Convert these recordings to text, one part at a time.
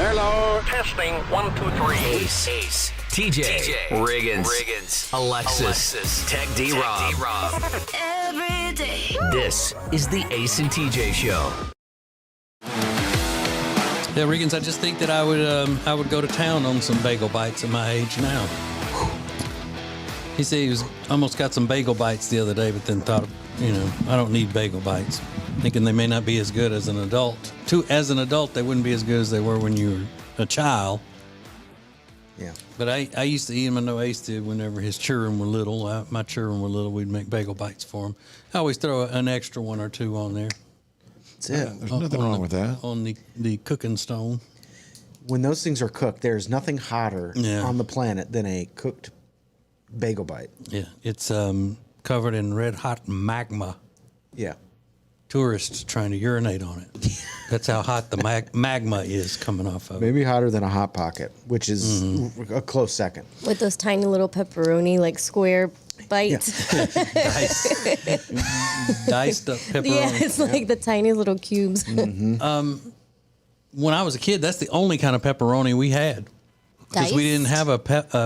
Hello. Testing 1, 2, 3. Ace. TJ. Riggins. Alexis. Tech D-Rob. Every day. This is the Ace and TJ Show. Yeah, Riggins, I just think that I would go to town on some bagel bites at my age now. He said he was almost got some bagel bites the other day, but then thought, I don't need bagel bites. Thinking they may not be as good as an adult. As an adult, they wouldn't be as good as they were when you were a child. Yeah. But I used to eat them. I know Ace did whenever his children were little. My children were little. We'd make bagel bites for them. I always throw an extra one or two on there. That's it. There's nothing wrong with that. On the cooking stone. When those things are cooked, there's nothing hotter on the planet than a cooked bagel bite. Yeah, it's covered in red hot magma. Yeah. Tourists trying to urinate on it. That's how hot the magma is coming off of it. Maybe hotter than a Hot Pocket, which is a close second. With those tiny little pepperoni, like square bites. Yeah. Diced up pepperoni. Yeah, it's like the tiny little cubes. Mm-hmm. When I was a kid, that's the only kind of pepperoni we had. Because we didn't have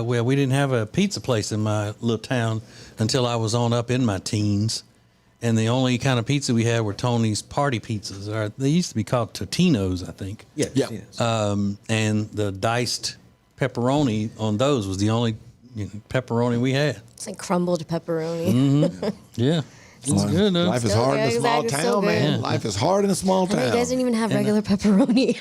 we didn't have a pizza place in my little town until I was up in my teens. And the only kind of pizza we had were Tony's party pizzas. Or they used to be called Totino's, I think. Yeah. And the diced pepperoni on those was the only pepperoni we had. It's like crumbled pepperoni. Mm-hmm. Yeah. It's good, though. Life is hard in a small town, man. Yeah. Life is hard in a small town. You guys didn't even have regular pepperoni.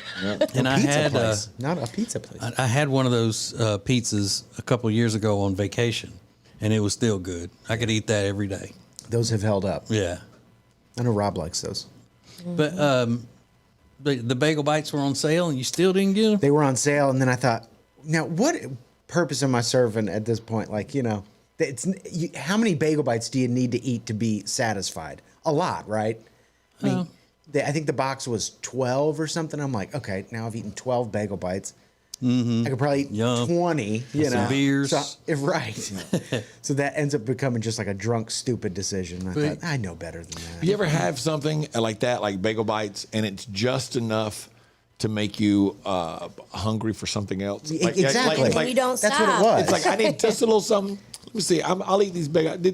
And I had not a pizza place. I had one of those pizzas a couple of years ago on vacation, and it was still good. I could eat that every day. Those have held up. Yeah. I know Rob likes those. But the bagel bites were on sale, and you still didn't get them? They were on sale, and then I thought, now what purpose am I serving at this point? Like, how many bagel bites do you need to eat to be satisfied? A lot, right? I mean, I think the box was 12 or something. I'm like, okay, now I've eaten 12 bagel bites. Mm-hmm. I could probably eat 20, Some beers. Right. So that ends up becoming just like a drunk, stupid decision. I thought, I know better than that. You ever have something like that, like bagel bites, and it's just enough to make you hungry for something else? Exactly. And you don't That's stop. what it was. It's like, I need just a little something. Let me see. I'll eat these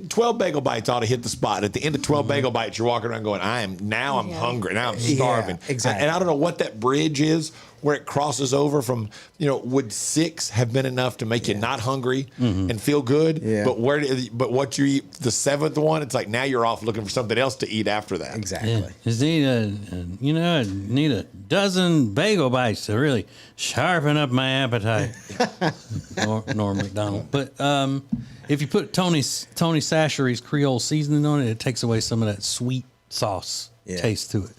12 bagel bites ought to hit the spot. At the end of 12 bagel bites, you're walking around going, I'm hungry. Now I'm starving. Yeah, exactly. And I don't know what that bridge is where it crosses over from, would 6 have been enough to make you not hungry and feel good? Yeah. But what you eat, the 7th one, it's like now you're off looking for something else to eat after that. Exactly. Yeah. I need a dozen bagel bites to really sharpen up my appetite. Norm McDonald. But if you put Tony Sachery's Creole seasoning on it, it takes away some of that sweet sauce taste to it.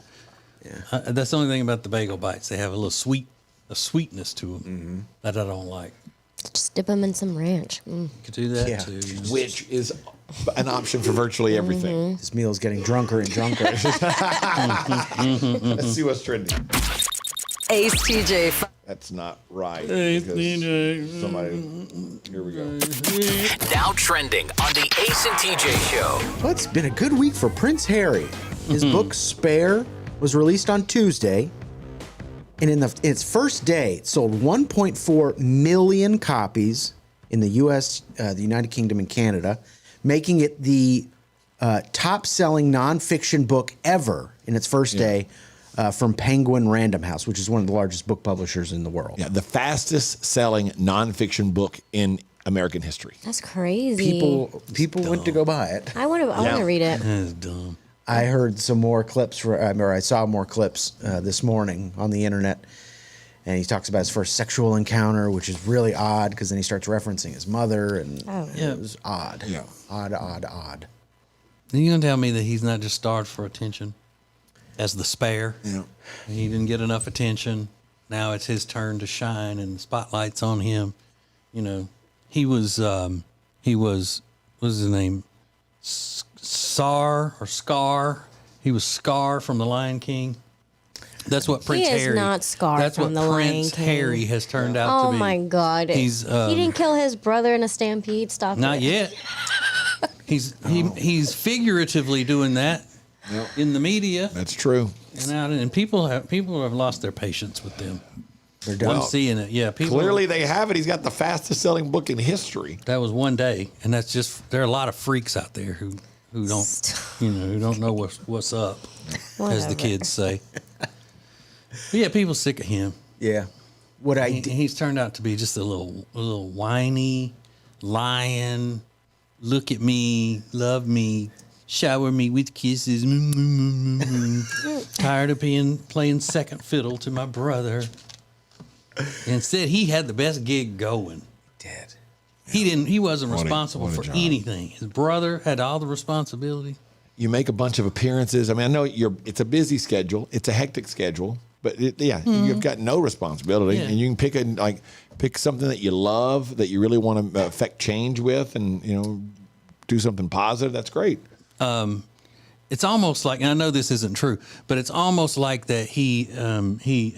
Yeah. That's the only thing about the bagel bites. They have a sweetness to them that I don't like. Just dip them in some ranch. You could do that too. Which is an option for virtually everything. This meal is getting drunker and drunker. Let's see what's trending. Ace TJ. That's not right. Somebody. Here we go. Now trending on the Ace and TJ Show. Well, it's been a good week for Prince Harry. His book Spare was released on Tuesday, and in its first day, it sold 1.4 million copies in the U.S., the United Kingdom, and Canada, making it the top-selling nonfiction book ever in its first day from Penguin Random House, which is one of the largest book publishers in the world. Yeah, the fastest-selling nonfiction book in American history. That's crazy. People went to go buy it. I want to read it. That's dumb. I heard some more clips, I saw more clips this morning on the internet, and he talks about his first sexual encounter, which is really odd because then he starts referencing his mother, and it was odd. Yeah. Odd. Are you going to tell me that he's not just starved for attention as the spare? Yeah. He didn't get enough attention. Now it's his turn to shine, and the spotlight's on him. He was what's his name? Scar. He was Scar from The Lion King. That's what Prince Harry. He is not Scar from The Lion King. That's what Prince Harry has turned out to be. Oh my God! He didn't kill his brother in a stampede. Stop. Not yet. He's figuratively doing that in the media. That's true. And people have lost their patience with them. They're done. I'm seeing it. Yeah, people Clearly they have it. He's got the fastest selling book in history. That was one day, and that's just there are a lot of freaks out there who don't know what's up, as the kids say. But yeah, people sick of him. Yeah. He's turned out to be just a little whiny, lying. Look at me, love me, shower me with kisses. Tired of playing second fiddle to my brother. Instead, he had the best gig going. Dead. He wasn't responsible for job. anything. His brother had all the responsibility. You make a bunch of appearances. I mean, I know it's a busy schedule. It's a hectic schedule. But you've got no responsibility, and you can pick something that you love, that you really want to affect change with, and do something positive. That's great. It's almost like, and I know this isn't true, but it's almost like that he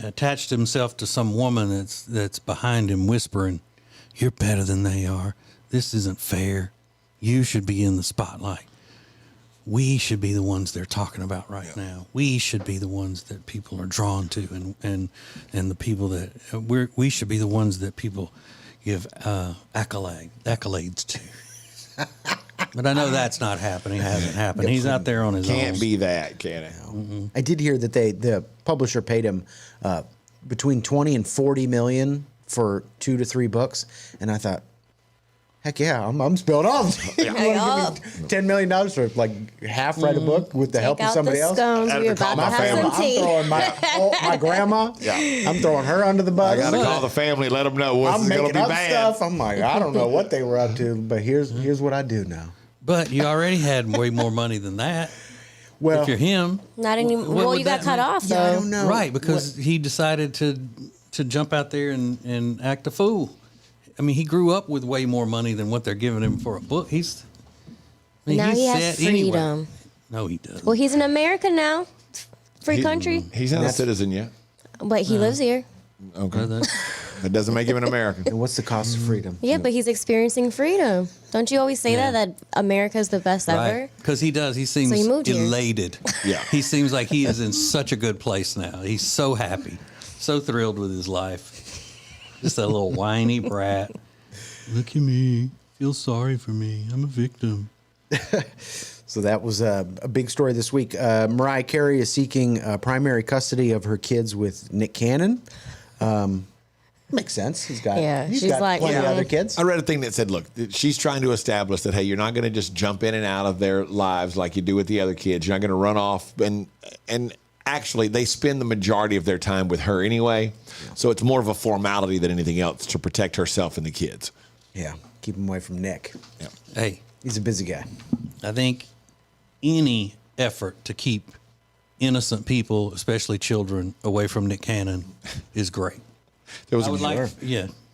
attached himself to some woman that's behind him whispering, "You're better than they are. This isn't fair. You should be in the spotlight. We should be the ones they're talking about right now. We should be the ones that people are drawn to, and the people that we should be the ones that people give accolades to." But I know that's not happening. It hasn't happened. He's out there on his own. Can't be that, can it? I did hear that the publisher paid him between 20 and 40 million for 2 to 3 books, and I thought, heck yeah, I'm spilled off. You want to give me $10 million for like half write a book with the help of somebody else? We're about to have some tea. I'm throwing my grandma. Yeah. I'm throwing her under the bus. I got to call the family, let them know what's going to be bad. Stuff. I'm like, I don't know what they were up to, but here's what I do now. But you already had way more money than that. Well, if you're him, not anymore. Well, you got cut off though. Yeah, I don't know. Right, because he decided to jump out there and act a fool. I mean, he grew up with way more money than what they're giving him for a book. Now he has freedom. Anyway. No, he doesn't. Well, he's in America now. Free country. He's not a citizen yet. But he lives here. Okay. That doesn't make him an American. And what's the cost of freedom? Yeah, but he's experiencing freedom. Don't you always say that America is the best ever? Because he does. He seems elated. Yeah. He seems like he is in such a good place now. He's so happy, so thrilled with his life. Just a little whiny brat. Look at me. Feel sorry for me. I'm a victim. So that was a big story this week. Mariah Carey is seeking primary custody of her kids with Nick Cannon. Makes sense. He's got plenty of other kids. I read a thing that said, look, she's trying to establish that, hey, you're not going to just jump in and out of their lives like you do with the other kids. You're not going to run off. And actually, they spend the majority of their time with her anyway. Yeah. So it's more of a formality than anything else to protect herself and the kids. Yeah. Keep them away from Nick. Yeah. Hey. He's a busy guy. I think any effort to keep innocent people, especially children, away from Nick Cannon is great. There was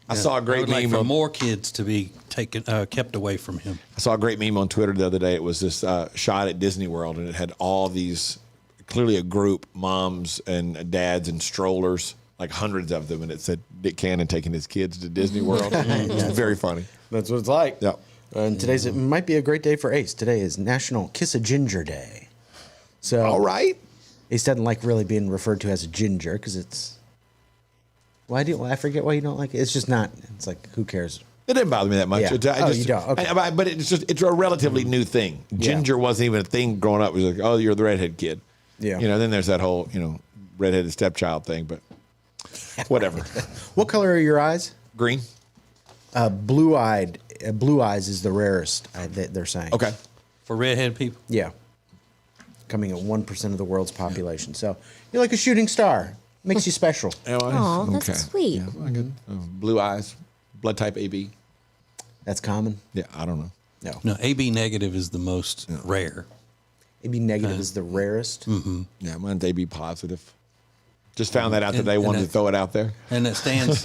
I saw a great meme for more kids to be kept away from him. I saw a great meme on Twitter the other day. It was this shot at Disney World, and it had all these, clearly a group, moms and dads and strollers, like hundreds of them, and it said Nick Cannon taking his kids to Disney World. It's very funny. That's what it's like. Yeah. And it might be a great day for Ace. Today is National Kiss a Ginger Day. So all right. Ace doesn't like really being referred to as a ginger because it's. I forget why you don't like it. It's just not. It's like, who cares? It didn't bother me that much. Yeah. You don't. Okay. But it's a relatively new thing. Ginger wasn't even a thing growing up. It was like, oh, you're the redhead kid. Yeah. Then there's that whole, redheaded stepchild thing, but whatever. What color are your eyes? Green. Blue eyes is the rarest, they're saying. Okay. For redhead people? Yeah. Coming at 1% of the world's population. So you're like a shooting star. Makes you special. Oh, that's sweet. Yeah, good. Blue eyes, blood type AB. That's common? Yeah, I don't know. No, AB negative is the most rare. AB negative is the rarest? Mm-hmm. Yeah, mine's AB positive. Just found that out today. Wanted to throw it out there. And it stands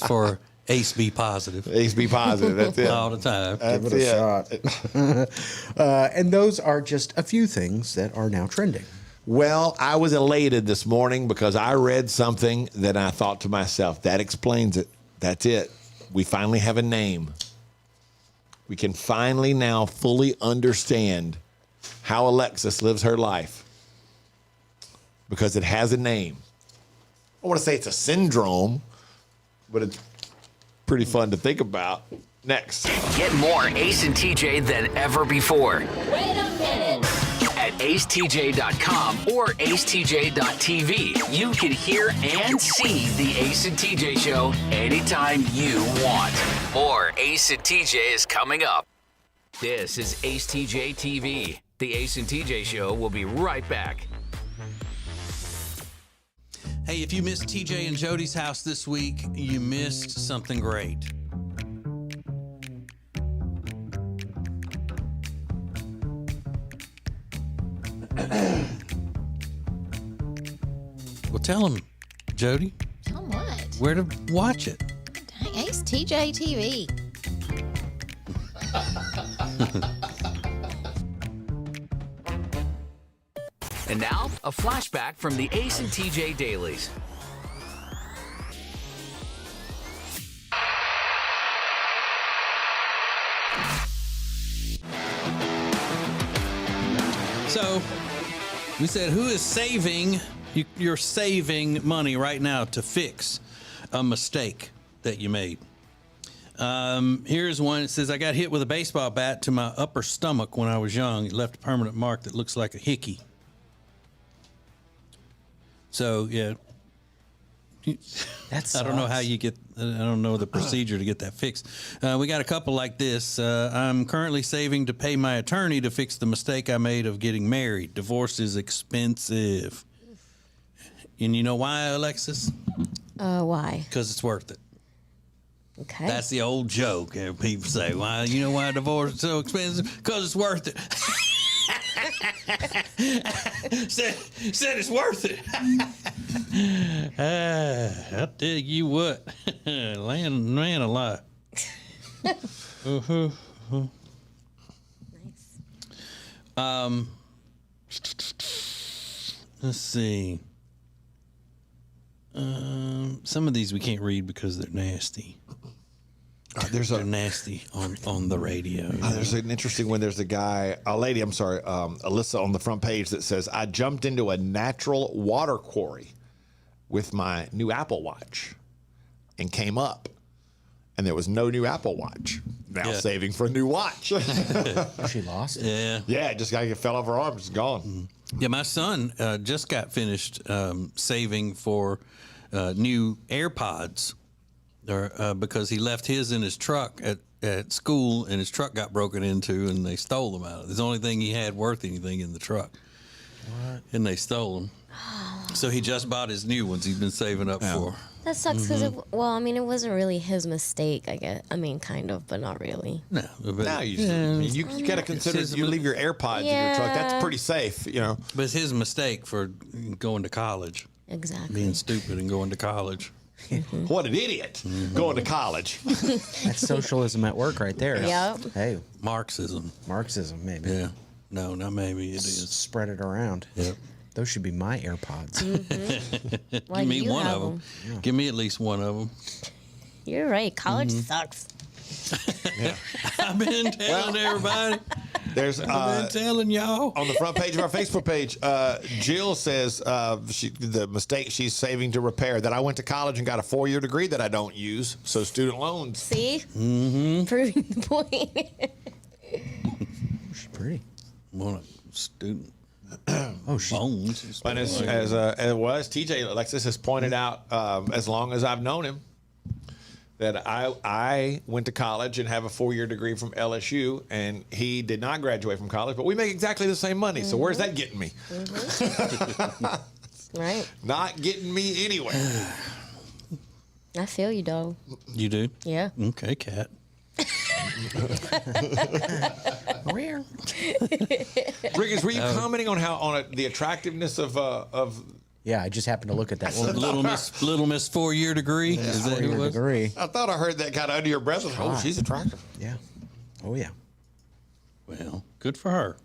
for Ace B positive. Ace B positive. That's it. All the time. Give it a shot. And those are just a few things that are now trending. Well, I was elated this morning because I read something that I thought to myself, that explains it. That's it. We finally have a name. We can finally now fully understand how Alexis lives her life because it has a name. I want to say it's a syndrome, but it's pretty fun to think about. Next. Get more Ace and TJ than ever before. Wait a minute. At acetj.com or acetj.tv, you can hear and see the Ace and TJ show anytime you want. More Ace and TJ is coming up. This is Ace TJ TV. The Ace and TJ show will be right back. Hey, if you missed TJ and Jody's house this week, you missed something great. Well, tell them, Jody, Tell 'em what? where to watch it. Dang, Ace TJ TV. And now, a flashback from the Ace and TJ dailies. So, we said, who is saving? You're saving money right now to fix a mistake that you made. Here's one. It says, I got hit with a baseball bat to my upper stomach when I was young. It left a permanent mark that looks like a hickey. So, yeah. That's I don't know how you get, I don't know the procedure to get that fixed. We got a couple like this. I'm currently saving to pay my attorney to fix the mistake I made of getting married. Divorce is expensive. And you know why, Alexis? Why? Because it's worth it. Okay. That's the old joke. People say, "Why? You know why divorce is so expensive? Because it's worth it." said it's worth it. I'll tell you what, man alive. Nice. Let's see. Some of these we can't read because they're nasty. They're nasty on the radio. There's an interesting one. There's a lady, Alyssa on the front page that says, I jumped into a natural water quarry with my new Apple Watch and came up, and there was no new Apple Watch. Now saving for a new watch. She lost it. Yeah. Yeah, it just fell off her arm. It's gone. Yeah, my son just got finished saving for new AirPods. Because he left his in his truck at school, and his truck got broken into, and they stole them out of it. It's the only thing he had worth anything in the truck. What? And they stole them. So he just bought his new ones he's been saving up for. That sucks because, it wasn't really his mistake, I guess. I mean, kind of, but not really. No. But, Now you got to consider you leave your AirPods in your truck. That's pretty safe, you know. But it's his mistake for going to college. Exactly. Being stupid and going to college. What an idiot going to college. That's socialism at work right there. Yep. Hey, Marxism. Marxism, maybe. Yeah. No, not maybe. It is. Spread it around. Yep. Those should be my AirPods. Why Give do me you one have of them. them? Yeah. Give me at least one of them. You're right. College sucks. I've been telling everybody. There's I've been telling y'all. on the front page of our Facebook page, Jill says the mistake she's saving to repair, that I went to college and got a 4-year degree that I don't use, so student loans. See? Mm-hmm. Proving the point. She's pretty. Want a student. Oh, she's Bones. But as TJ Alexis has pointed out, as long as I've known him, that I went to college and have a 4-year degree from LSU, and he did not graduate from college, but we make exactly the same money. So where's that getting me? Right. Not getting me anywhere. I feel you, dog. You do? Yeah. Okay, cat. rare. Riggins, were you commenting on the attractiveness of Yeah, I just happened to look at that one. Little Miss 4-year degree. Is that who it was? Degree. I thought I heard that kind of under your breath. Oh, she's attractive. Yeah. Oh, yeah. Well, good for her.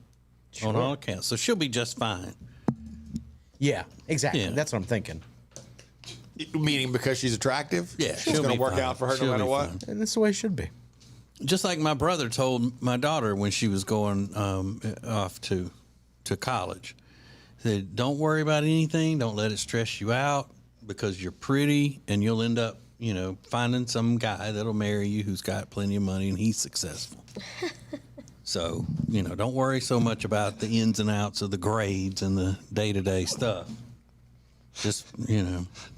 Sure. On all accounts. So she'll be just fine. Yeah, exactly. Yeah. That's what I'm thinking. Meaning because she's attractive? Yeah, It's she'll going be to work fine. out for her She'll no matter be what? fine. And that's the way it should be. Just like my brother told my daughter when she was going off to college. He said, don't worry about anything. Don't let it stress you out. because you're pretty, and you'll end up, finding some guy that'll marry you who's got plenty of money and he's successful. So, don't worry so much about the ins and outs of the grades and the day-to-day stuff. Just,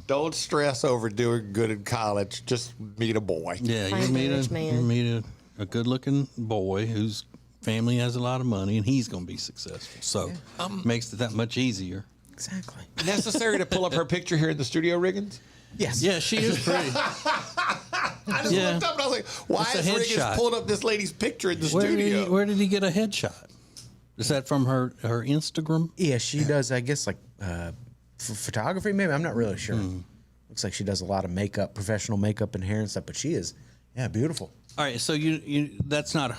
Don't stress over doing good in college. Just meet a boy. Yeah, Find you meet a good-looking boy whose family has a lot of money, and he's going to be successful. So, makes it that much easier. Exactly. Necessary to pull up her picture here in the studio, Riggins? Yes. Yeah, she is pretty. I just looked up and I was like, why It's a is Riggins headshot. pulling up this lady's picture in the studio? Where did he get a headshot? Is that from her Instagram? Yeah, she does, I guess, like photography, maybe. I'm not really sure. Looks like she does a lot of makeup, professional makeup and hair and stuff, but she is, beautiful. All right, so you that's not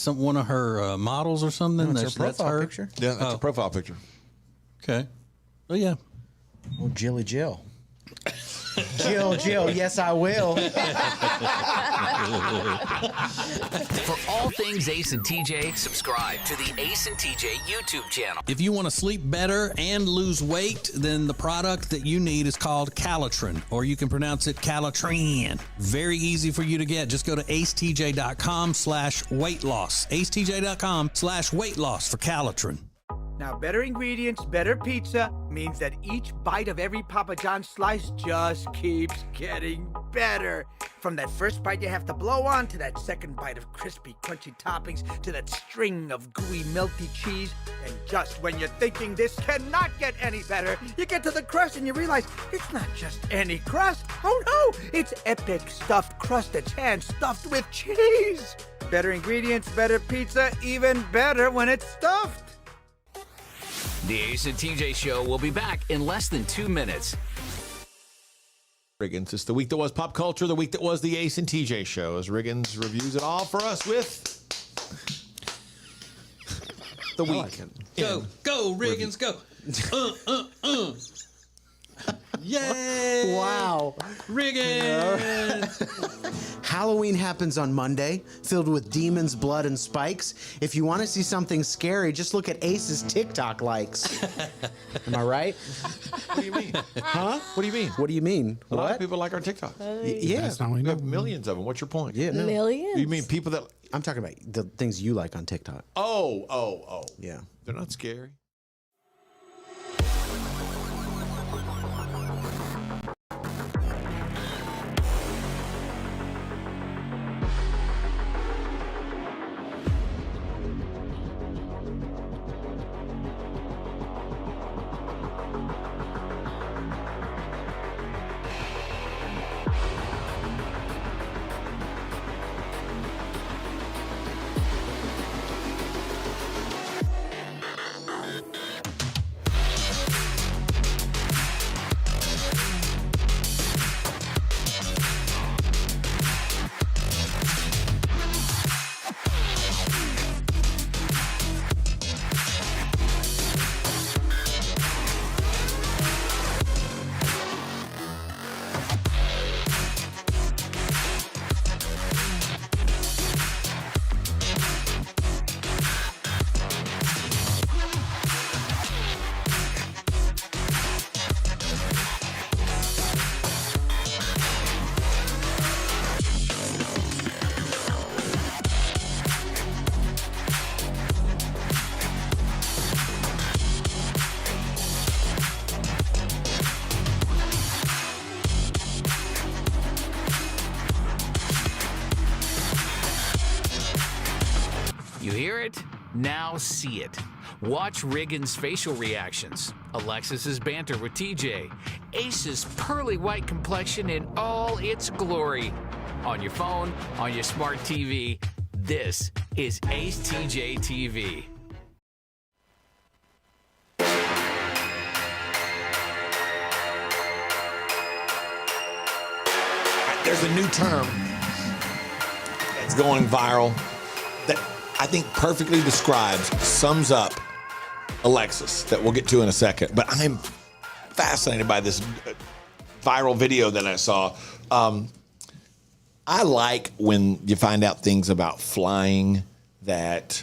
one of her models or something. No, it's her profile picture. Yeah, that's a profile picture. Okay. Oh yeah. Oh, Jill. Jill, yes, I will. For all things Ace and TJ, subscribe to the Ace and TJ YouTube channel. If you want to sleep better and lose weight, then the product that you need is called Calitrin, or you can pronounce it Calitrin. Very easy for you to get. Just go to acetj.com/weight loss. acetj.com/weight loss for Calitrin. Now, better ingredients, better pizza means that each bite of every Papa John's slice just keeps getting better. From that first bite you have to blow on, to that second bite of crispy, crunchy toppings, to that string of gooey, melty cheese. And just when you're thinking this cannot get any better, you get to the crust and you realize it's not just any crust. Oh no, it's epic stuffed crust that's hand-stuffed with cheese. Better ingredients, better pizza, even better when it's stuffed. The Ace and TJ Show will be back in less than 2 minutes. Riggins, it's the week that was pop culture, the week that was the Ace and TJ Show, as Riggins reviews it all for us with the week. Go, Riggins, go. Yay! Wow. Riggins! Halloween happens on Monday, filled with demons, blood, and spikes. If you want to see something scary, just look at Ace's TikTok likes. Am I right? What do you mean? Huh? What do you mean? What do you mean? A lot of What? people like our TikToks. Yeah. That's not what We we have know. millions of them. What's your point? Yeah, no. Millions. You mean people that... I'm talking about the things you like on TikTok. Oh. Yeah. They're not scary. You hear it? Now see it. Watch Riggins' facial reactions, Alexis's banter with TJ, Ace's pearly white complexion in all its glory. On your phone, on your smart TV, this is Ace TJ TV. There's a new term that's going viral that I think perfectly describes, sums up Alexis, that we'll get to in a second. But I'm fascinated by this viral video that I saw. I like when you find out things about flying that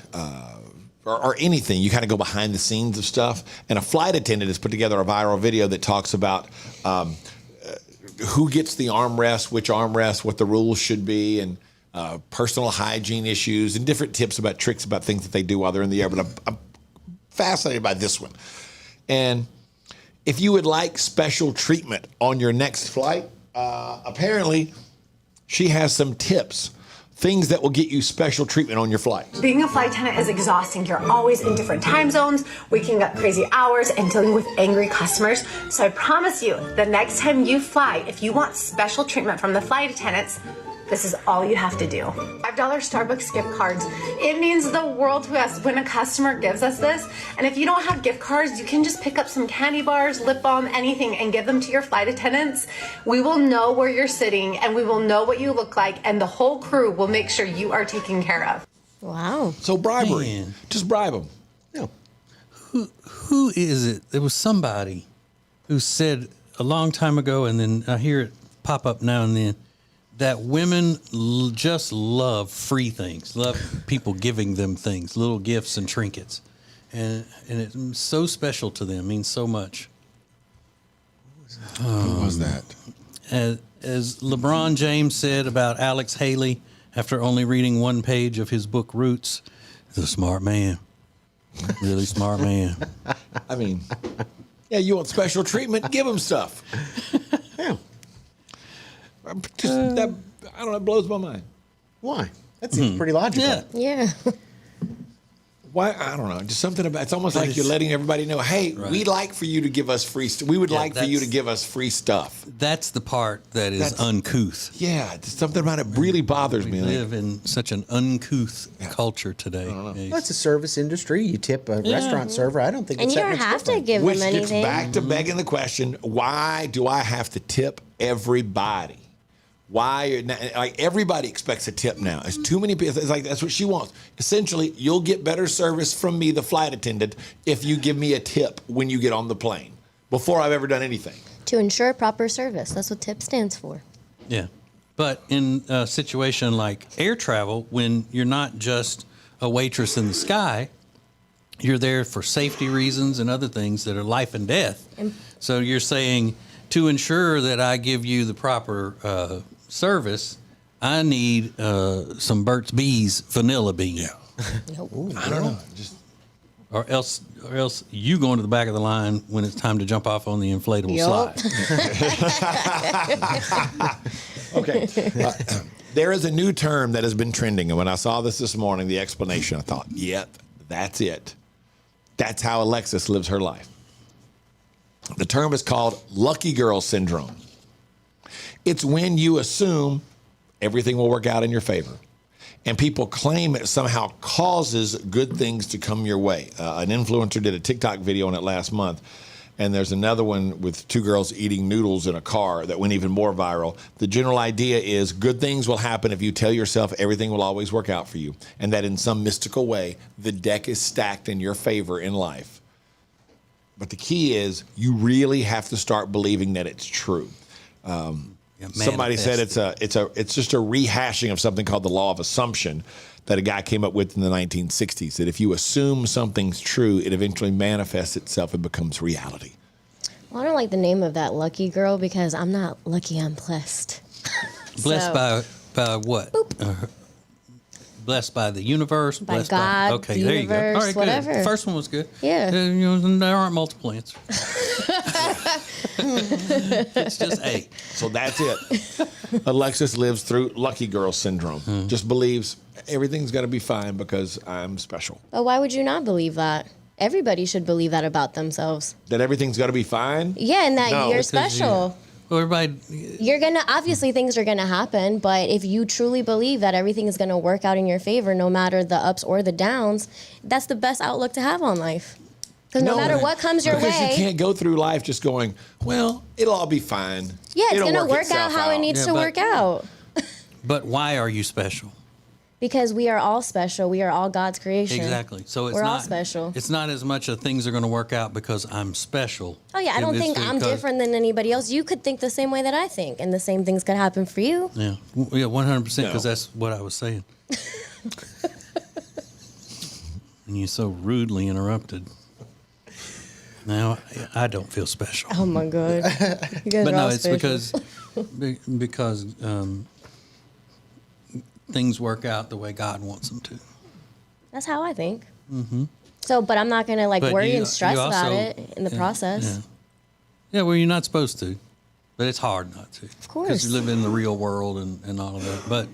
or anything, you kind of go behind the scenes of stuff. And a flight attendant has put together a viral video that talks about who gets the armrest, which armrest, what the rules should be, and personal hygiene issues and different tips about tricks about things that they do while they're in the air. But I'm fascinated by this one. And if you would like special treatment on your next flight, apparently she has some tips, things that will get you special treatment on your flight. Being a flight attendant is exhausting. You're always in different time zones, waking up crazy hours, and dealing with angry customers. So I promise you, the next time you fly, if you want special treatment from the flight attendants, this is all you have to do. $5 Starbucks gift cards. It means the world to us when a customer gives us this. And if you don't have gift cards, you can just pick up some candy bars, lip balm, anything, and give them to your flight attendants. We will know where you're sitting, and we will know what you look like, and the whole crew will make sure you are taken care of. Wow. So bribery. Man. Just bribe them. No. Who is it? There was somebody who said a long time ago, and then I hear it pop up now and then, that women just love free things, love people giving them things, little gifts and trinkets. And it's so special to them, means so much. Who was that? As LeBron James said about Alex Haley after only reading one page of his book Roots, he's a smart man. Really smart man. I mean, yeah, you want special treatment? Give them stuff. Yeah. Just that, I don't know, it blows my mind. Why? That seems pretty logical. Yeah. Yeah. Why? I don't know. Just something about, it's almost like you're letting everybody know, hey, we'd like for you to give us free stuff. We would like for you to give us free stuff. That's the part that is uncouth. Yeah, just something about it really bothers me. We live in such an uncouth culture today. Well, it's a service industry. You tip a restaurant server. I don't think And it's you that don't much have to different. give Which them gets anything. back to begging the question, why do I have to tip everybody? Why? Like, everybody expects a tip now. It's too many people. It's like, that's what she wants. Essentially, you'll get better service from me, the flight attendant, if you give me a tip when you get on the plane before I've ever done anything. To ensure proper service. That's what TIP stands for. Yeah. But in a situation like air travel, when you're not just a waitress in the sky, you're there for safety reasons and other things that are life and death. So you're saying, to ensure that I give you the proper service, I need some Burt's Bees vanilla bean. Yeah. I don't know. Just Or else you go into the back of the line when it's time to jump off on the inflatable slide. okay. There is a new term that has been trending, and when I saw this morning, the explanation, I thought, yep, that's it. That's how Alexis lives her life. The term is called lucky girl syndrome. It's when you assume everything will work out in your favor, and people claim it somehow causes good things to come your way. An influencer did a TikTok video on it last month, and there's another one with two girls eating noodles in a car that went even more viral. The general idea is good things will happen if you tell yourself everything will always work out for you, and that in some mystical way, the deck is stacked in your favor in life. But the key is you really have to start believing that it's true. Somebody said it's just a rehashing of something called the law of assumption that a guy came up with in the 1960s, that if you assume something's true, it eventually manifests itself and becomes reality. Well, I don't like the name of that lucky girl because I'm not lucky, I'm blessed. Blessed by what? Blessed by the universe. By blessed God, by, okay, the there you go. All universe, right, whatever. good. The first one was good. Yeah. There aren't multiple answers. It's just A. So that's it. Alexis lives through lucky girl syndrome. Just believes everything's going to be fine because I'm special. But why would you not believe that? Everybody should believe that about themselves. That everything's going to be fine? Yeah, and that No, you're because special. Well, everybody. You're going to, obviously things are going to happen, but if you truly believe that everything is going to work out in your favor, no matter the ups or the downs, that's the best outlook to have on life. Because no matter what comes your because way. you can't go through life just going, well, it'll all be fine. Yeah, it's It'll going to work out itself how it needs to work out. But why are you special? Because we are all special. We are all God's creation. Exactly. So it's We're not, all special. It's not as much of things are going to work out because I'm special. Oh, yeah. I don't think I'm different than anybody else. You could think the same way that I think, and the same things could happen for you. Yeah, 100%, because that's what I was saying. and you so rudely interrupted. Now I don't feel special. Oh my God. You guys But are no, all it's special. because things work out the way God wants them to. That's how I think. Mm-hmm. So, but I'm not gonna But worry you- and stress you also- about it in the process. Yeah, well, you're not supposed to, but it's hard not to. Of course. because you live in the real world and all of that. But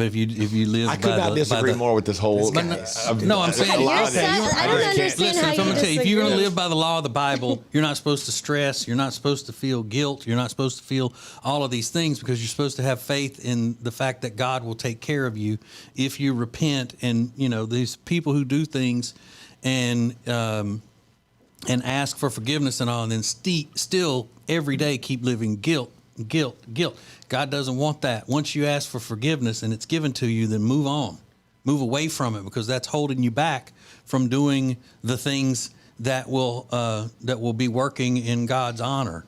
if you live, I could not disagree more with this whole. No, I'm saying a lot of You're things. such- I don't can't- understand Listen, how if you I'm gonna tell you, if you're going to disagree. live by the law of the Bible, you're not supposed to stress. You're not supposed to feel guilt. You're not supposed to feel all of these things because you're supposed to have faith in the fact that God will take care of you if you repent. And these people who do things and ask for forgiveness and all, and then still every day keep living guilt. God doesn't want that. Once you ask for forgiveness and it's given to you, then move on. Move away from it because that's holding you back from doing the things that will be working in God's honor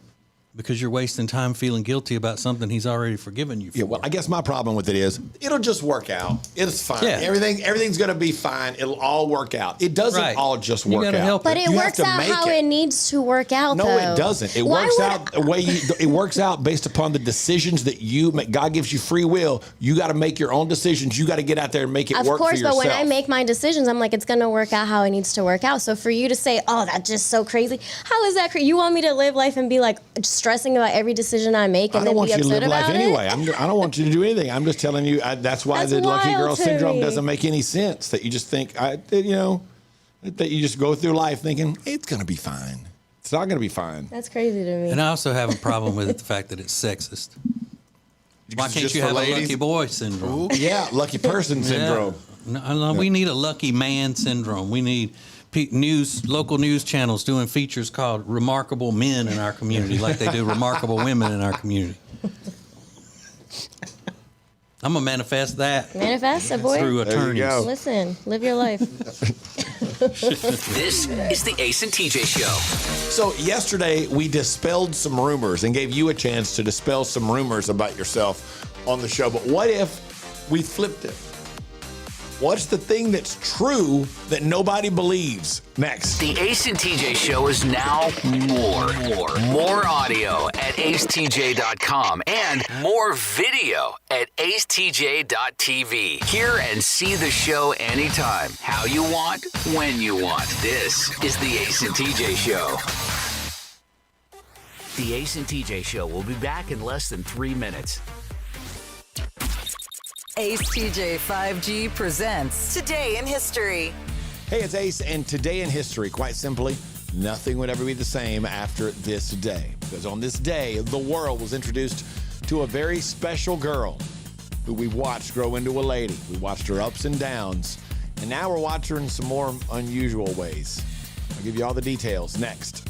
because you're wasting time feeling guilty about something He's already forgiven you for. Yeah, well, I guess my problem with it is it'll just work out. It's fine. Yeah. Everything's going to be fine. It'll all work out. It doesn't Right. all just You work gotta out. help But it You have works to out make how it needs to work out. No, though. it doesn't. It Why works would out the way it works out based upon the decisions that you make. God gives you free will. You got to make your own decisions. You got to get out there and make it Of work for course, yourself. but when I make my decisions, I'm like, it's going to work out how it needs to work out. So for you to say, oh, that's just so crazy. How is that crazy? You want me to live life and be like stressing about every decision I make and I don't then want be you to upset live life about anyway. it? I don't want you to do anything. I'm just telling you. That's why That's the lucky wild girl to syndrome me. doesn't make any sense. That you just think, that you just go through life thinking it's going to be fine. It's not going to be fine. That's crazy to me. And I also have a problem with the fact that it's sexist. Why can't Just you for have ladies? a lucky boy syndrome? Yeah, lucky person syndrome. No, we need a lucky man syndrome. We need local news channels doing features called Remarkable Men in our community, like they do Remarkable Women in our community. I'm going to manifest that Manifest it, boy. through There you attorneys. go. Listen, live your life. This is the Ace and TJ Show. So yesterday we dispelled some rumors and gave you a chance to dispel some rumors about yourself on the show. But what if we flipped it? What's the thing that's true that nobody believes? Next. The Ace and TJ Show is now more audio at acetj.com and more video at acetj.tv. Hear and see the show anytime, how you want, when you want. This is the Ace and TJ Show. The Ace and TJ Show will be back in less than 3 minutes. Ace TJ 5G presents Today in History. Hey, it's Ace, and today in history, quite simply, nothing would ever be the same after this day. Because on this day, the world was introduced to a very special girl who we watched grow into a lady. We watched her ups and downs, and now we're watching her in some more unusual ways. I'll give you all the details next.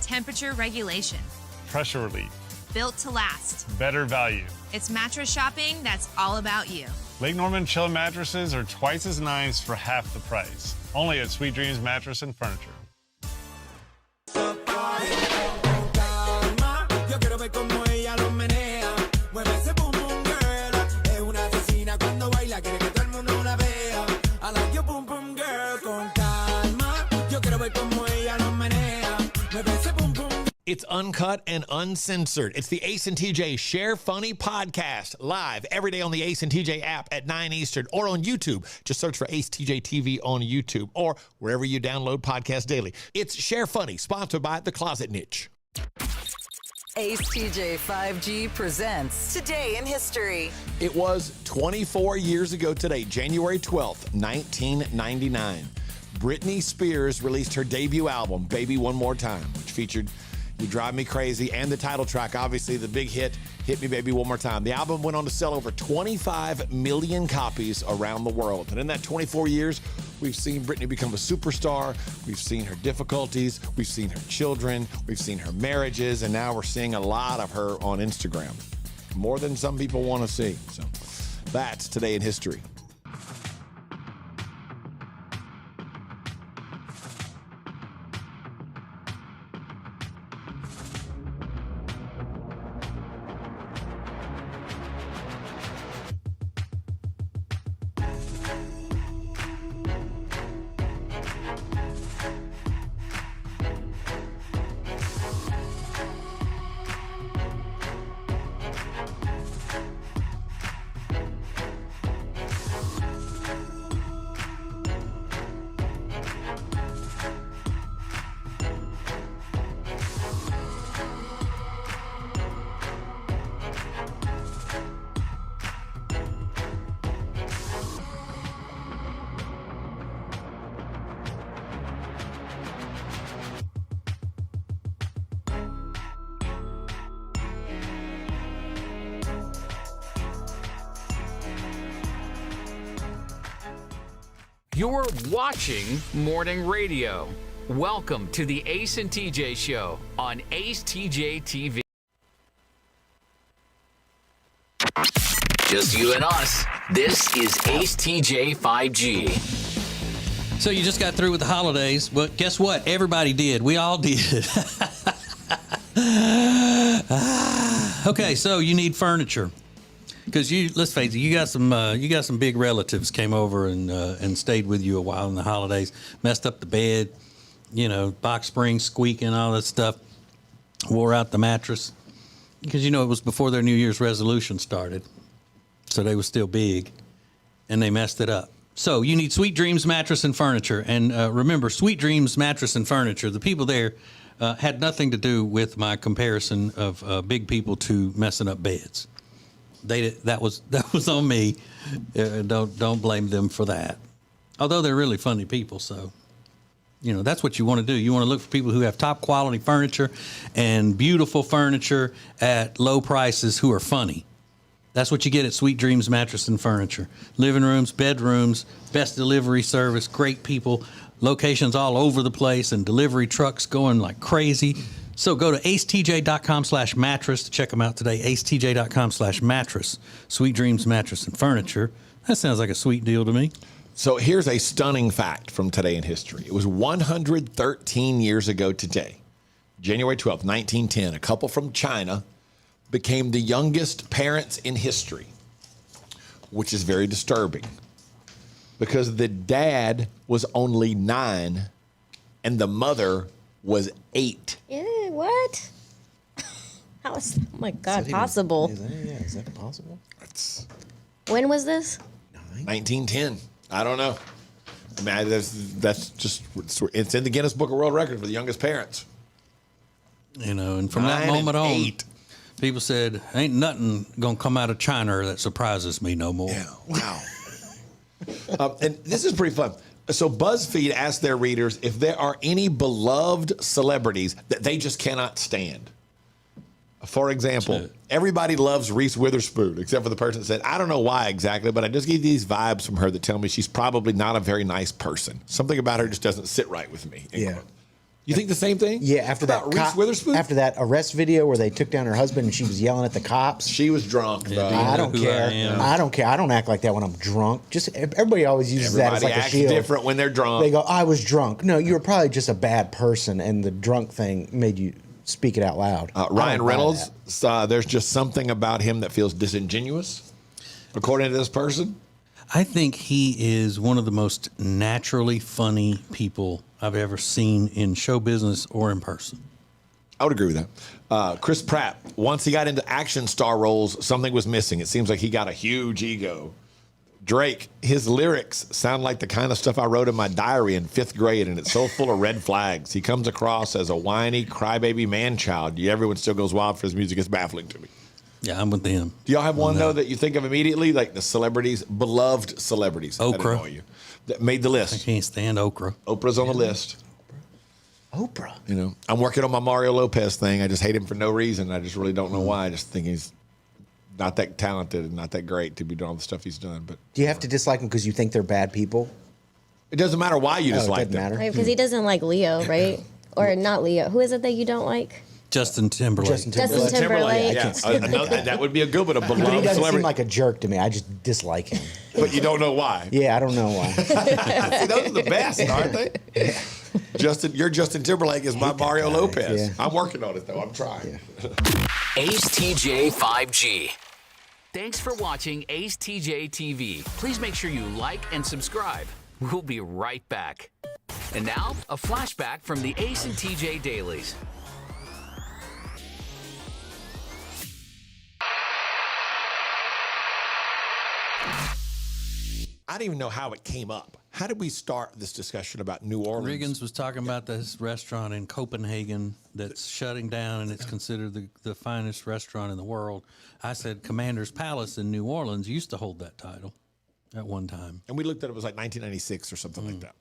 Temperature regulation. Pressure relief. Built to last. Better value. It's mattress shopping that's all about you. Lake Norman Chill mattresses are twice as nice for half the price. Only at Sweet Dreams Mattress and Furniture. It's uncut and uncensored. It's the Ace and TJ Share Funny podcast, live every day on the Ace and TJ app at 9 Eastern or on YouTube. Just search for Ace TJ TV on YouTube or wherever you download podcasts daily. It's Share Funny, sponsored by The Closet Niche. Ace TJ 5G presents Today in History. It was 24 years ago today, January 12th, 1999. Britney Spears released her debut album, Baby One More Time, which featured You Drive Me Crazy and the title track, obviously the big hit, Hit Me Baby One More Time. The album went on to sell over 25 million copies around the world. And in that 24 years, we've seen Britney become a superstar. We've seen her difficulties. We've seen her children. We've seen her marriages. And now we're seeing a lot of her on Instagram. More than some people want to see. So that's Today in History. You're watching morning radio. Welcome to the Ace and TJ Show on acetjtv. Just you and us. This is Ace TJ 5G. So you just got through with the holidays, but guess what? Everybody did. We all did. Okay, so you need furniture because let's face it, you got some big relatives came over and stayed with you a while in the holidays, messed up the bed, box springs squeaking, all that stuff, wore out the mattress because it was before their New Year's resolution started. So they were still big, and they messed it up. So you need Sweet Dreams Mattress and Furniture. And remember, Sweet Dreams Mattress and Furniture, the people there had nothing to do with my comparison of big people to messing up beds. That was on me. Don't blame them for that. Although they're really funny people, so that's what you want to do. You want to look for people who have top quality furniture and beautiful furniture at low prices who are funny. That's what you get at Sweet Dreams Mattress and Furniture. Living rooms, bedrooms, best delivery service, great people, locations all over the place, and delivery trucks going like crazy. So go to acetj.com/mattress to check them out today. acetj.com/mattress. Sweet Dreams Mattress and Furniture. That sounds like a sweet deal to me. So here's a stunning fact from today in history. It was 113 years ago today, January 12th, 1910, a couple from China became the youngest parents in history, which is very disturbing because the dad was only 9 and the mother was 8. What? How is, oh my God, possible? Is that possible? When was this? 1910. I don't know. I mean, that's just, it's in the Guinness Book of World Records for the youngest parents. And from that moment on, people said, ain't nothing going to come out of China that surprises me no more. Yeah, wow. And this is pretty fun. So BuzzFeed asked their readers if there are any beloved celebrities that they just cannot stand. For example, everybody loves Reese Witherspoon, except for the person that said, I don't know why exactly, but I just get these vibes from her that tell me she's probably not a very nice person. Something about her just doesn't sit right with me. Yeah. You think the same thing? Yeah, after that Reese Witherspoon? After that arrest video where they took down her husband and she was yelling at the cops. She was drunk. Yeah, I don't care. I don't care. I don't act like that when I'm drunk. Just everybody always uses that as like a shield. Acts different when they're drunk. They go, I was drunk. No, you were probably just a bad person, and the drunk thing made you speak it out loud. Ryan Reynolds, there's just something about him that feels disingenuous, according to this person. I think he is one of the most naturally funny people I've ever seen in show business or in person. I would agree with that. Chris Pratt, once he got into action star roles, something was missing. It seems like he got a huge ego. Drake, his lyrics sound like the kind of stuff I wrote in my diary in 5th grade, and it's so full of red flags. He comes across as a whiny, crybaby man-child. Everyone still goes wild for his music. It's baffling to me. Yeah, I'm with them. Do y'all have one, though, that you think of immediately? Like the celebrities, beloved celebrities that annoy you, that made the list? I can't stand Oprah. Oprah's on the list. Oprah. I'm working on my Mario Lopez thing. I just hate him for no reason. I just really don't know why. I just think he's not that talented and not that great to be doing all the stuff he's done. But do you have to dislike them because you think they're bad people? It doesn't matter why you dislike them. Right, because he doesn't like Leo, right? Or not Leo. Who is it that you don't like? Justin Timberlake. Justin Timberlake. Yeah, that would be a good one. A beloved But he doesn't celebrity. seem like a jerk to me. I just dislike him. But you don't know why. Yeah, I don't know why. See, those are the best, aren't they? Your Justin Timberlake is my Mario Lopez. Yeah. I'm working on it, though. I'm trying. Ace TJ 5G. Thanks for watching Ace TJ TV. Please make sure you like and subscribe. We'll be right back. And now, a flashback from the Ace and TJ Dailies. I don't even know how it came up. How did we start this discussion about New Orleans? Riggins was talking about this restaurant in Copenhagen that's shutting down, and it's considered the finest restaurant in the world. I said Commander's Palace in New Orleans used to hold that title at one time. And we looked at it was like 1996 or something like that.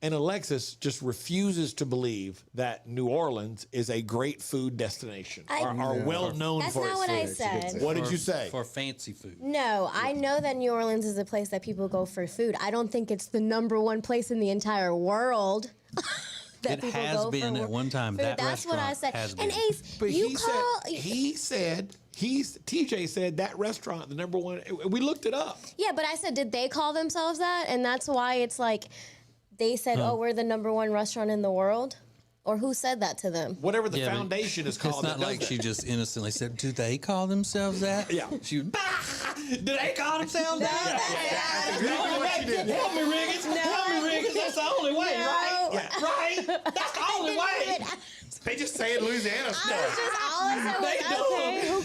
And Alexis just refuses to believe that New Orleans is a great food destination, are well known That's for not its what food. I said. What did you say? For fancy food. No, I know that New Orleans is a place that people go for food. I don't think it's the #1 place in the entire world. That It people has go been for at one time. food. That That's what I restaurant said. has And been. Ace, But you TJ said that restaurant, the #1. We looked it up. Yeah, but I said, did they call themselves that? And that's why it's like they said, oh, we're the #1 restaurant in the world? Or who said that to them? Whatever the Yeah, but foundation is called. It's not like she just innocently said, "Do they call themselves that?" Yeah. She was, do they call themselves that? Help me, Riggins. Help me, Riggins. That's the only way, right? Yeah. Right? That's the only way. They just say in Louisiana stuff. All I said was, okay, who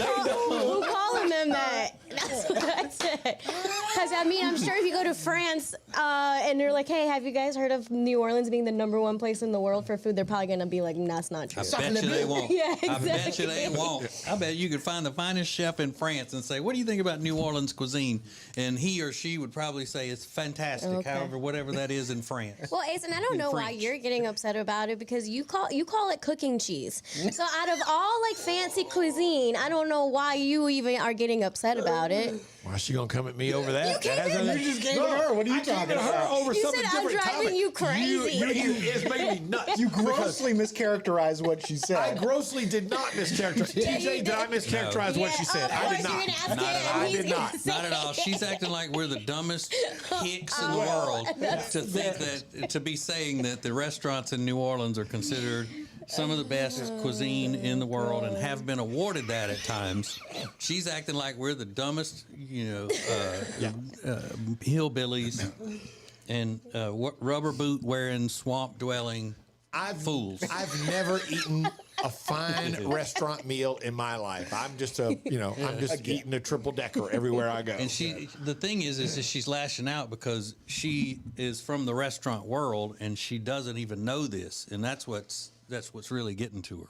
calling them that? That's what I said. Because, I mean, I'm sure if you go to France and they're like, hey, have you guys heard of New Orleans being the #1 place in the world for food? They're probably going to be like, that's not true. I bet you they won't. Yeah, I bet exactly. you they won't. I bet you could find the finest chef in France and say, what do you think about New Orleans cuisine? And he or she would probably say it's fantastic, Okay. however, whatever that is in France. Well, Ace, and I don't know why French. you're getting upset about it because you call it cooking cheese. So out of all like fancy cuisine, I don't know why you even are getting upset about it. Why is she gonna come at me over that? You just gave it her. What are you talking about? Over You something said I'm different driving topic. you crazy. It's made me nuts. You grossly mischaracterized what she said. I grossly did not mischaracterize. TJ, did I mischaracterize what she said? I did not. I did not. Not at all. She's acting like we're the dumbest hicks in the world to think that, to be saying that the restaurants in New Orleans are considered some of the best cuisine in the world and have been awarded that at times. She's acting like we're the dumbest, hillbillies and rubber boot wearing, swamp dwelling fools. I've never eaten a fine restaurant meal in my life. I'm just eating a triple decker everywhere I go. And the thing is that she's lashing out because she is from the restaurant world and she doesn't even know this, and that's what's really getting to her.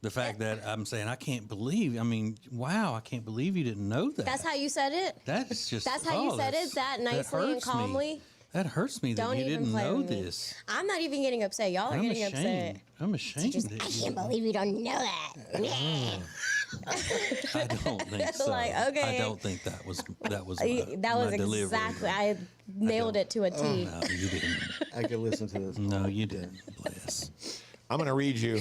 The fact that I'm saying I can't believe you didn't know that. That's how you said it? That's just That's how you said it? That nicely and hurts me. calmly? That hurts me that Don't you even didn't play know with me. this. I'm not even getting upset. Y'all are I'm getting ashamed. upset. I'm ashamed. I can't believe you don't know that. I don't think so. Like, okay. I don't think that was That was my delivery. exactly. I nailed it to a T. No, you didn't. I could listen to this. No, you didn't. Bless. I'm going to read you.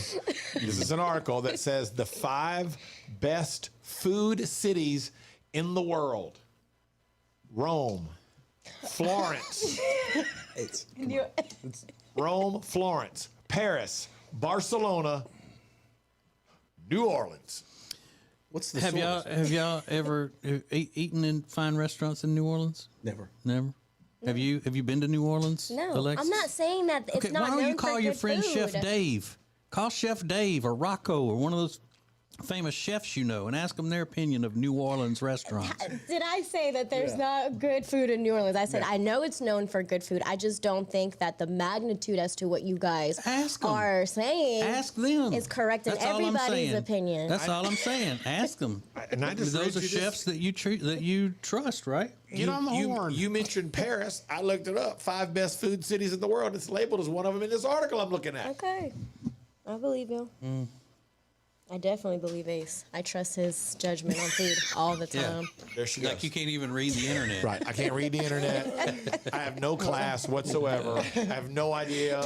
This is an article that says the 5 best food cities in the world. Rome, Florence. Rome, Florence, Paris, Barcelona, New Orleans. What's the Have y'all ever eaten in fine restaurants in New Orleans? Never. Never. Have you been to New Orleans? No, Alexis? I'm not saying that it's Okay, not why don't known you call for your good friend food. Chef Dave? Call Chef Dave or Rocco or one of those famous chefs you know and ask them their opinion of New Orleans restaurants. Did I say that there's not good food in New Orleans? I said I know it's known for good food. I just don't think that the magnitude as to what you guys are saying Ask them. is correct in That's all I'm everybody's saying. opinion. That's all I'm saying. Ask them. And I just Those read are you this. chefs that you trust, right? You mentioned Paris. I looked it up. 5 best food cities in the world. It's labeled as one of them in this article I'm looking at. Okay. I believe you. I definitely believe Ace. I trust his judgment on food all the time. There she Like goes. you can't even read the internet. Right. I can't read the internet. I have no class whatsoever. I have no idea.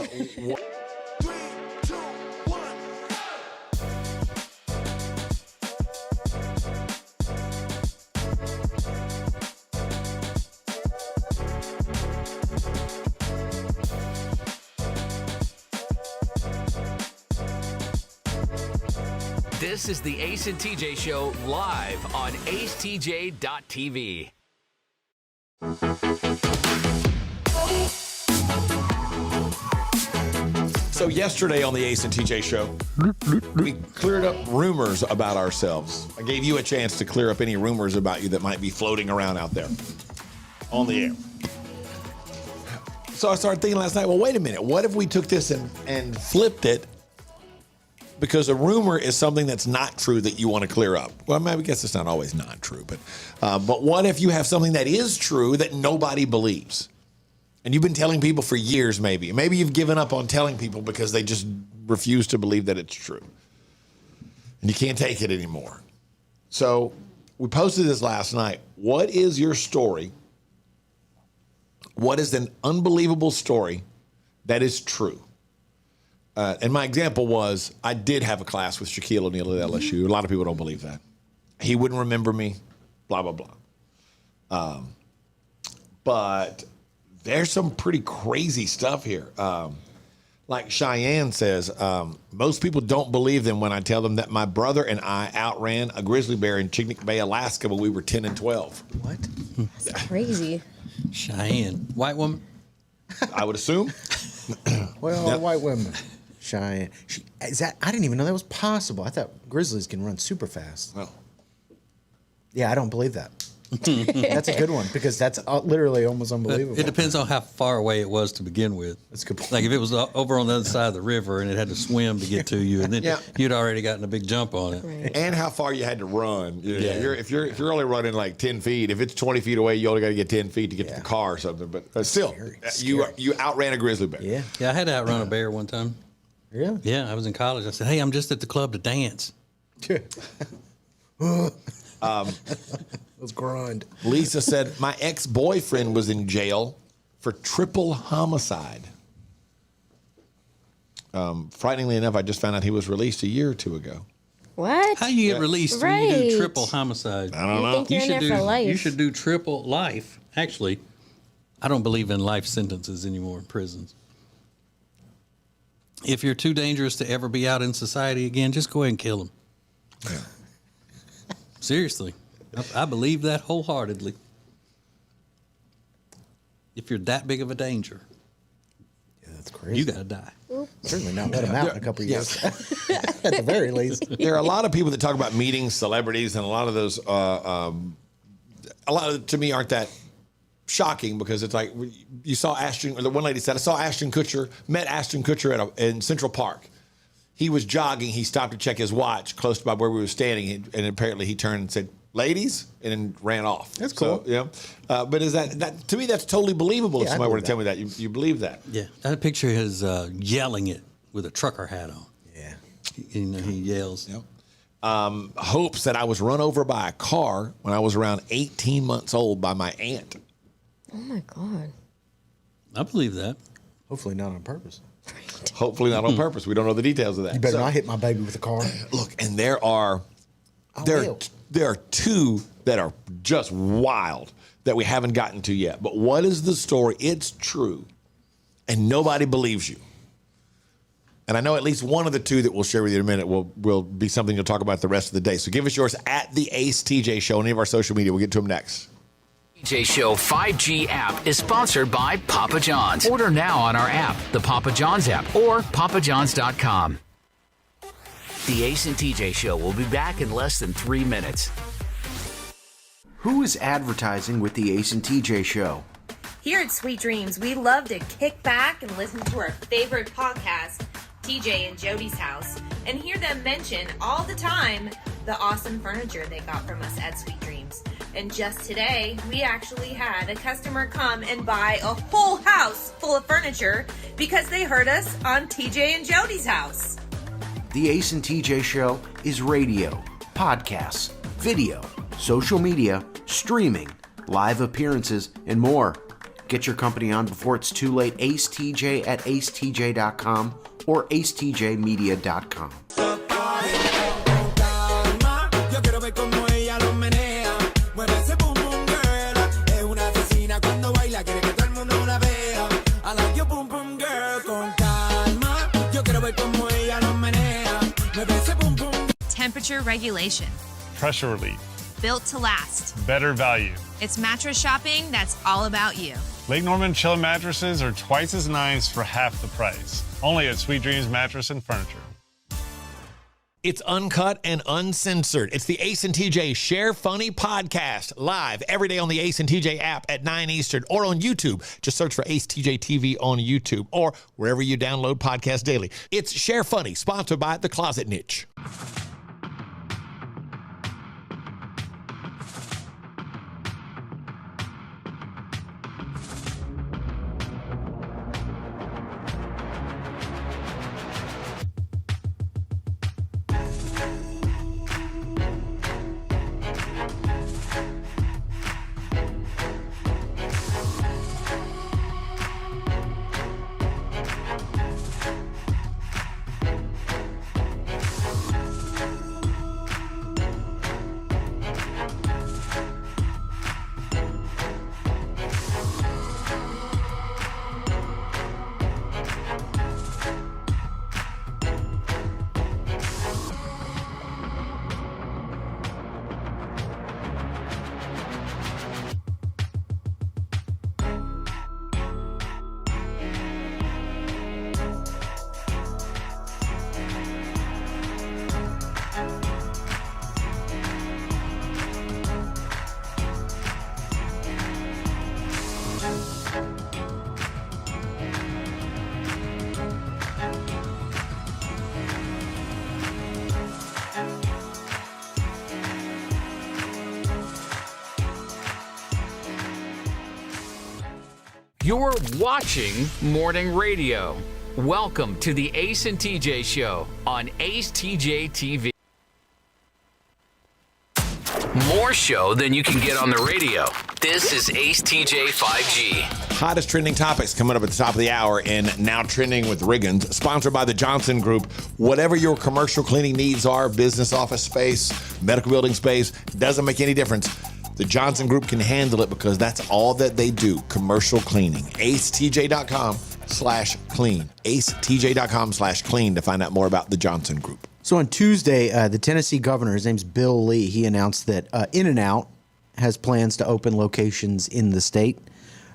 This is the Ace and TJ Show live on acetj.tv. So yesterday on the Ace and TJ Show, we cleared up rumors about ourselves. I gave you a chance to clear up any rumors about you that might be floating around out there on the air. So I started thinking last night, well, wait a minute. What if we took this and flipped it? Because a rumor is something that's not true that you want to clear up. Well, I guess it's not always not true, but what if you have something that is true that nobody believes? And you've been telling people for years, maybe. Maybe you've given up on telling people because they just refuse to believe that it's true. And you can't take it anymore. So we posted this last night. What is your story? What is an unbelievable story that is true? And my example was, I did have a class with Shaquille O'Neal at LSU. A lot of people don't believe that. He wouldn't remember me, blah, blah, blah. But there's some pretty crazy stuff here. Like Cheyenne says, most people don't believe them when I tell them that my brother and I outran a grizzly bear in Chignik Bay, Alaska when we were 10 and 12. What? That's crazy. Cheyenne. White woman? I would assume. Well, white women. Cheyenne. I didn't even know that was possible. I thought grizzlies can run super fast. Well. Yeah, I don't believe that. That's a good one because that's literally almost unbelievable. It depends on how far away it was to begin with. That's a good point. Like if it was over on the other side of the river and it had to swim to get to you, and then Yeah. you'd already gotten a big jump on it. Right. And how far you had to run. Yeah. If you're only running like 10 feet, if it's 20 feet away, you only got to get 10 feet to get to the car or something. But still, you outran a grizzly bear. Yeah. Yeah, I had to outrun a bear one time. Really? Yeah, I was in college. I said, "Hey, I'm just at the club to dance." Let's grind. Lisa said, my ex-boyfriend was in jail for triple homicide. Frighteningly enough, I just found out he was released a year or two ago. What? How you get released when you do Right. triple homicide? I don't know. think you're in there do, for life. You should do triple life. Actually, I don't believe in life sentences anymore in prisons. If you're too dangerous to ever be out in society again, just go ahead and kill him. Yeah. Seriously. I believe that wholeheartedly. If you're that big of a danger, Yeah, that's crazy. you got to die. Certainly not let him out in a couple of years. At the very least. There are a lot of people that talk about meeting celebrities, and a lot of those, to me, aren't that shocking because it's like you saw Ashton, or the one lady said, I saw Ashton Kutcher, met Ashton Kutcher in Central Park. He was jogging. He stopped to check his watch close to where we were standing, and apparently he turned and said, ladies, and then ran off. That's cool. So, yeah. But is that to me, that's totally believable if Yeah, I somebody were to believe tell me that. You believe that. Yeah. That picture is yelling it with a trucker hat on. Yeah. He yells. Yep. Hopes that I was run over by a car when I was around 18 months old by my aunt. Oh my God. I believe that. Hopefully not on purpose. Hopefully not on purpose. We don't know the details of that. You better not hit my baby with a car. Look, and there are two that are just wild that we haven't gotten to yet. But what is the story? It's true, and nobody believes you. And I know at least one of the two that we'll share with you in a minute will be something you'll talk about the rest of the day. So give us yours at the Ace TJ Show on any of our social media. We'll get to them next. TJ Show 5G app is sponsored by Papa John's. Order now on our app, the Papa John's app, or papajohns.com. The Ace and TJ Show will be back in less than 3 minutes. Who is advertising with the Ace and TJ Show? Here at Sweet Dreams, we love to kick back and listen to our favorite podcast, TJ and Jody's House, and hear them mention all the time the awesome furniture they got from us at Sweet Dreams. And just today, we actually had a customer come and buy a whole house full of furniture because they heard us on TJ and Jody's House. The Ace and TJ Show is radio, podcasts, video, social media, streaming, live appearances, and more. Get your company on before it's too late. Ace TJ at acetj.com or acetjmedia.com. Temperature regulation. Pressure relief. Built to last. Better value. It's mattress shopping that's all about you. Lake Norman Chill mattresses are twice as nice for half the price. Only at Sweet Dreams Mattress and Furniture. It's uncut and uncensored. It's the Ace and TJ Share Funny podcast, live every day on the Ace and TJ app at 9 Eastern or on YouTube. Just search for Ace TJ TV on YouTube or wherever you download podcasts daily. It's Share Funny, sponsored by The Closet Niche. You're watching morning radio. Welcome to the Ace and TJ Show on acetjtv. More show than you can get on the radio. This is Ace TJ 5G. Hottest trending topics coming up at the top of the hour in Now Trending with Riggins, sponsored by the Johnson Group. Whatever your commercial cleaning needs are, business office space, medical building space, doesn't make any difference. The Johnson Group can handle it because that's all that they do, commercial cleaning. acetj.com/clean. acetj.com/clean to find out more about the Johnson Group. So on Tuesday, the Tennessee governor, his name's Bill Lee, he announced that In-N-Out has plans to open locations in the state.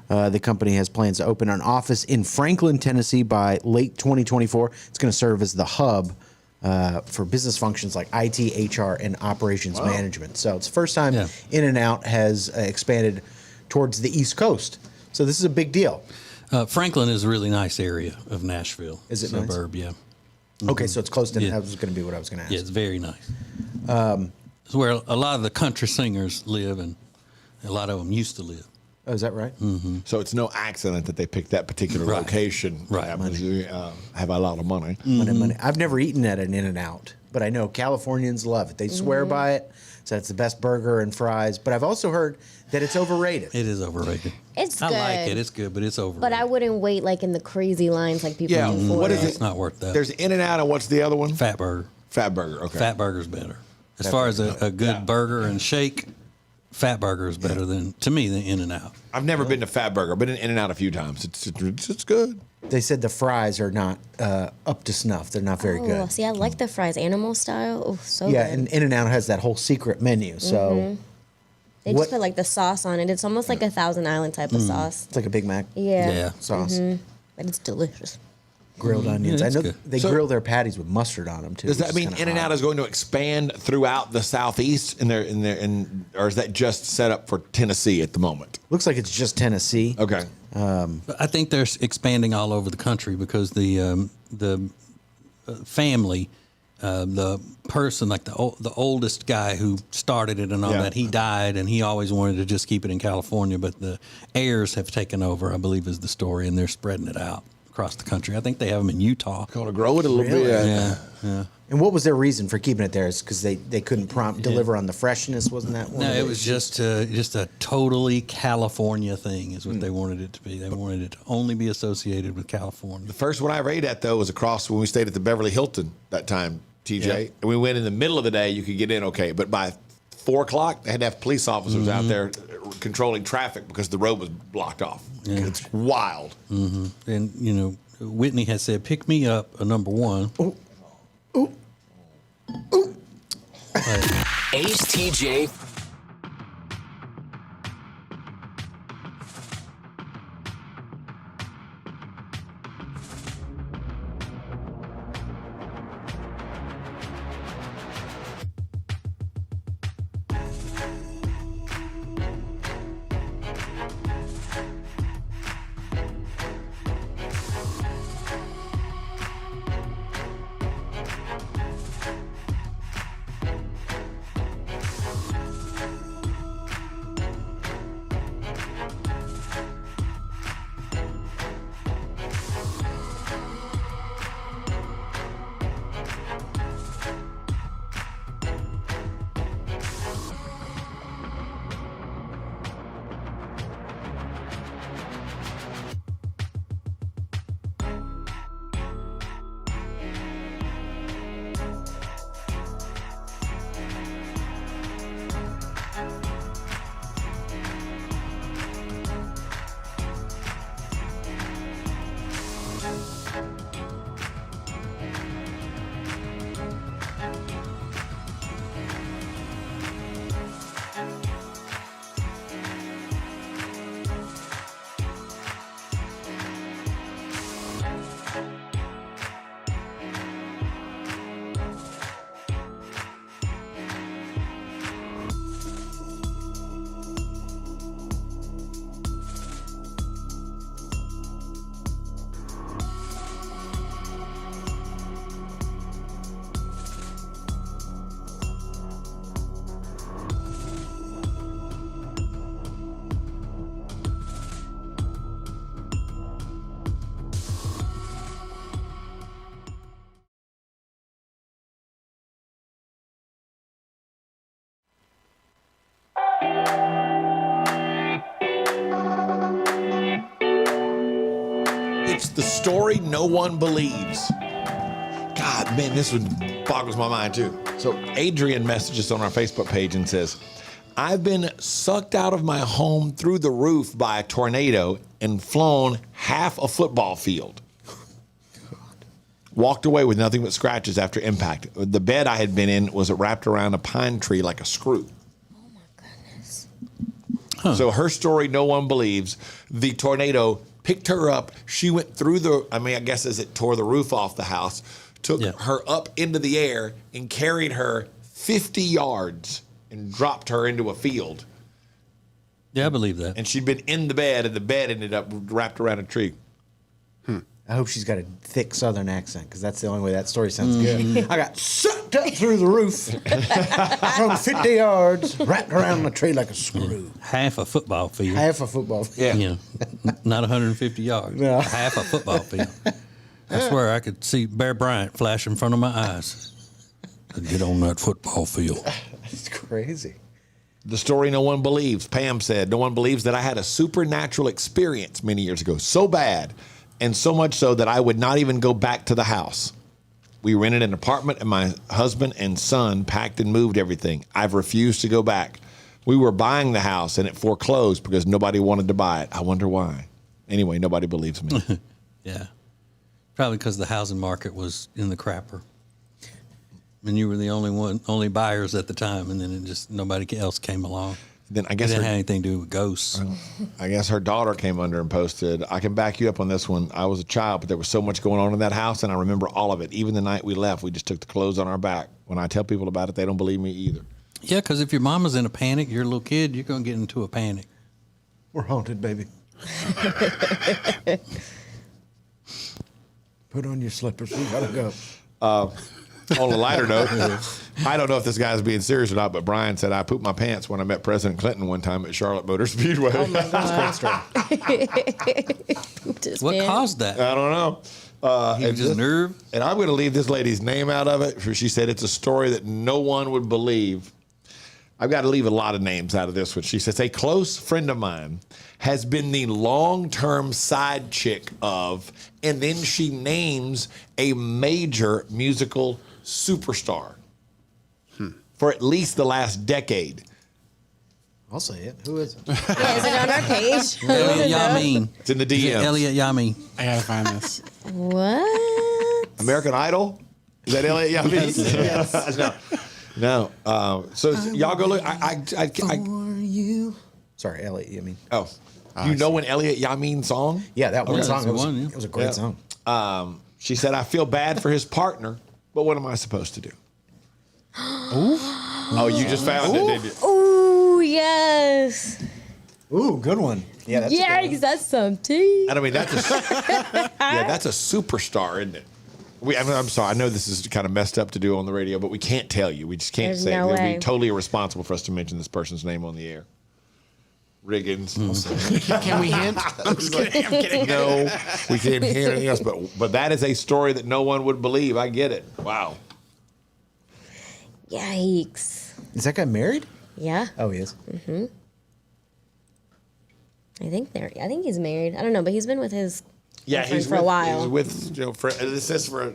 The company has plans to open an office in Franklin, Tennessee by late 2024. It's going to serve as the hub for business functions like IT, HR, and operations management. So it's the first time In-N-Out has expanded towards the East Coast. So this is a big deal. Franklin is a really nice area of Nashville. Is it suburb? Nice? Yeah. Okay, so it's close to. That was going to be what I was going to ask. Yeah, it's very nice. It's where a lot of the country singers live, and a lot of them used to live. Oh, is that right? Mm-hmm. So it's no accident that they picked that particular location. Right. Have a lot of money. Money. I've never eaten at an In-N-Out, but I know Californians love it. They swear by it. So it's the best burger and fries. But I've also heard that it's overrated. It is overrated. It's I good. like it. It's good, but it's overrated. But I wouldn't wait like in the crazy lines like people do for what is it. It's not worth that. There's In-N-Out, and what's the other one? Fat Burger. Fat Burger, okay. Fat Burger's better. As Fat far as Burger. a good burger and shake, Fat Burger is better to me than In-N-Out. I've never been to Fat Burger. I've been in In-N-Out a few times. It's good. They said the fries are not up to snuff. They're not very good. See, I like the fries, animal style. Oh, so Yeah, good. and In-N-Out has that whole secret menu. So They just put like the sauce on it. It's almost like a Thousand Island type of sauce. it's like a Big Mac Yeah. sauce. But it's delicious. Grilled onions. I it's know good. they grill their patties with mustard on them too. Does which that is mean kinda In-N-Out odd. is going to expand throughout the Southeast, or is that just set up for Tennessee at the moment? Looks like it's just Tennessee. Okay. But I think they're expanding all over the country because the family, the person, like the oldest guy who started it and all that, he died, and he always wanted to just keep it in California. But the heirs have taken over, I believe, is the story, and they're spreading it out across the country. I think they have them in Utah. Going to grow it a little bit. Yeah. And what was their reason for keeping it there? Is because they couldn't deliver on the freshness? Wasn't that one? No, of it the was issues? just a totally California thing is what they wanted it to be. They wanted it to only be associated with California. The first one I ate at, though, was across when we stayed at the Beverly Hilton that time, TJ. Yeah. And we went in the middle of the day, you could get in okay. But by 4 o'clock, they had to have police officers out there controlling traffic because the road was blocked off. Yeah. It's wild. And, Whitney had said, pick me up a number one. Ace TJ. The story no one believes. God, man, this one boggles my mind too. So Adrian messages on our Facebook page and says, I've been sucked out of my home through the roof by a tornado and flown half a football field. Walked away with nothing but scratches after impact. The bed I had been in was wrapped around a pine tree like a screw. Oh my goodness. Huh. So her story no one believes. The tornado picked her up. She went through I guess as it tore the roof off the house, took her up into the air and carried her 50 yards and dropped her into a field. Yeah, I believe that. And she'd been in the bed, and the bed ended up wrapped around a tree. I hope she's got a thick Southern accent, because that's the only way that story sounds good. I got sucked up through the roof from 50 yards, wrapped around the tree like a screw. Half a football field. Half a football field. Yeah. Not 150 yards. No. Half a football field. I swear I could see Bear Bryant flash in front of my eyes. Get on that football field. That's crazy. The story no one believes. Pam said, no one believes that I had a supernatural experience many years ago. So bad, and so much so that I would not even go back to the house. We rented an apartment, and my husband and son packed and moved everything. I've refused to go back. We were buying the house, and it foreclosed because nobody wanted to buy it. I wonder why. Anyway, nobody believes me. Yeah. Probably because the housing market was in the crapper. And you were the only buyers at the time, and then nobody else came along. Then I guess it didn't have anything to do with ghosts. I guess her daughter came under and posted, I can back you up on this one. I was a child, but there was so much going on in that house, and I remember all of it. Even the night we left, we just took the clothes on our back. When I tell people about it, they don't believe me either. Yeah, because if your mama's in a panic, you're a little kid, you're going to get into a panic. We're haunted, baby. Put on your slippers. We gotta go. On a lighter note, I don't know if this guy's being serious or not, but Brian said I pooped my pants when I met President Clinton one time at Charlotte Motor Speedway. Oh my God. What caused that? I don't know. He was just nerve. And I'm going to leave this lady's name out of it. She said it's a story that no one would believe. I've got to leave a lot of names out of this one. She says, a close friend of mine has been the long-term side chick of, and then she names a major musical superstar for at least the last decade. I'll say it. Who is it? Yeah, is it on our page? Elliot Yamin. It's in the DMs. Elliot Yamin. I gotta find this. What? American Idol? Is that Elliot Yamin? Yes. No. So y'all go look. Sorry, Elliot Yamin. Oh. You know an Elliot Yamin song? Yeah, that one song. It was a great song. She said, I feel bad for his partner, but what am I supposed to do? Oh, you just found it, didn't you? Ooh, yes. Ooh, good one. Yeah, that's Yikes, that's some tea. And I mean, that's a superstar, isn't it? I'm sorry. I know this is kind of messed up to do on the radio, but we can't tell you. We just can't There's say no it. It would way. be totally irresponsible for us to mention this person's name on the air. Riggins. Can we hint? I'm kidding. No, we can't hear anything else. But that is a story that no one would believe. I get it. Wow. Yikes. Is that guy married? Yeah. Oh, he is. Mm-hmm. I think he's married. I don't know, but he's been with his girlfriend for a while. He's with, it says for at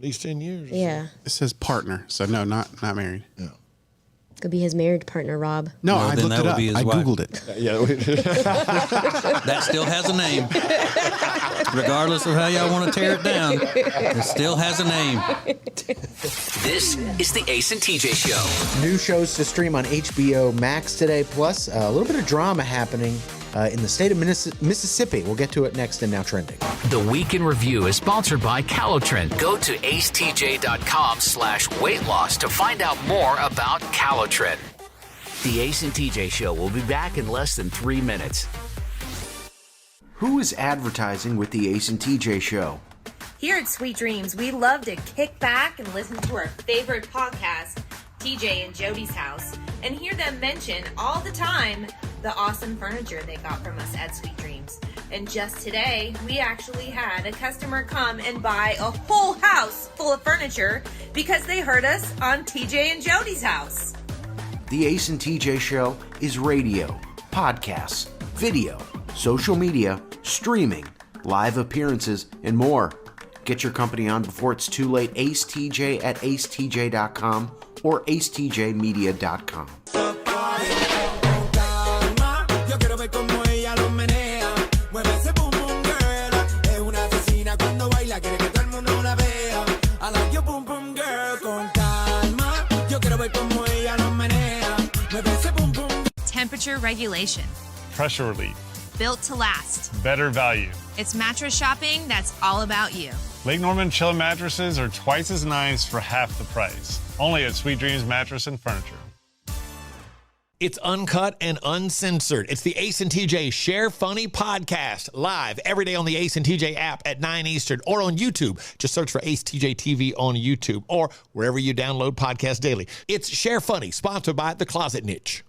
least 10 years. Yeah. It says partner, so no, not married. Yeah. Could be his married partner, Rob. No, Well, I then looked that it would up. be his I wife. Googled it. Yeah. That still has a name. Regardless of how y'all want to tear it down, it still has a name. This is the Ace and TJ Show. New shows to stream on HBO Max today, plus a little bit of drama happening in the state of Mississippi. We'll get to it next in Now Trending. The Week in Review is sponsored by Calotren. Go to acetj.com/weight loss to find out more about Calotren. The Ace and TJ Show will be back in less than 3 minutes. Who is advertising with the Ace and TJ Show? Here at Sweet Dreams, we love to kick back and listen to our favorite podcast, TJ and Jody's House, and hear them mention all the time the awesome furniture they got from us at Sweet Dreams. And just today, we actually had a customer come and buy a whole house full of furniture because they heard us on TJ and Jody's House. The Ace and TJ Show is radio, podcasts, video, social media, streaming, live appearances, and more. Get your company on before it's too late. AceTJ at acetj.com or acetjmedia.com. Temperature regulation. Pressure relief. Built to last. Better value. It's mattress shopping that's all about you. Lake Norman Chill mattresses are twice as nice for half the price. Only at Sweet Dreams Mattress and Furniture. It's uncut and uncensored. It's the Ace and TJ Share Funny podcast, live every day on the Ace and TJ app at 9 Eastern or on YouTube. Just search for AceTJTV on YouTube or wherever you download podcasts daily. It's Share Funny, sponsored by The Closet Niche.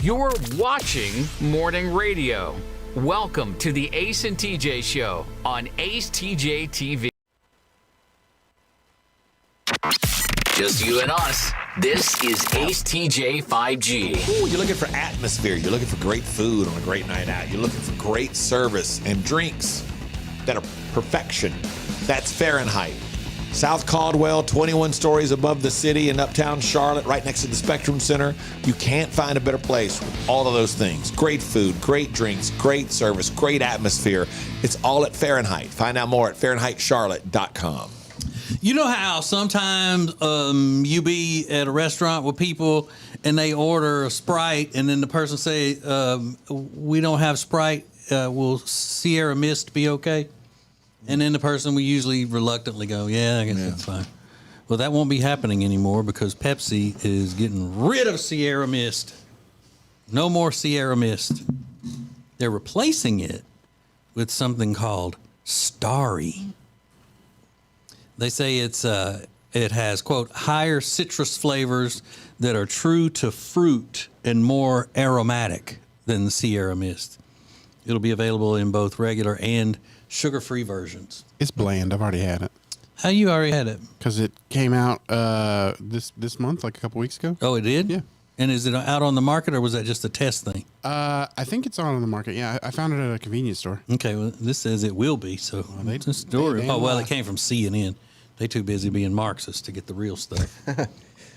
You're watching Morning Radio. Welcome to the Ace and TJ Show on AceTJTV. Just you and us. This is AceTJ 5G. Ooh, you're looking for atmosphere. You're looking for great food on a great night out. You're looking for great service and drinks that are perfection. That's Fahrenheit. South Caldwell, 21 stories above the city in uptown Charlotte, right next to the Spectrum Center. You can't find a better place with all of those things. Great food, great drinks, great service, great atmosphere. It's all at Fahrenheit. Find out more at FahrenheitCharlotte.com. You know how sometimes you be at a restaurant with people and they order a Sprite and then the person say, we don't have Sprite, will Sierra Mist be okay? And then the person will usually reluctantly go, yeah, I guess that's fine. Well, that won't be happening anymore because Pepsi is getting rid of Sierra Mist. No more Sierra Mist. They're replacing it with something called Starry. They say it has, quote, higher citrus flavors that are true to fruit and more aromatic than the Sierra Mist. It'll be available in both regular and sugar-free versions. It's bland. I've already had it. How you already had it? Because it came out this month, like a couple weeks ago. Oh, it did? Yeah. And is it out on the market, or was that just a test thing? I think it's on the market. Yeah, I found it at a convenience store. Okay, well, this says it will be, so it's a story. It came from CNN. They too busy being Marxist to get the real stuff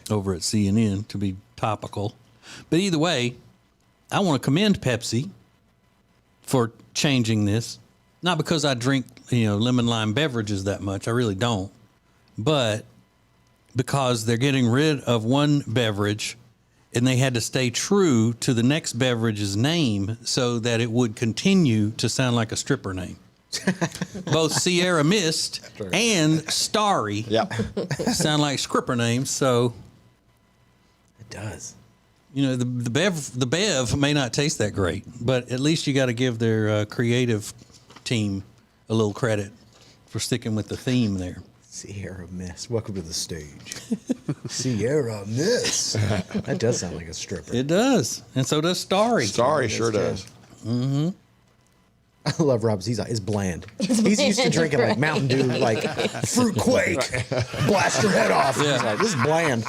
over at CNN to be topical. But either way, I want to commend Pepsi for changing this. Not because I drink, lemon lime beverages that much. I really don't. But because they're getting rid of one beverage and they had to stay true to the next beverage's name so that it would continue to sound like a stripper name. Both Sierra Mist and Starry sound like stripper names, so it does. The Bev may not taste that great, but at least you got to give their creative team a little credit for sticking with the theme there. Sierra Mist, welcome to the stage. Sierra Mist. That does sound like a stripper. It does, and so does Starry. Starry sure does. Mm-hmm. I love Rob's. He's bland. He's used to drinking like Mountain Dew, like Fruit Quake, blast your head off. Yeah. He's like, this is bland.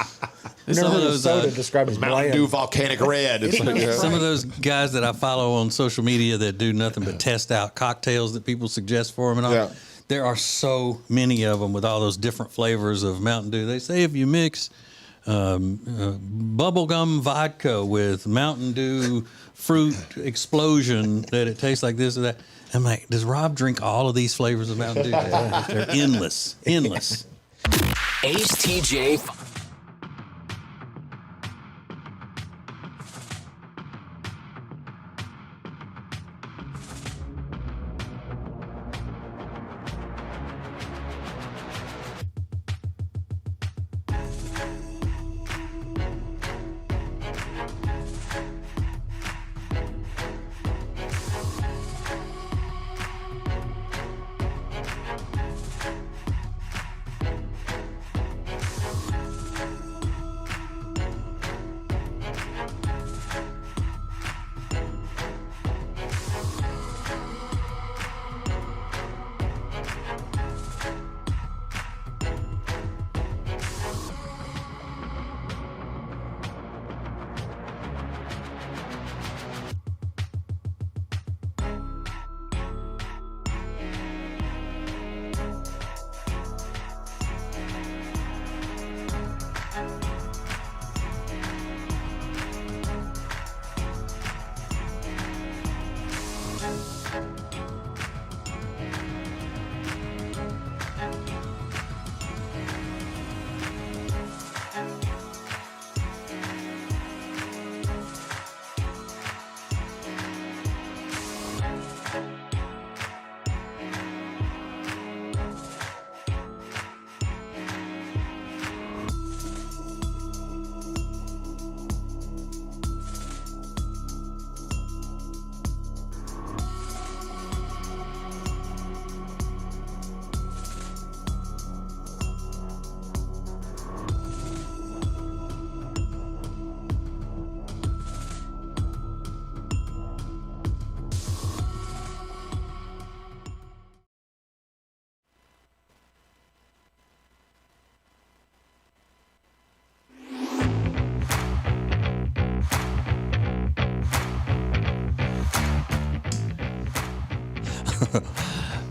Never heard of soda described as Mountain bland. Dew volcanic red. It's like, Some of those guys that I follow on social media that do nothing but test out cocktails that people suggest for them and all. Yeah. There are so many of them with all those different flavors of Mountain Dew. They say if you mix bubblegum vodka with Mountain Dew fruit explosion that it tastes like this or that. I'm like, does Rob drink all of these flavors of Mountain Dew? They're endless. Ace TJ.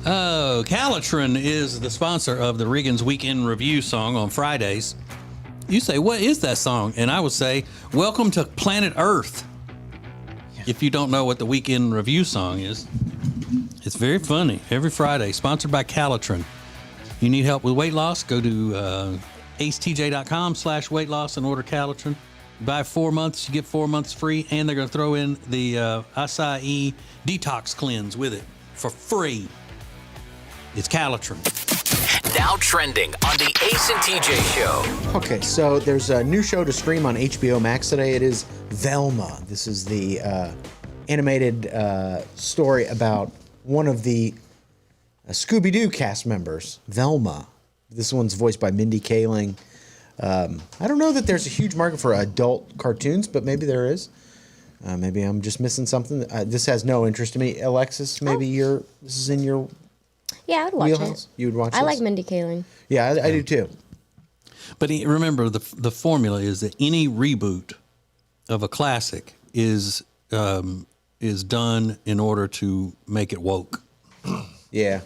Oh, Calitrin is the sponsor of the Regan's Weekend Review song on Fridays. You say, what is that song? And I would say, welcome to planet Earth. If you don't know what the Weekend Review song is, it's very funny. Every Friday, sponsored by Calitrin. You need help with weight loss? Go to acetj.com/weight loss and order Calitrin. Buy 4 months, you get 4 months free, and they're going to throw in the acai detox cleanse with it for free. It's Calitrin. Now trending on the Ace and TJ Show. Okay, so there's a new show to stream on HBO Max today. It is Velma. This is the animated story about one of the Scooby-Doo cast members, Velma. This one's voiced by Mindy Kaling. I don't know that there's a huge market for adult cartoons, but maybe there is. Maybe I'm just missing something. This has no interest to me. Alexis, maybe this is in your Yeah, I'd watch wheelhouse? it. You would watch I this? like Mindy Kaling. Yeah, I do too. But remember, the formula is that any reboot of a classic is done in order to make it woke. Yeah.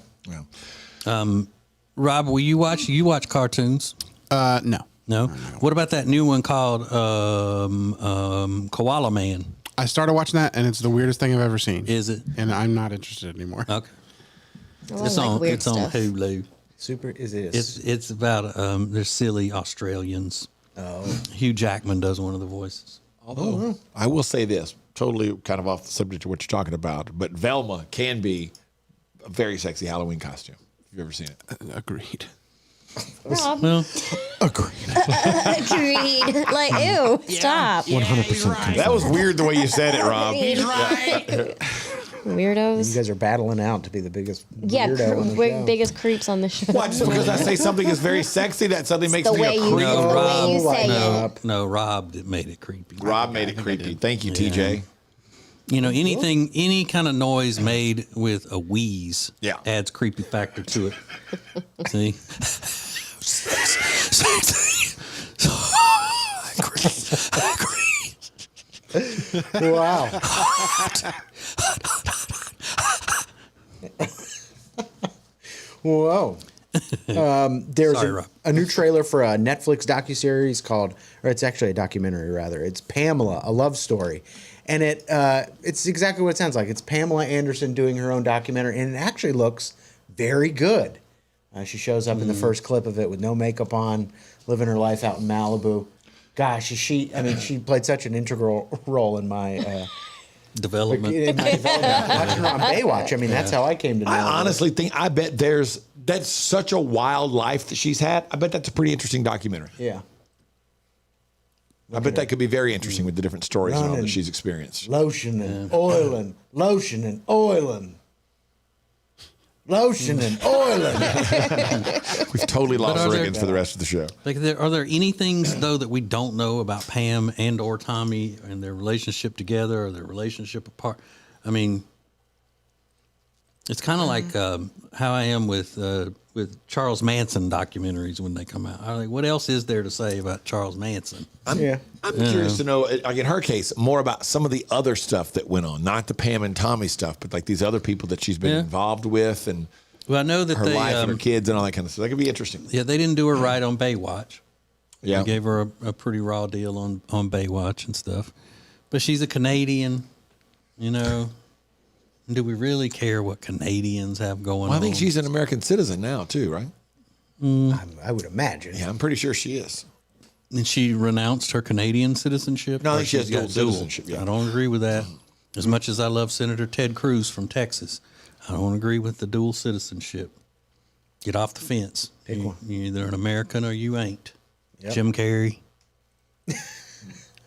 Rob, will you watch cartoons? No. No? What about that new one called Koala Man? I started watching that, and it's the weirdest thing I've ever seen. Is it? And I'm not interested anymore. Okay. Oh, It's on Hulu. Super. It's about they're silly Australians. Oh. Hugh Jackman does one of the voices. Although I will say this, totally kind of off the subject of what you're talking about, but Velma can be a very sexy Halloween costume. If you've ever seen it. Agreed. Rob. Well, agreed. Agreed. Like, ew, stop. 100%. That was weird the way you said it, Rob. He's right. Weirdos. You guys are battling out to be the biggest Yeah, weirdo on the we're show. biggest creeps on the show. Why, just because I say something is very sexy, that suddenly makes the me way a you- creep? the way you say it. No, Rob made it creepy. Rob made it creepy. Thank you, TJ. You know, any kind of noise made with a wheeze adds creepy factor to it. See? Wow. Whoa. There's Sorry, a new trailer for a Netflix docuseries called, or it's actually a documentary rather. It's Pamela, a love story. And it's exactly what it sounds like. It's Pamela Anderson doing her own documentary, and it actually looks very good. She shows up in the first clip of it with no makeup on, living her life out in Malibu. Gosh, she played such an integral role in my development. Watching her on Baywatch. I mean, that's how I came to know her. I honestly think, that's such a wild life that she's had. I bet that's a pretty interesting documentary. Yeah. I bet that could be very interesting with the different stories and all that she's experienced. Lotion and oiling. Lotion and oiling. Lotion and oiling. We've totally lost Riggins for the rest of the show. Like, are there any things, though, that we don't know about Pam and or Tommy and their relationship together or their relationship apart? I mean, it's kind of like how I am with Charles Manson documentaries when they come out. I'm like, what else is there to say about Charles Manson? I'm curious to know, like in her case, more about some of the other stuff that went on, not the Pam and Tommy stuff, but like these other people that she's been involved with, and I know that her life and her kids and all that kind of stuff. That could be interesting. Yeah, they didn't do her right on Baywatch. Yeah, they gave her a pretty raw deal on Baywatch and stuff. But she's a Canadian, you know. Do we really care what Canadians have going on? I think she's an American citizen now, too, right? I would imagine. Yeah, I'm pretty sure she is. And she renounced her Canadian citizenship? No, I think she has dual citizenship. Yeah. I don't agree with that. As much as I love Senator Ted Cruz from Texas, I don't agree with the dual citizenship. Get off the fence. Pick one. You're either an American or you ain't. Yep. Jim Carrey.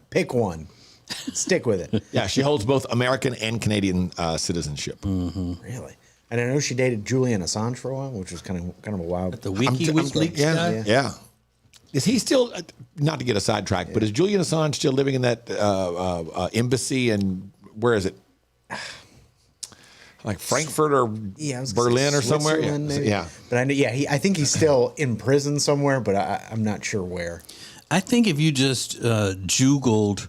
Pick one. Stick with it. Yeah, she holds both American and Canadian citizenship. Mm-hmm. Really? And I know she dated Julian Assange for a while, which was kind of a wild. The WikiLeaks guy? Yeah. Is he still, not to get a sidetrack, but is Julian Assange still living in that embassy, and where is it? Like Frankfurt or Berlin or somewhere? Yeah. But I think he's still in prison somewhere, but I'm not sure where. I think if you just Googled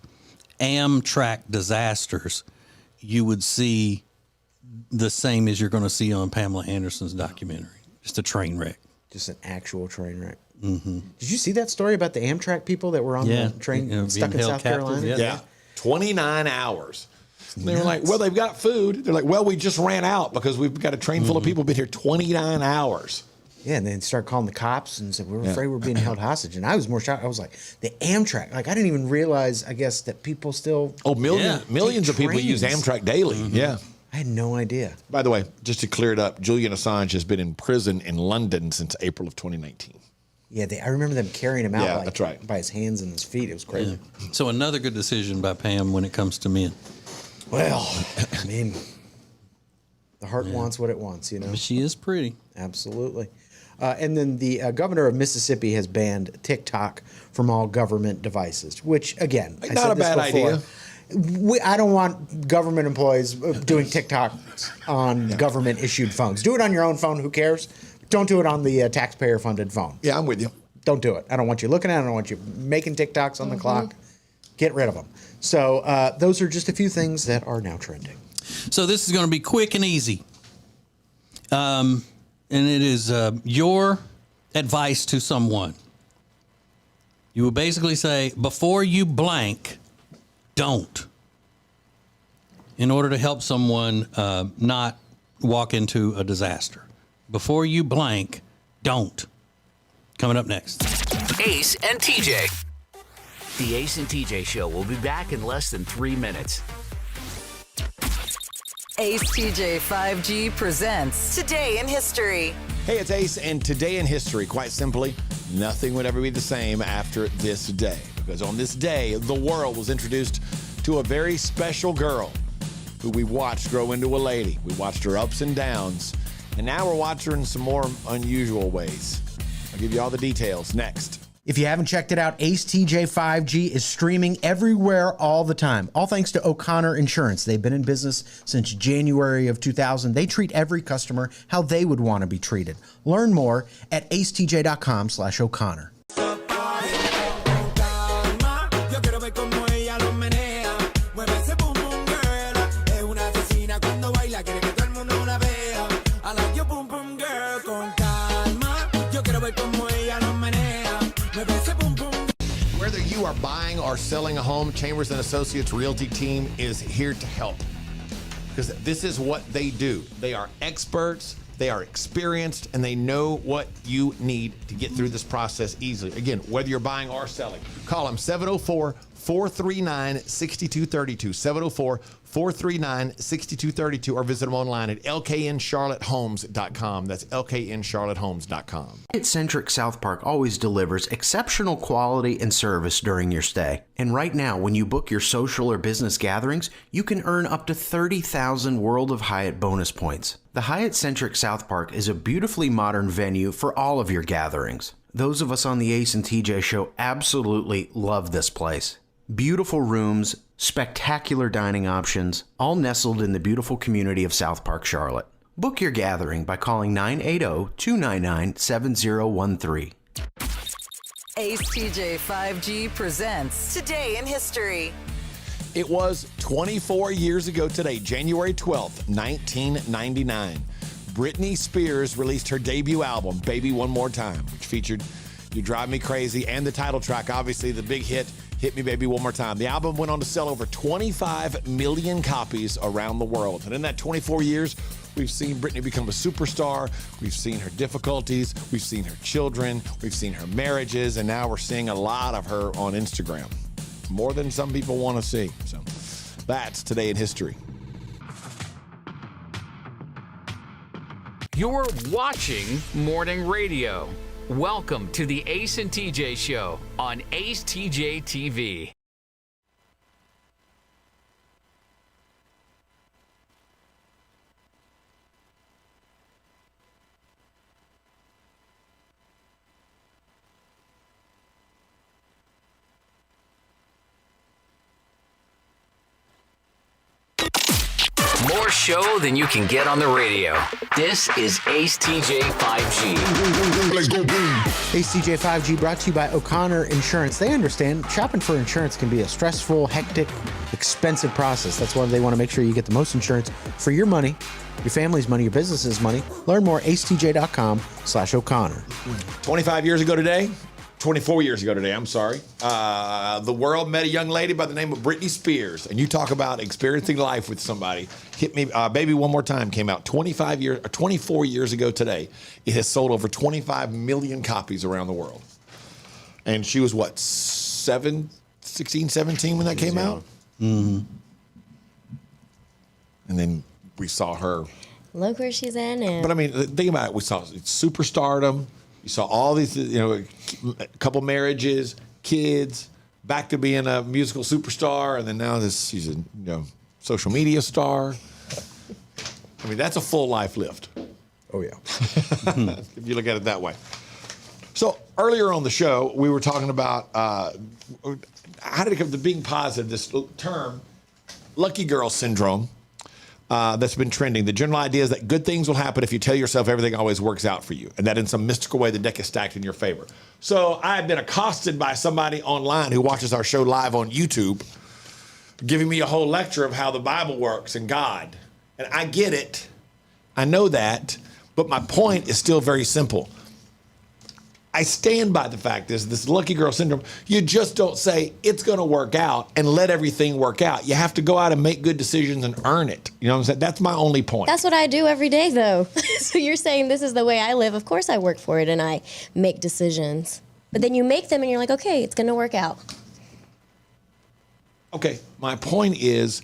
Amtrak disasters, you would see the same as you're going to see on Pamela Anderson's documentary. Just a train wreck. Just an actual train wreck. Mm-hmm. Did you see that story about the Amtrak people that were on the train stuck in South Carolina? Yeah. 29 hours. They were like, well, they've got food. They're like, well, we just ran out because we've got a train full of people been here 29 hours. Yeah, and then started calling the cops and said, we're afraid we're being held hostage. And I was more shocked. I was like, the Amtrak. Like, I didn't even realize, I guess, that people still... Oh, millions of people use Amtrak daily. Mm-hmm. Yeah. I had no idea. By the way, just to clear it up, Julian Assange has been in prison in London since April of 2019. Yeah, I remember them carrying him out that's right. by his hands and his feet. It was crazy. Yeah. So another good decision by Pam when it comes to men. Well, I mean, the heart wants what it wants, you know. But she is pretty. Absolutely. And then the governor of Mississippi has banned TikTok from all government devices, which, again, I not said a this bad before. idea. I don't want government employees doing TikToks on government-issued phones. Do it on your own phone. Who cares? Don't do it on the taxpayer-funded phone. Yeah, I'm with you. Don't do it. I don't want you looking at it. I don't want you making TikToks on the clock. Get rid of them. So those are just a few things that are now trending. So this is going to be quick and easy. And it is your advice to someone. You would basically say, before you blank, don't. In order to help someone not walk into a disaster. Before you blank, don't. Coming up next. Ace and TJ. The Ace and TJ Show will be back in less than 3 minutes. Ace TJ 5G presents Today in History. Hey, it's Ace, and today in history, quite simply, nothing would ever be the same after this day. Because on this day, the world was introduced to a very special girl who we watched grow into a lady. We watched her ups and downs, and now we're watching her in some more unusual ways. I'll give you all the details next. If you haven't checked it out, Ace TJ 5G is streaming everywhere all the time. All thanks to O'Connor Insurance. They've been in business since January of 2000. They treat every customer how they would want to be treated. Learn more at acetj.com/O'Connor. you are buying or selling a home, Chambers and Associates Realty team is here to help. Because this is what they do. They are experts, they are experienced, and they know what you need to get through this process easily. Again, whether you're buying or selling, call them 704-439-6232, 704-439-6232, or visit them online at lkncharlottehomes.com. That's lkncharlottehomes.com. Hyatt-centric South Park always delivers exceptional quality and service during your stay. And right now, when you book your social or business gatherings, you can earn up to 30,000 World of Hyatt bonus points. The Hyatt-centric South Park is a beautifully modern venue for all of your gatherings. Those of us on the Ace and TJ show absolutely love this place. Beautiful rooms, spectacular dining options, all nestled in the beautiful community of South Park, Charlotte. Book your gathering by calling 980-299-7013. Ace TJ 5G presents Today in History. It was 24 years ago today, January 12th, 1999. Britney Spears released her debut album, Baby One More Time, which featured You Drive Me Crazy and the title track, obviously the big hit, Hit Me Baby One More Time. The album went on to sell over 25 million copies around the world. And in that 24 years, we've seen Britney become a superstar. We've seen her difficulties. We've seen her children. We've seen her marriages. And now we're seeing a lot of her on Instagram. More than some people want to see. So that's Today in History. You're watching Morning Radio. Welcome to the Ace and TJ Show on acetjtv. More show than you can get on the radio. This is Ace TJ 5G. Let's go boom. Ace TJ 5G brought to you by O'Connor Insurance. They understand shopping for insurance can be a stressful, hectic, expensive process. That's why they want to make sure you get the most insurance for your money, your family's money, your business's money. Learn more at acetj.com/O'Connor. 25 years ago today, 24 years ago today, I'm sorry, the world met a young lady by the name of Britney Spears. And you talk about experiencing life with somebody. Hit Me, Baby One More Time came out 24 years ago today. It has sold over 25 million copies around the world. And she was what, 16, 17 when that came out? Mm-hmm. And then we saw her. Look where she's in. And But I mean, think about it. We saw superstardom. You saw all these, a couple marriages, kids, back to being a musical superstar, and then now she's a social media star. I mean, that's a full life lived. Oh yeah, if you look at it that way. So earlier on the show, we were talking about how did it come to being positive? This term, lucky girl syndrome. That's been trending. The general idea is that good things will happen if you tell yourself everything always works out for you, and that in some mystical way the deck is stacked in your favor. So I have been accosted by somebody online who watches our show live on YouTube, giving me a whole lecture of how the Bible works and God. And I get it. I know that. But my point is still very simple. I stand by the fact is this lucky girl syndrome. You just don't say it's going to work out and let everything work out. You have to go out and make good decisions and earn it. You know what I'm saying? That's my only point. that's what I do every day, though. So you're saying this is the way I live. Of course I work for it and I make decisions. But then you make them and you're like, okay, it's going to work out. Okay, my point is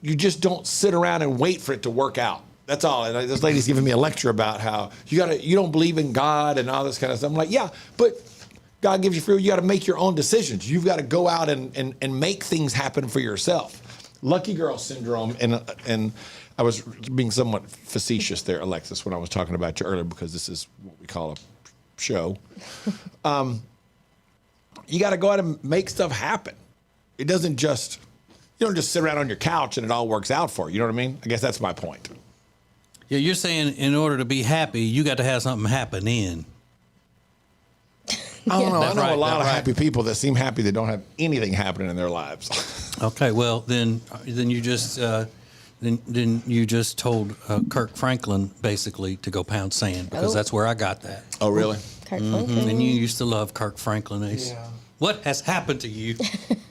you just don't sit around and wait for it to work out. That's all. And this lady's giving me a lecture about how you don't believe in God and all this kind of stuff. I'm like, yeah, but God gives you free will. You got to make your own decisions. You've got to go out and make things happen for yourself. Lucky girl syndrome. And I was being somewhat facetious there, Alexis, when I was talking about you earlier, because this is what we call a show. You got to go out and make stuff happen. It doesn't just, you don't just sit around on your couch and it all works out for you. You know what I mean? I guess that's my point. Yeah, you're saying in order to be happy, you got to have something happen in. I don't know. I know a lot of happy people that seem happy that don't have anything happening in their lives. Okay, well then you just then you just told Kirk Franklin basically to go pound sand because that's where I got that. Oh, really? Kirk Franklin. And you used to love Kirk Franklin, Ace. Yeah. What has happened to you?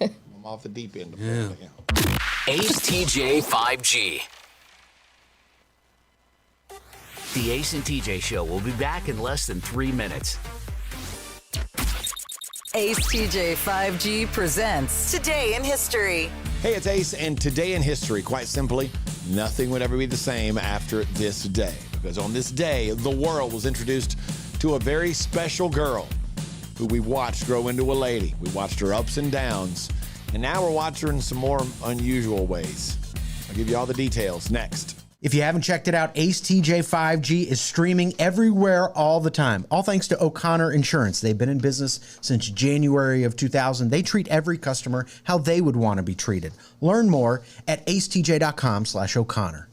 I'm off the deep end. Yeah. Ace TJ 5G. The Ace and TJ Show will be back in less than 3 minutes. Ace TJ 5G presents Today in History. Hey, it's Ace, and today in history, quite simply, nothing would ever be the same after this day. Because on this day, the world was introduced to a very special girl who we watched grow into a lady. We watched her ups and downs, and now we're watching her in some more unusual ways. I'll give you all the details next. If you haven't checked it out, Ace TJ 5G is streaming everywhere all the time. All thanks to O'Connor Insurance. They've been in business since January of 2000. They treat every customer how they would want to be treated. Learn more at acetj.com/O'Connor.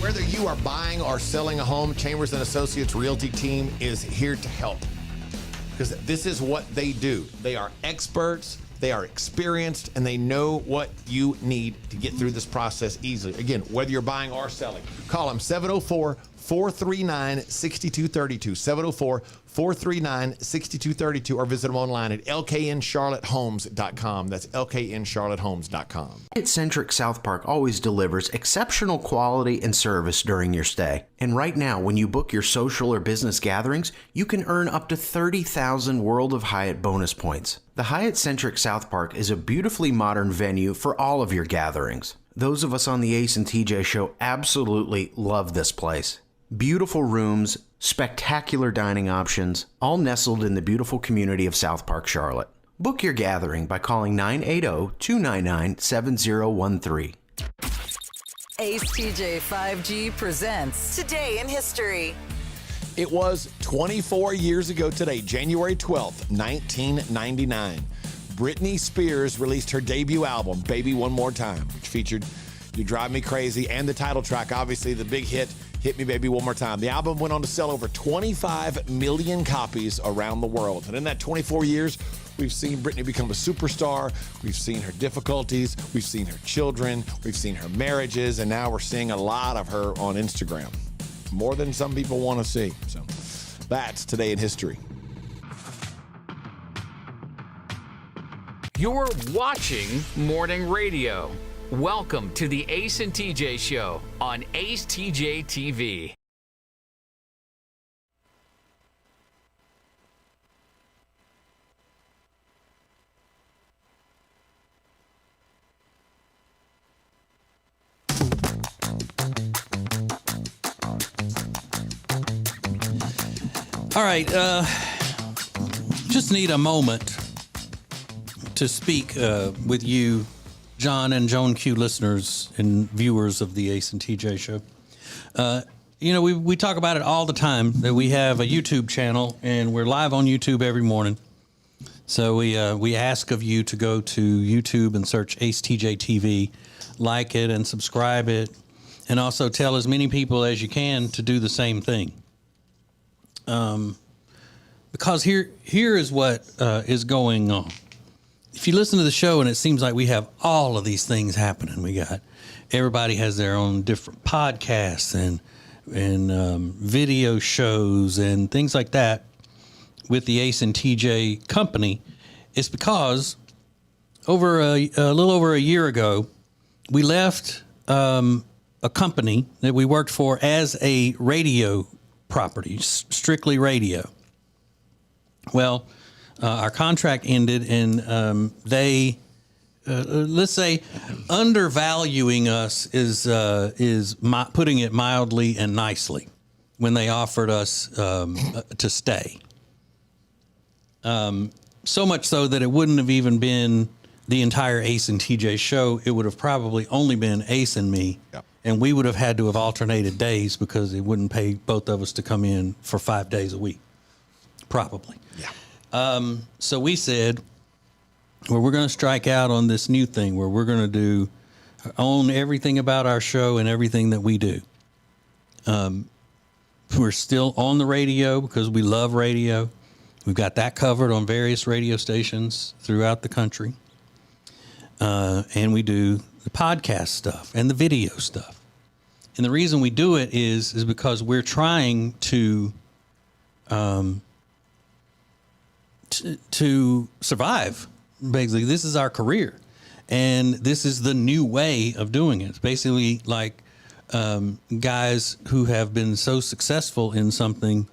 Whether you are buying or selling a home, Chambers & Associates Realty team is here to help. Because this is what they do. They are experts, they are experienced, and they know what you need to get through this process easily. Again, whether you're buying or selling, call them 704-439-6232, 704-439-6232, or visit them online at lkncharlottehomes.com. That's lkncharlottehomes.com. Hyatt-centric South Park always delivers exceptional quality and service during your stay. And right now, when you book your social or business gatherings, you can earn up to 30,000 World of Hyatt bonus points. The Hyatt-centric South Park is a beautifully modern venue for all of your gatherings. Those of us on the Ace and TJ Show absolutely love this place. Beautiful rooms, spectacular dining options, all nestled in the beautiful community of South Park, Charlotte. Book your gathering by calling 980-299-7013. Ace TJ 5G presents Today in History. It was 24 years ago today, January 12th, 1999. Britney Spears released her debut album, Baby One More Time, which featured You Drive Me Crazy and the title track, obviously the big hit, Hit Me Baby One More Time. The album went on to sell over 25 million copies around the world. And in that 24 years, we've seen Britney become a superstar. We've seen her difficulties. We've seen her children. We've seen her marriages. And now we're seeing a lot of her on Instagram. More than some people want to see. So that's Today in History. You're watching Morning Radio. Welcome to the Ace and TJ Show on acetjtv. All right, just need a moment to speak with you, John and Joan Q listeners and viewers of the Ace and TJ Show. You know, we talk about it all the time that we have a YouTube channel and we're live on YouTube every morning. So we ask of you to go to YouTube and search acetjtv, like it and subscribe it, and also tell as many people as you can to do the same thing. Because here is what is going on. If you listen to the show and it seems like we have all of these things happening, we got everybody has their own different podcasts and video shows and things like that with the Ace and TJ company, it's because over a little over a year ago, we left a company that we worked for as a radio property, strictly radio. Well, our contract ended, and they, let's say, undervaluing us is putting it mildly and nicely when they offered us to stay. So much so that it wouldn't have even been the entire Ace and TJ show. It would have probably only been Ace and me. Yep. And we would have had to have alternated days because it wouldn't pay both of us to come in for 5 days a week. Probably. Yeah. So we said, well, we're going to strike out on this new thing where we're going to own everything about our show and everything that we do. We're still on the radio because we love radio. We've got that covered on various radio stations throughout the country. And we do the podcast stuff and the video stuff. And the reason we do it is because we're trying to survive. Basically, this is our career, and this is the new way of doing it. It's basically like guys who have been so successful in something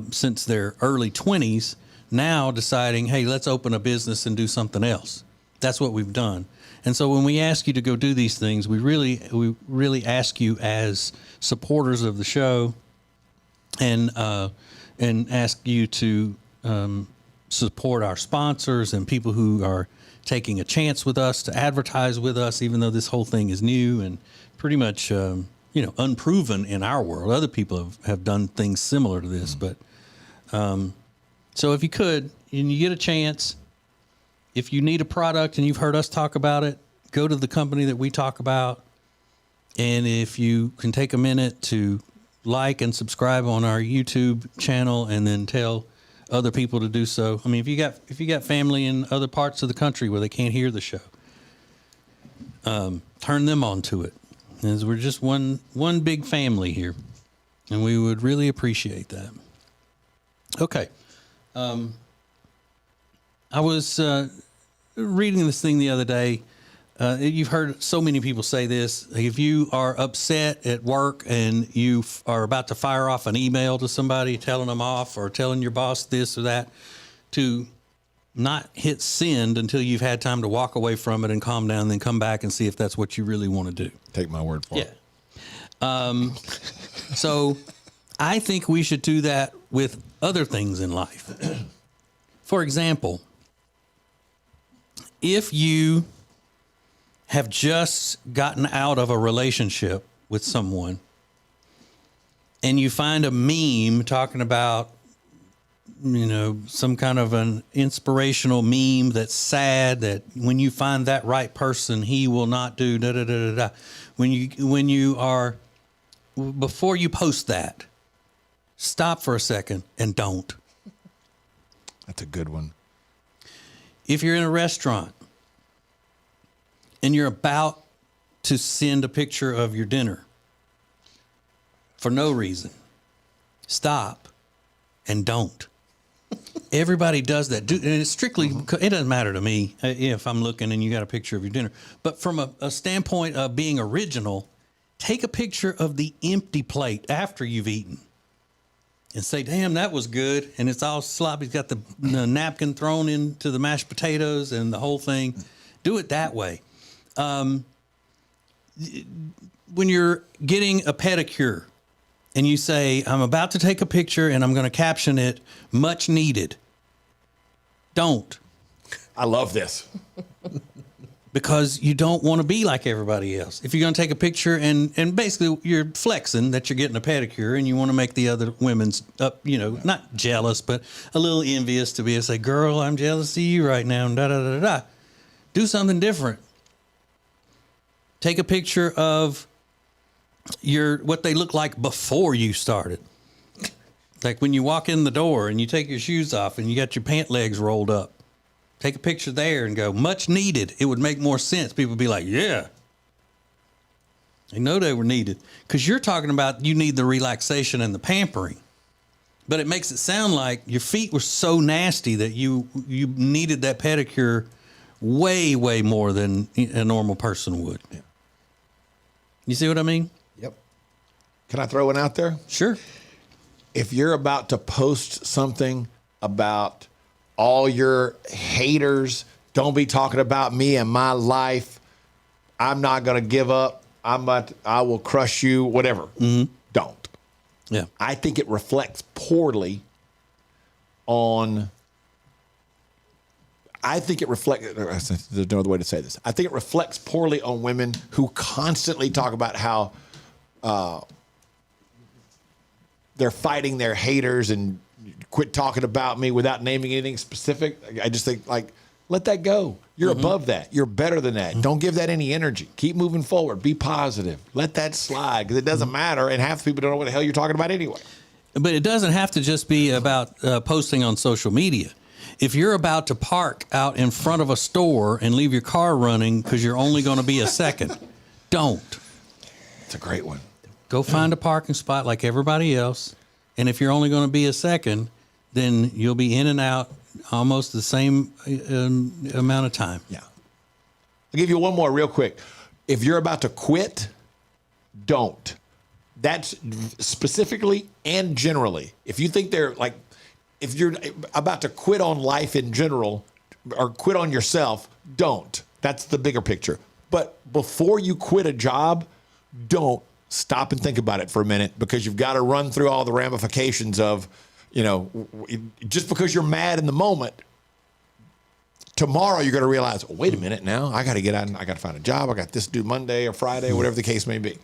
since their early 20s now deciding, hey, let's open a business and do something else. That's what we've done. And so when we ask you to go do these things, we really ask you as supporters of the show and ask you to support our sponsors and people who are taking a chance with us to advertise with us, even though this whole thing is new and pretty much unproven in our world. Other people have done things similar to this, but so if you could, and you get a chance, if you need a product and you've heard us talk about it, go to the company that we talk about. And if you can take a minute to like and subscribe on our YouTube channel and then tell other people to do so. I mean, if you got family in other parts of the country where they can't hear the show, turn them on to it. As we're just one big family here, and we would really appreciate that. Okay. I was reading this thing the other day. You've heard so many people say this. If you are upset at work and you are about to fire off an email to somebody, telling them off or telling your boss this or that, to not hit send until you've had time to walk away from it and calm down, and then come back and see if that's what you really want to do. Take my word for it. So I think we should do that with other things in life. For example, if you have just gotten out of a relationship with someone and you find a meme talking about, some kind of an inspirational meme that's sad, that when you find that right person, he will not do da da da da da. Before you post that, stop for a second and don't. That's a good one. If you're in a restaurant and you're about to send a picture of your dinner for no reason, stop and don't. Everybody does that. And it's strictly, it doesn't matter to me if I'm looking and you got a picture of your dinner. But from a standpoint of being original, take a picture of the empty plate after you've eaten and say, damn, that was good. And it's all sloppy. It's got the napkin thrown into the mashed potatoes and the whole thing. Do it that way. When you're getting a pedicure and you say, I'm about to take a picture and I'm going to caption it, much needed. Don't. I love this. Because you don't want to be like everybody else. If you're going to take a picture and basically you're flexing that you're getting a pedicure and you want to make the other women's not jealous, but a little envious to be able to say, girl, I'm jealous of you right now. And da, da, da, da. Do something different. Take a picture of what they look like before you started. Like when you walk in the door and you take your shoes off and you got your pant legs rolled up. Take a picture there and go, much needed. It would make more sense. People would be like, yeah. They know they were needed. Because you're talking about you need the relaxation and the pampering. But it makes it sound like your feet were so nasty that you needed that pedicure way, way more than a normal person would. Yeah. You see what I mean? Yep. Can I throw one out there? Sure. If you're about to post something about all your haters, don't be talking about me and my life. I'm not going to give up. I will crush you, whatever. Mm-hmm. Don't. Yeah. I think it reflects poorly on, there's no other way to say this. I think it reflects poorly on women who constantly talk about how they're fighting their haters and quit talking about me without naming anything specific. I just think, let that go. You're above that. You're better than that. Don't give that any energy. Keep moving forward. Be positive. Let that slide because it doesn't matter. And half the people don't know what the hell you're talking about anyway. But it doesn't have to just be about posting on social media. If you're about to park out in front of a store and leave your car running because you're only going to be a second, don't. It's a great one. Go find a parking spot like everybody else. And if you're only going to be a second, then you'll be in and out almost the same amount of time. Yeah. I'll give you one more real quick. If you're about to quit, don't. That's specifically and generally. If you think if you're about to quit on life in general or quit on yourself, don't. That's the bigger picture. But before you quit a job, don't stop and think about it for a minute, because you've got to run through all the ramifications of, just because you're mad in the moment, tomorrow you're going to realize, oh, wait a minute now, I got to get out and I got to find a job. I got this due Monday or Friday, or whatever the case may be.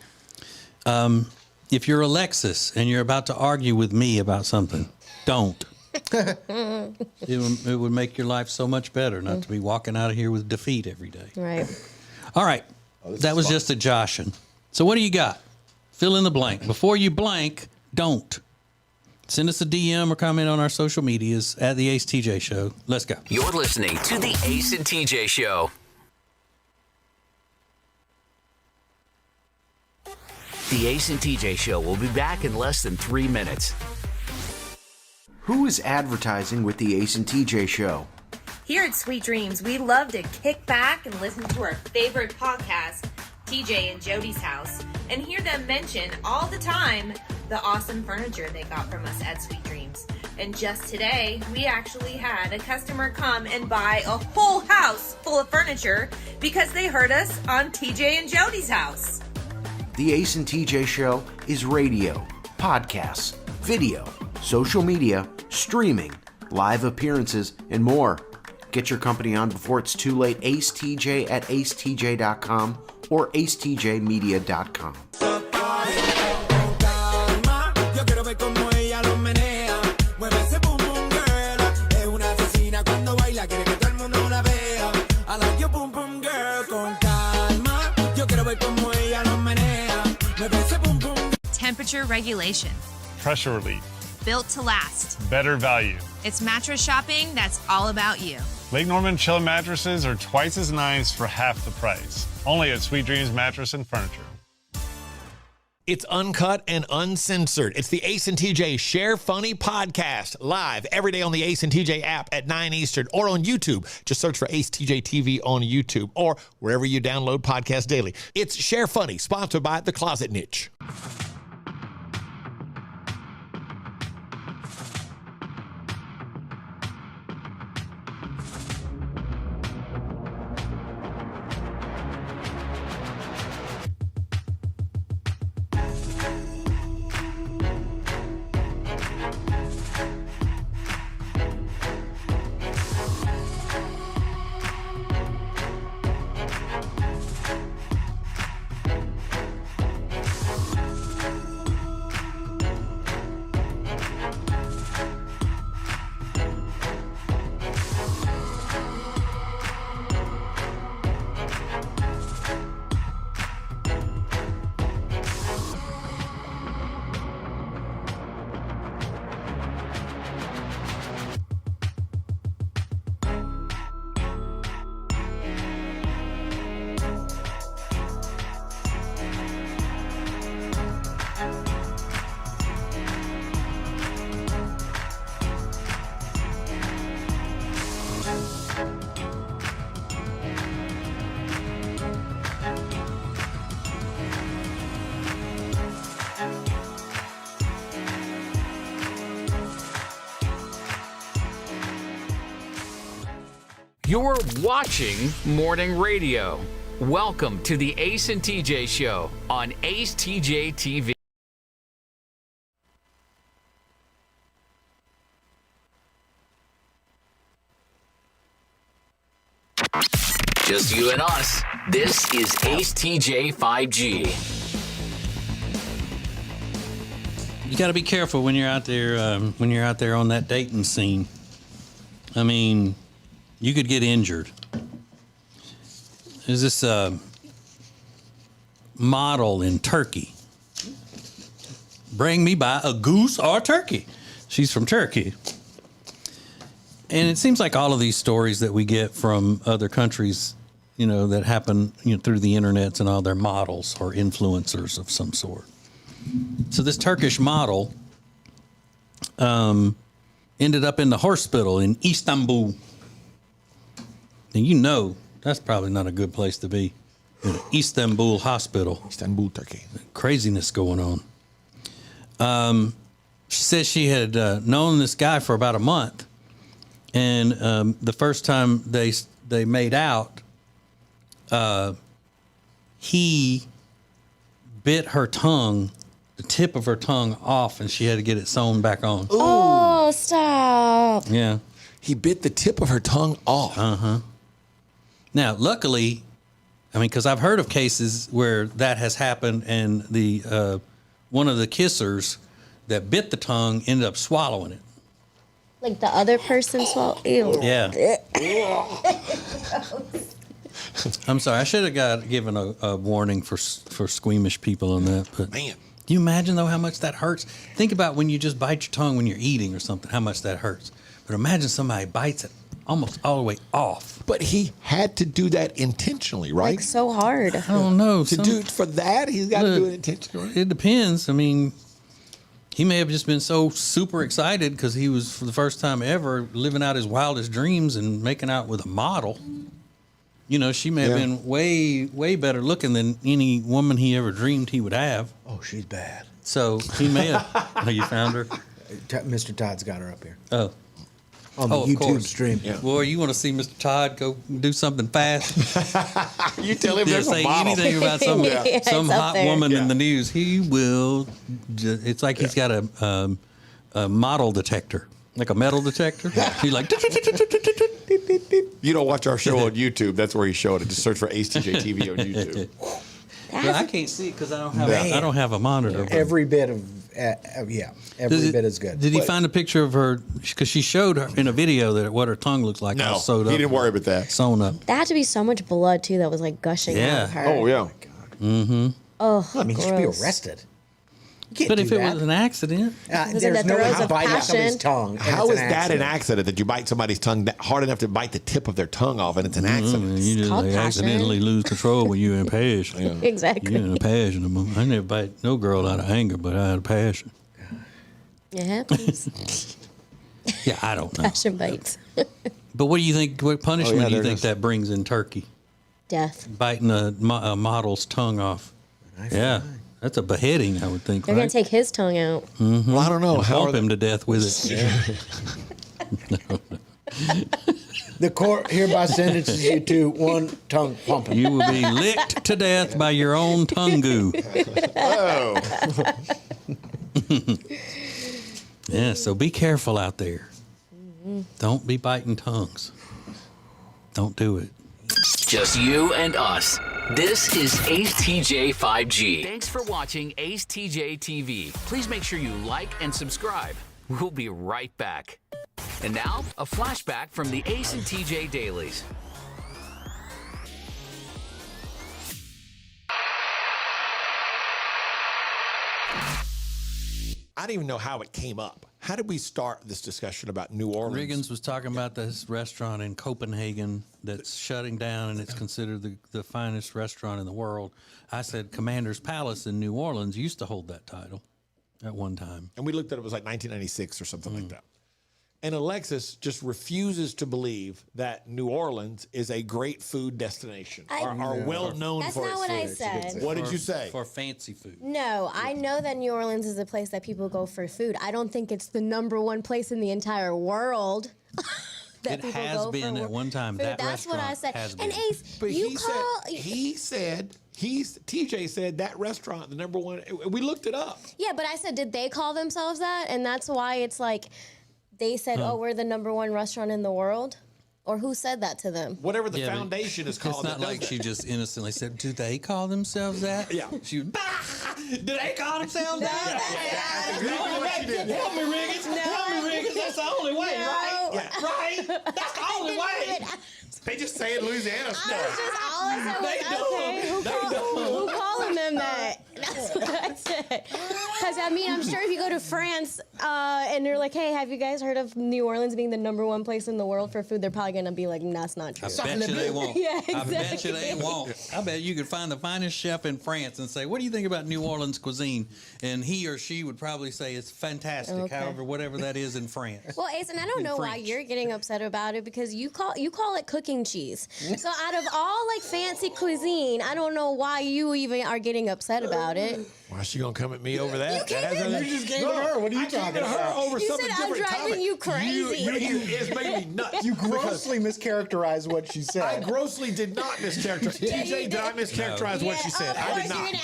If you're Alexis and you're about to argue with me about something, don't. It would make your life so much better not to be walking out of here with defeat every day. Right. All right. That was just a joshing. So what do you got? Fill in the blank. Before you blank, don't. Send us a DM or comment on our social medias at The Ace TJ Show. Let's go. You're listening to The Ace and TJ Show. The Ace and TJ Show will be back in less than 3 minutes. Who is advertising with The Ace and TJ Show? Here at Sweet Dreams, we love to kick back and listen to our favorite podcast, TJ and Jody's House, and hear them mention all the time the awesome furniture they got from us at Sweet Dreams. And just today, we actually had a customer come and buy a whole house full of furniture because they heard us on TJ and Jody's House. The Ace and TJ Show is radio, podcasts, video, social media, streaming, live appearances, and more. Get your company on before it's too late. AceTJ at acetj.com or acetjmedia.com. Temperature regulation. Pressure relief. Built to last. Better value. It's mattress shopping that's all about you. Lake Norman Chill mattresses are twice as nice for half the price. Only at Sweet Dreams Mattress and Furniture. It's uncut and uncensored. It's the Ace and TJ Share Funny podcast, live every day on the Ace and TJ app at 9 Eastern or on YouTube. Just search for Ace TJ TV on YouTube or wherever you download podcasts daily. It's Share Funny, sponsored by The Closet Niche. You're watching Morning Radio. Welcome to the Ace and TJ Show on acetjtv. Just you and us. This is Ace TJ 5G. You got to be careful when you're out there. When you're out there on that dating scene. I mean, you could get injured. There's this model in Turkey bring me by a goose or a turkey. She's from Turkey. And it seems like all of these stories that we get from other countries, that happen through the internets and all, their models or influencers of some sort. So this Turkish model ended up in the hospital in Istanbul. And that's probably not a good place to be. In an Istanbul hospital. Istanbul, Turkey. Craziness going on. She says she had known this guy for about a month. And the first time they made out, he bit her tongue, the tip of her tongue off, and she had to get it sewn back on. Ooh. Oh, stop. Yeah. He bit the tip of her tongue off. Uh-huh. Now, luckily, because I've heard of cases where that has happened, and the one of the kissers that bit the tongue ended up swallowing it. Like the other person swallowed? Ew. Yeah. I'm sorry. I should have given a warning for squeamish people on that. But man, do you imagine though how much that hurts? Think about when you just bite your tongue when you're eating or something, how much that hurts. But imagine somebody bites it almost all the way off. But he had to do that intentionally, right? Like so hard. I don't know. To do for that, he's got to do it intentionally. It depends. He may have just been so super excited because he was, for the first time ever, living out his wildest dreams and making out with a model. She may have been way, way better looking than any woman he ever dreamed he would have. Oh, she's bad. So he may have. Oh, you found her? Mr. Todd's got her up here. Oh. On the YouTube stream. Yeah. Boy, you want to see Mr. Todd go do something fast? You tell him there's a say model. Anything about some hot woman in the news, he will. It's like he's got a model detector, like a metal detector. He's like. You don't watch our show on YouTube. That's where he showed it. Just search for ACETJTV on YouTube. Well, I can't see it because I don't have a monitor. Every bit of every bit is good. Did he find a picture of her? Because she showed her in a video that what her tongue looked like. No, all sewed up. he didn't worry about that. Sewn up. That had to be so much blood too that was like gushing out of her. Oh yeah. Oh my God. Mm-hmm. Oh, I mean, gross. you should be arrested. You can't But do if it that. was an accident, there's no way to bite somebody's tongue. and How it's is an that accident. an accident that you bite somebody's tongue hard enough to bite the tip of their tongue off and it's an accident? You just called like passion. accidentally lose control when you're in passion. Exactly. You're in a passion. I never bite no girl out of anger, but out of passion. It happens. Yeah, I don't know. Passion bites. But what do you think? What punishment do you there think is. that brings in Turkey? Death. Biting a model's tongue off. Yeah, that's a beheading, I would think. They're right? gonna take his tongue out. Mm-hmm. Well, I don't know. And How pump him to death with it. The court hereby sentences you to one tongue pumping. You will be licked to death by your own tongue goo. Oh. Yeah, so be careful out there. Don't be biting tongues. Don't do it. Just you and us. This is Ace TJ 5G. Thanks for watching Ace TJ TV. Please make sure you like and subscribe. We'll be right back. And now, a flashback from the Ace and TJ dailies. I don't even know how it came up. How did we start this discussion about New Orleans? Riggins was talking about this restaurant in Copenhagen that's shutting down, and it's considered the finest restaurant in the world. I said Commander's Palace in New Orleans used to hold that title at one time. And we looked at it was like 1996 or something like that. And Alexis just refuses to believe that New Orleans is a great food destination or well known That's for not its what I food. said. What did you say? For fancy food. No, I know that New Orleans is a place that people go for food. I don't think it's the #1 place in the entire world. That It people has go been for at one time. food. That That's what I restaurant said. has And been. Ace, But you TJ said that restaurant, the #1, we looked it up. Yeah, but I said, did they call themselves that? And that's why it's like, they said, oh, we're the #1 restaurant in the world? Or who said that to them? Whatever the Yeah, but foundation is called. It's not like she just innocently said, do they call themselves that? Yeah. She was, do they call themselves that? Help me, Riggins. Help me, Riggins. That's the only way, right? Yeah. Right? That's the only way. They just say in Louisiana stuff. Who calling them that? That's what I said. Because, I mean, I'm sure if you go to France and they're like, hey, have you guys heard of New Orleans being the #1 place in the world for food? They're probably going to be like, that's not true. I bet you they won't. Yeah, exactly. I bet you they won't. I bet you could find the finest chef in France and say, what do you think about New Orleans cuisine? And he or she would probably say it's fantastic, Okay. however, whatever that is in France. Well, Ace, and I don't know why you're getting upset about it because you call it cooking cheese. So out of all like fancy cuisine, I don't know why you even are getting upset about it. Why is she gonna come at me over that? You just gave it her. What are you talking about? Over You something said I'm different driving topic. you crazy. It's making me nuts. You grossly mischaracterized what she said. I grossly did not mischaracterize. TJ, did I mischaracterize what she said? I did not.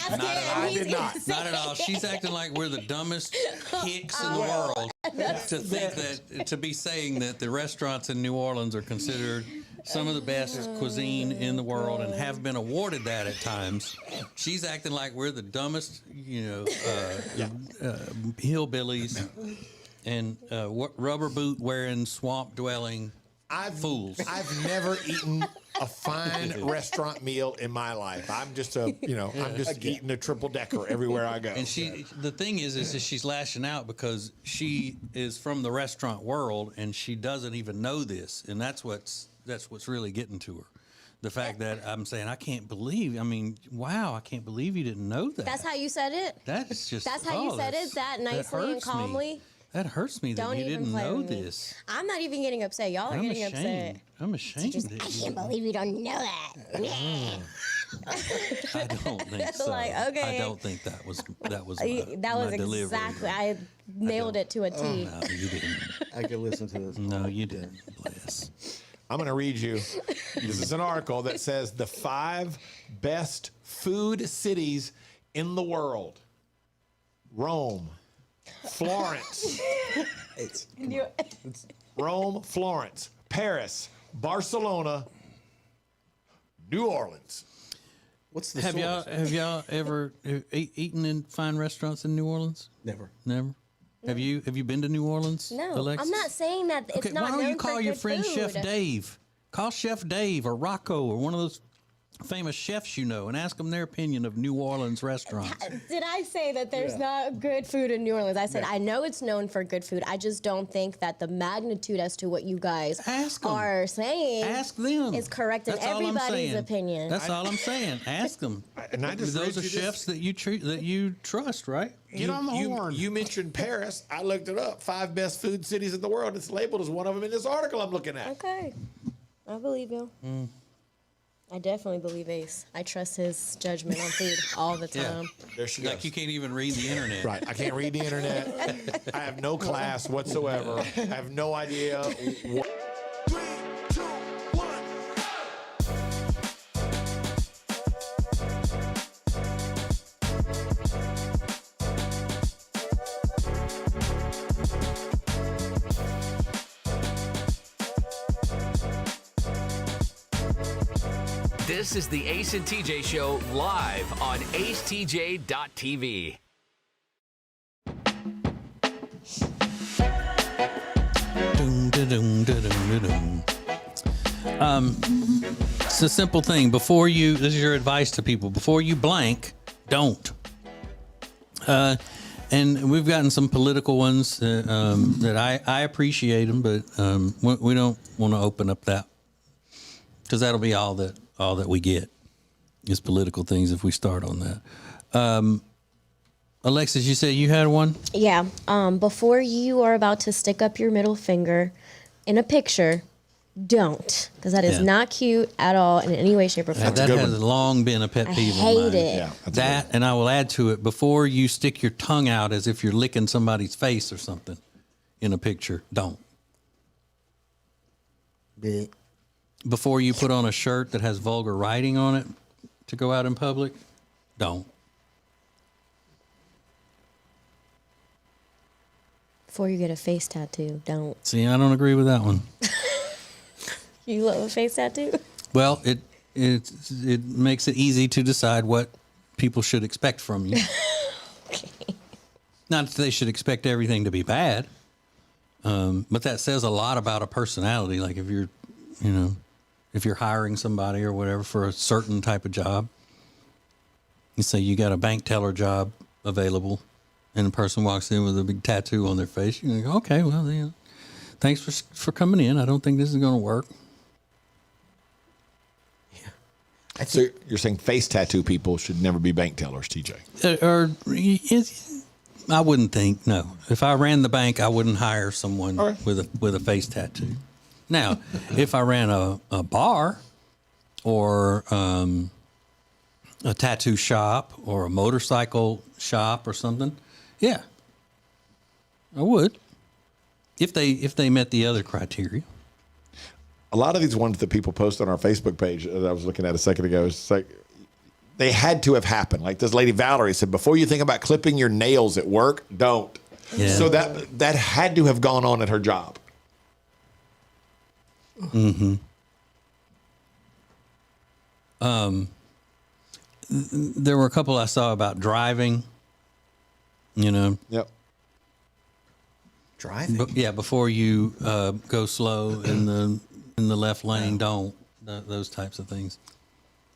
I did not. Not at all. She's acting like we're the dumbest hicks in the world to think that, to be saying that the restaurants in New Orleans are considered some of the best cuisine in the world and have been awarded that at times. She's acting like we're the dumbest, hillbillies and rubber boot wearing, swamp dwelling fools. I've never eaten a fine restaurant meal in my life. I'm just eating a triple decker everywhere I go. And the thing is she's lashing out because she is from the restaurant world and she doesn't even know this, and that's what's really getting to her. The fact that I'm saying, I can't believe you didn't know that. That's how you said it? That's just That's how you said it, that nicely and calmly? That hurts me that you didn't know this. I'm not even getting upset. Y'all are getting upset. I'm ashamed. I can't believe you don't know that. I don't think so. Like, okay. I don't think that was that was my delivery. exactly. I nailed it to a T. No, you didn't. I could listen to this. No, you didn't. Bless. I'm going to read you. This is an article that says the 5 best food cities in the world. Rome, Florence. Rome, Florence, Paris, Barcelona, New Orleans. What's the Have y'all ever eaten in fine restaurants in New Orleans? Never. Have you been to New Orleans? No, Alexis? I'm not saying that it's Okay, not why don't known you call for your good friend food. Chef Dave? Call Chef Dave or Rocco or one of those famous chefs you know and ask them their opinion of New Orleans restaurants. Did I say that there's not good food in New Orleans? I said I know it's known for good food. I just don't think that the magnitude as to what you guys are saying is correct in everybody's opinion. That's all I'm saying. Ask them. And I just those are read you chefs that you trust, right? Get on the horn. You mentioned Paris. I looked it up. 5 best food cities in the world. It's labeled as one of them in this article I'm looking at. Okay. I believe you. I definitely believe Ace. I trust his judgment on food all the time. There she Like goes. you can't even read the internet. Right. I can't read the internet. I have no class whatsoever. I have no idea what. This is the Ace and TJ Show live on acetj.tv. It's a simple thing. This is your advice to people. Before you blank, don't. And we've gotten some political ones that I appreciate them, but we don't want to open up that because that'll be all that we get is political things if we start on that. Alexis, you said you had one? Yeah. Before you are about to stick up your middle finger in a picture, don't, because that is not cute at all in any way, shape, or form. That has long been a pet peeve of mine. I hate it. Yeah, that, and I will add to it, before you stick your tongue out as if you're licking somebody's face or something in a picture, don't. Before you put on a shirt that has vulgar writing on it to go out in public, don't. Before you get a face tattoo, don't. See, I don't agree with that one. You love a face tattoo? Well, it makes it easy to decide what people should expect from you. Okay. Not that they should expect everything to be bad, but that says a lot about a personality. Like if you're hiring somebody or whatever for a certain type of job, You say you got a bank teller job available, and a person walks in with a big tattoo on their face. You go, okay, well, you know, thanks for coming in. I don't think this is going to work. So you're saying face tattoo people should never be bank tellers, TJ? I wouldn't think, no. If I ran the bank, I wouldn't hire someone with a face tattoo. Now, if I ran a bar or a tattoo shop or a motorcycle shop or something, yeah, I would. If they met the other criteria. A lot of these ones that people post on our Facebook page that I was looking at a second ago, it's like they had to have happened. Like this lady Valerie said, before you think about clipping your nails at work, don't. Yeah. So that had to have gone on at her job. Mm-hmm. There were a couple I saw about driving. You know. Yep. Driving. Before you go slow in the left lane, don't those types of things.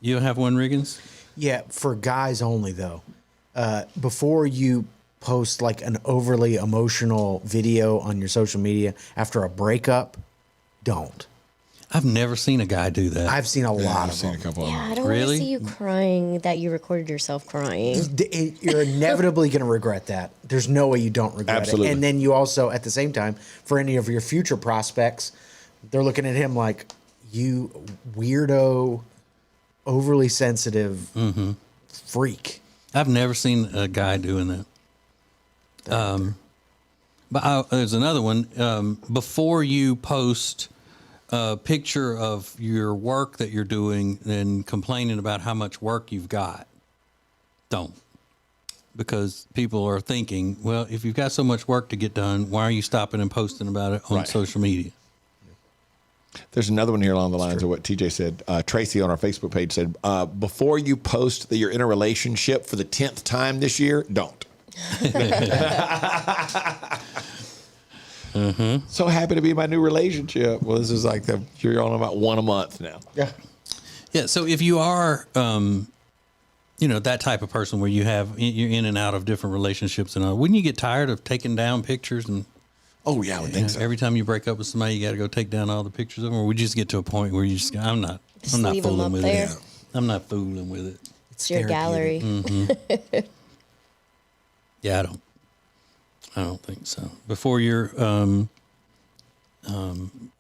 You have one, Riggins? Yeah, for guys only though. Before you post like an overly emotional video on your social media after a breakup, don't. I've never seen a guy do that. I've seen a lot of seen them. a couple of them. I don't want to see you crying that you recorded yourself crying. You're inevitably going to regret that. There's no way you don't regret Absolutely. it. And then you also, at the same time, for any of your future prospects, they're looking at him like, you weirdo, overly sensitive freak. I've never seen a guy doing that. But there's another one. Before you post a picture of your work that you're doing and complaining about how much work you've got, don't. Because people are thinking, well, if you've got so much work to get done, why are you stopping and posting about it on social media? There's another one here along the lines of what TJ said. Tracy on our Facebook page said, before you post that you're in a relationship for the 10th time this year, don't. So happy to be in my new relationship. Well, this is like you're on about one a month now. Yeah. Yeah. So if you are, that type of person where you're in and out of different relationships and all, wouldn't you get tired of taking down pictures and? Oh yeah, I would think so. Every time you break up with somebody, you got to go take down all the pictures of them, or we just get to a point where you just, I'm not leave them fooling up with there. it. I'm not fooling with it. It's your gallery. Yeah, I don't think so. Before you're,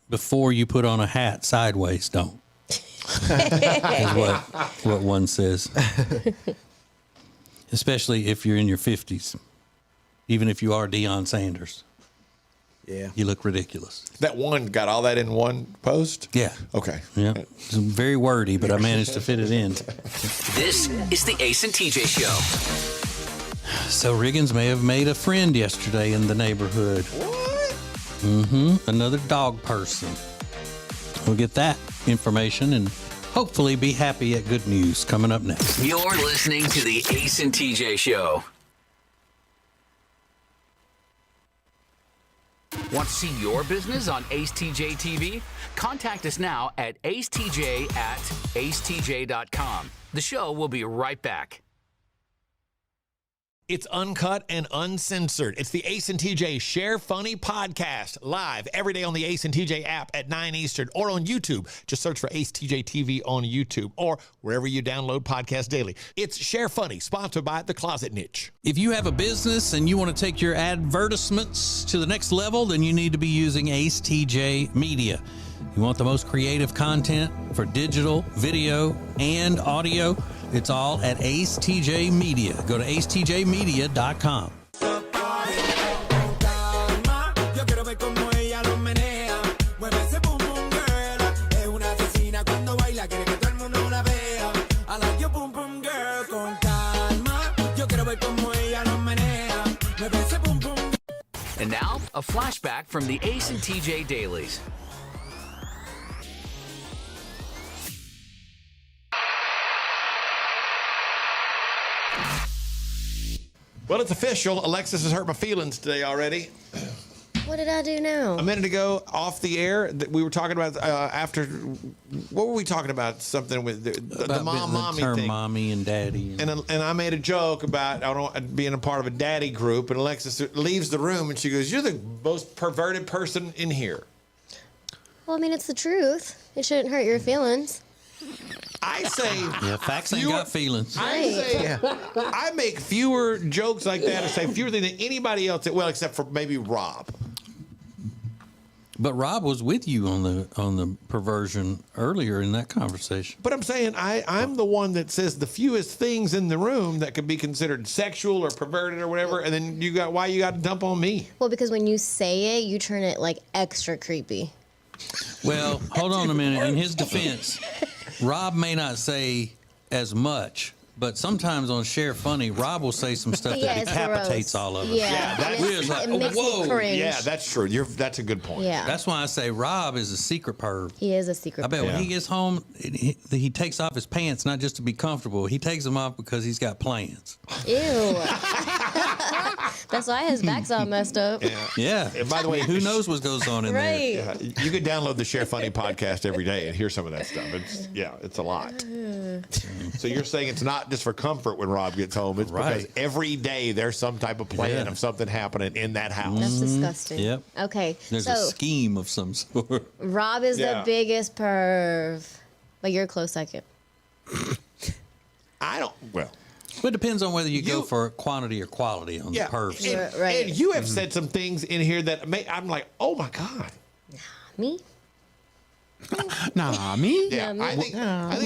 before you put on a hat sideways, don't. Is what one says. Especially if you're in your 50s, even if you are Deion Sanders. Yeah. You look ridiculous. That one got all that in one post? Yeah. Okay. Yeah. It's very wordy, but I managed to fit it in. This is the Ace and TJ Show. So Riggins may have made a friend yesterday in the neighborhood. What? Another dog person. We'll get that information and hopefully be happy at good news coming up next. You're listening to the Ace and TJ Show. Want to see your business on acetjtv? Contact us now at acetj@acetj.com. The show will be right back. It's uncut and uncensored. It's the Ace and TJ Share Funny podcast, live every day on the Ace and TJ app at 9 Eastern or on YouTube. Just search for Ace TJ TV on YouTube or wherever you download podcasts daily. It's Share Funny, sponsored by The Closet Niche. If you have a business and you want to take your advertisements to the next level, then you need to be using Ace TJ Media. You want the most creative content for digital, video, and audio? It's all at Ace TJ Media. Go to acetjmedia.com. And now, a flashback from the Ace and TJ Dailies. Well, it's official. Alexis has hurt my feelings today already. What did I do now? A minute ago, off the air, we were talking about after. What were we talking about? Something with the mommy term thing. mommy and daddy. And I made a joke about being a part of a daddy group, and Alexis leaves the room, and she goes, "You're the most perverted person in here." Well, I mean, it's the truth. It shouldn't hurt your feelings. I say, yeah, facts ain't got feelings. I say, I make fewer jokes like that, or say fewer than anybody else. Well, except for maybe Rob. But Rob was with you on the perversion earlier in that conversation. But I'm saying I'm the one that says the fewest things in the room that could be considered sexual or perverted or whatever, and then you got to dump on me. Well, because when you say it, you turn it like extra creepy. Well, hold on a minute. In his defense, Rob may not say as much, but sometimes on Share Funny, Rob will say some stuff that decapitates all of us. We're just like, makes whoa. me cringe. Yeah, that's true. That's a good point. Yeah. That's why I say Rob is a secret perv. He is a secret I bet perv. when he gets home, he takes off his pants, not just to be comfortable. He takes them off because he's got plans. Ew. That's why his back's all messed up. Yeah. And by the way, who knows what goes on in Right. there? Yeah, you could download the Share Funny podcast every day and hear some of that stuff. It's a lot. So you're saying it's not just for comfort when Rob gets home. It's because every day there's some type of plan of something happening in that house. That's disgusting. Yep. Okay. There's so a scheme of some sort. Rob is the biggest perv, but you're a close second. Well, it depends on whether you go for quantity or quality on the pervs. And you have said some things in here that I'm like, oh my God. Me? Nah, me? Yeah, me. I think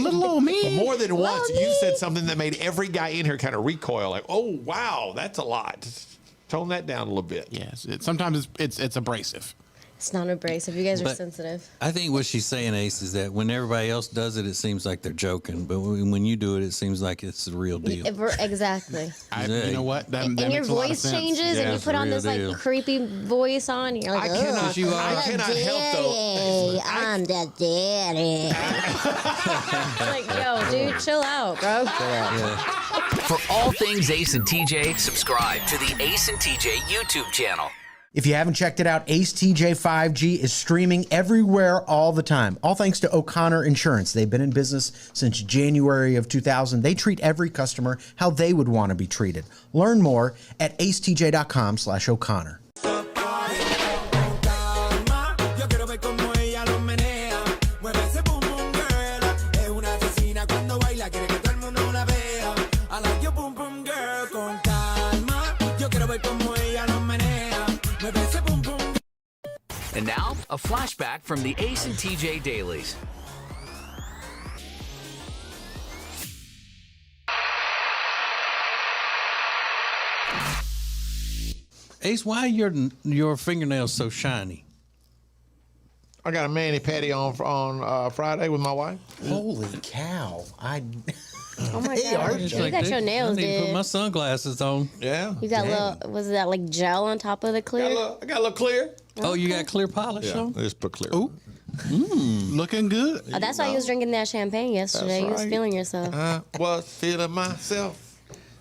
little old me. more than once you said something that made every guy in here kind of recoil, like, oh wow, that's a lot. Just tone that down a little bit. Yes, sometimes it's abrasive. It's not abrasive. You guys are But sensitive. I think what she's saying, Ace, is that when everybody else does it, it seems like they're joking. But when you do it, it seems like it's the real deal. Exactly. You know what? That And makes your a lot of voice sense. changes, and you put on this like creepy voice on. And you're like, I cannot help though. I'm the daddy. Like, yo, dude, chill out, bro. For all things Ace and TJ, subscribe to the Ace and TJ YouTube channel. If you haven't checked it out, Ace TJ 5G is streaming everywhere all the time. All thanks to O'Connor Insurance. They've been in business since January of 2000. They treat every customer how they would want to be treated. Learn more at acetj.com/O'Connor. And now, a flashback from the Ace and TJ Dailies. Ace, why are your fingernails so shiny? I got a mani-pedi on Friday with my wife. Holy cow. Oh my Hey, God. RJ. You got your nails I need to put did. my sunglasses on. Yeah. You got little, was that like gel on top of the clear? I got a little clear. Oh, you got clear polish on? I just put clear. Ooh. Looking good. Oh, that's why you was drinking that champagne yesterday. That's You was right. feeling yourself. I was feeling myself.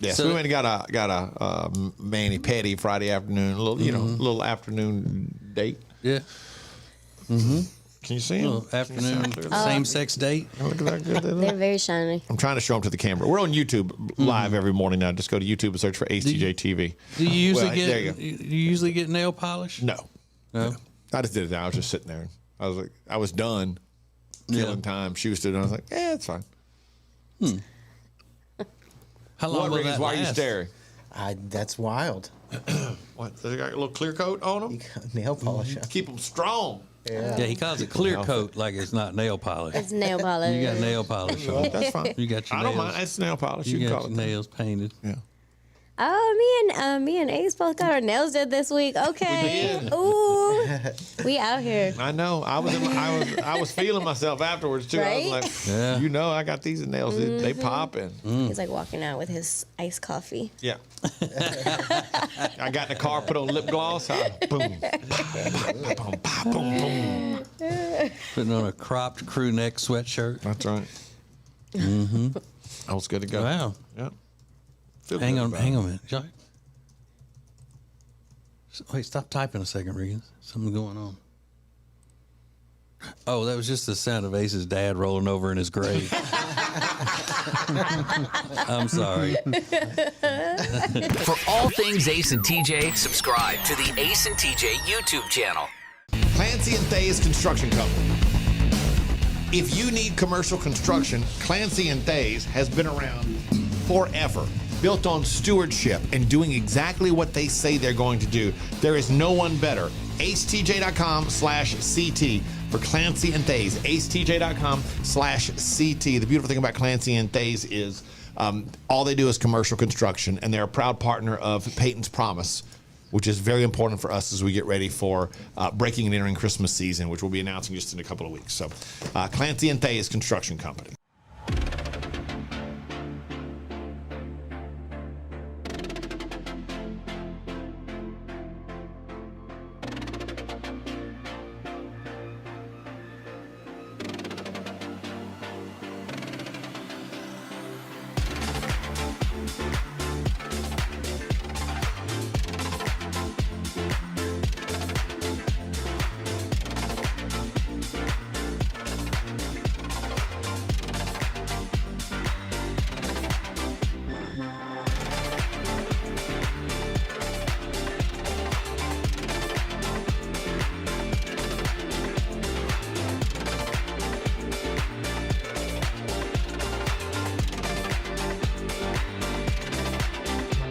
Yeah, so So- we went and got a mani-pedi Friday afternoon, a little, little afternoon date. Yeah. Can you see him? Little afternoon same-sex date. Look at that good. They're very shiny. I'm trying to show them to the camera. We're on YouTube live every morning now. Just go to YouTube and search for ACTJTV. Do you usually Well, there you get go. you usually get nail polish? No. I just did it now. I was just sitting there. I was done killing time. She was still done. I was like, it's fine. How long will that Why are you last? staring? That's wild. What? They got a little clear coat on them? Nail polish. Keep them strong. Yeah, he calls it clear coat like it's not nail polish. It's nail polish. You got nail polish on. That's fine. You got your I nails. don't mind. It's nail polish. You You can got call your it. nails painted. Yeah. Oh, me and Ace both got our nails did this week. Okay. We did. Ooh. We out here. I know. I was feeling myself afterwards too. I was Right? like, I got these nails. They popping. He's like walking out with his iced coffee. Yeah. I got in the car, put on lip gloss. Boom. Boom. Putting on a cropped crew neck sweatshirt. That's right. I was good to go. Wow. Yeah. Hang on a minute, Johnny. Wait, stop typing a second, Regan. Something's going on. Oh, that was just the sound of Ace's dad rolling over in his grave. I'm sorry. For all things Ace and TJ, subscribe to the Ace and TJ YouTube channel. Clancy and Thay's Construction Company. If you need commercial construction, Clancy and Thay's has been around forever. Built on stewardship and doing exactly what they say they're going to do. There is no one better. acetj.com/CT for Clancy and Thay's. acetj.com/CT. The beautiful thing about Clancy and Thay's is all they do is commercial construction, and they're a proud partner of Peyton's Promise, which is very important for us as we get ready for breaking and entering Christmas season, which we'll be announcing just in a couple of weeks. So Clancy and Thay's Construction Company.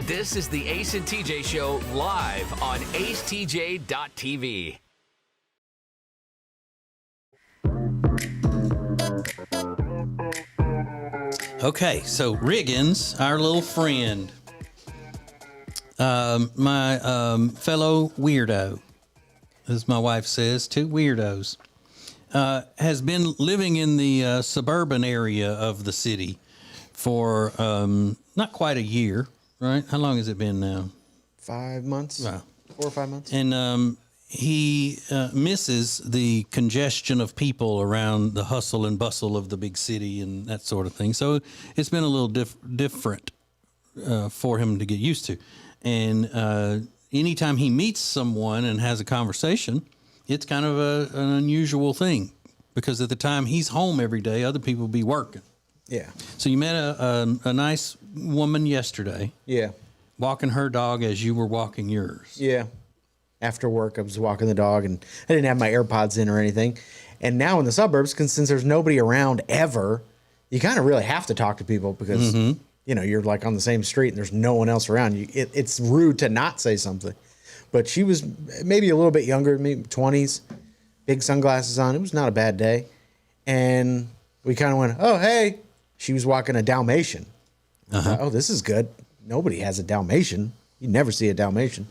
This is the Ace and TJ Show live on acetj.tv. Okay, so Riggins, our little friend, my fellow weirdo, as my wife says, two weirdos, has been living in the suburban area of the city for not quite a year, right? How long has it been now? 5 months. Wow. 4 or 5 months. And he misses the congestion of people around the hustle and bustle of the big city and that sort of thing. So it's been a little different for him to get used to. And anytime he meets someone and has a conversation, it's kind of an unusual thing because at the time he's home every day, other people be working. Yeah. So you met a nice woman yesterday. Yeah. Walking her dog as you were walking yours. Yeah. After work, I was walking the dog, and I didn't have my AirPods in or anything. And now in the suburbs, since there's nobody around ever, you kind of really have to talk to people because, you know, you're like on the same street and there's no one else around. It's rude to not say something. But she was maybe a little bit younger, maybe 20s, big sunglasses on. It was not a bad day. And we kind of went, oh, hey. She was walking a Dalmatian. Thought, oh, this is good. Nobody has a Dalmatian. You never see a Dalmatian.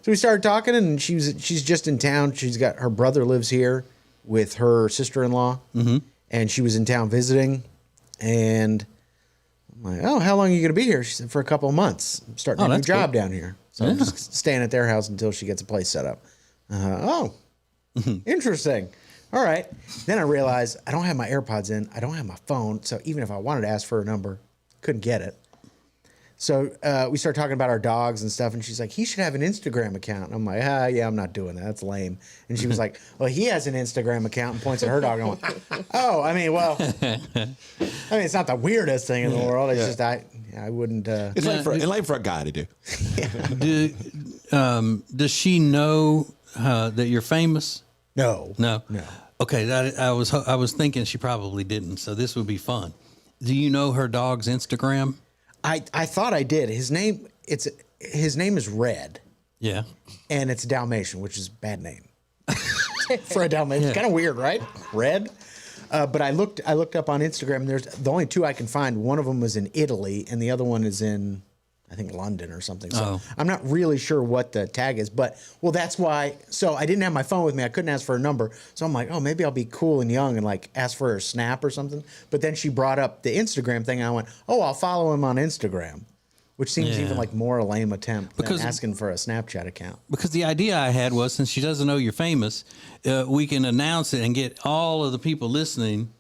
So we started talking, and she's just in town. She's got her brother lives here with her sister-in-law, and she was in town visiting. And I'm like, oh, how long are you going to be here? She said, for a couple of months. I'm starting a new job down here. So I'm just staying at their house until she gets a place set up. Interesting. All right. Then I realized I don't have my AirPods in. I don't have my phone. So even if I wanted to ask for her number, couldn't get it. So we started talking about our dogs and stuff. And she's like, he should have an Instagram account. And I'm like, yeah, I'm not doing that. That's lame. And she was like, well, he has an Instagram account and points at her dog. And I went, oh, I mean, well, it's not the weirdest thing in the world. It's just, I wouldn't. It's lame for a guy to do. Does she know that you're famous? No. Okay, I was thinking she probably didn't, so this would be fun. Do you know her dog's Instagram? I thought I did. His name is Red. Yeah. And it's Dalmatian, which is a bad name for a Dalmatian. It's kind of weird, right? Red. But I looked up on Instagram. There's the only two I can find. One of them was in Italy, and the other one is in, I think, London or something. So I'm not really sure what the tag is, but that's why. So I didn't have my phone with me. I couldn't ask for her number. So I'm like, oh, maybe I'll be cool and young and like ask for her snap or something. But then she brought up the Instagram thing, and I went, oh, I'll follow him on Instagram, which seems even like more a lame attempt than asking for a Snapchat account. Because the idea I had was, since she doesn't know you're famous, we can announce it and get all of the people listening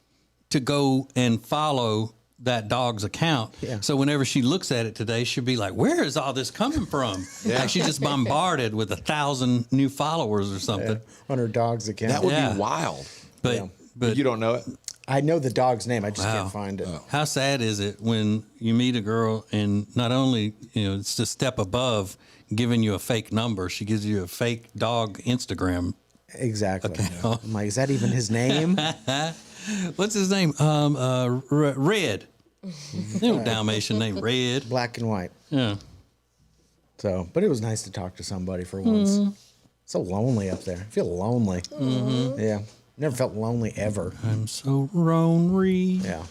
to go and follow that dog's account. Yeah. So whenever she looks at it today, she'll be like, where is all this coming from? Like she just bombarded with 1,000 new followers or something. On her dog's account. That would be wild. But you don't know it? I know the dog's name. I just can't find it. How sad is it when you meet a girl and not only, it's a step above giving you a fake number, she gives you a fake dog Instagram. Exactly. I'm like, is that even his name? What's his name? Red. No Dalmatian named Red. Black and white. Yeah. So, but it was nice to talk to somebody for once. So lonely up there. I feel lonely. Yeah. Never felt lonely ever. I'm so lonely. Yeah.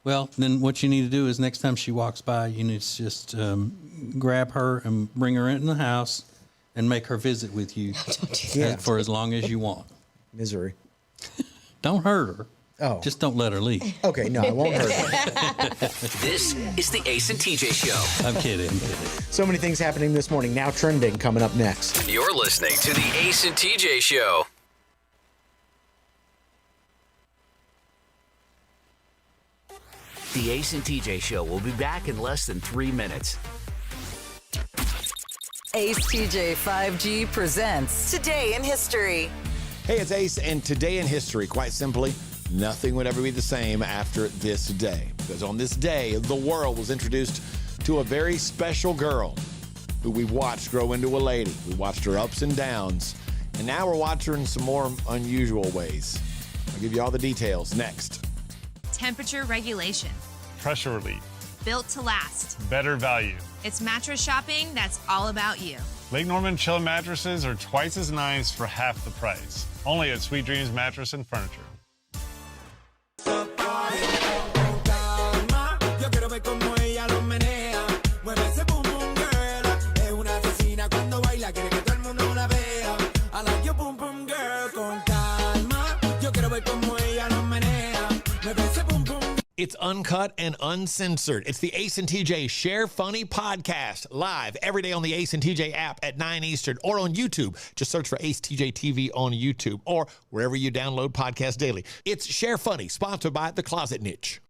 Well, then what you need to do is next time she walks by, you need to just grab her and bring her into the house and make her visit with you for as long as you want. Misery. Don't hurt her. Oh. Just don't let her leave. Okay, no, I won't hurt her. This is the Ace and TJ Show. I'm kidding. So many things happening this morning. Now trending coming up next. You're listening to the Ace and TJ Show. The Ace and TJ Show will be back in less than 3 minutes. Ace TJ 5G presents Today in History. Hey, it's Ace, and today in history, quite simply, nothing would ever be the same after this day. Because on this day, the world was introduced to a very special girl who we watched grow into a lady. We watched her ups and downs, and now we're watching her in some more unusual ways. I'll give you all the details next. Temperature regulation. Pressure relief. Built to last. Better value. It's mattress shopping that's all about you. Lake Norman Chill mattresses are twice as nice for half the price. Only at Sweet Dreams Mattress and Furniture. It's uncut and uncensored. It's the Ace and TJ Share Funny podcast, live every day on the Ace and TJ app at 9 Eastern or on YouTube. Just search for Ace TJ TV on YouTube or wherever you download podcasts daily. It's Share Funny, sponsored by The Closet Niche.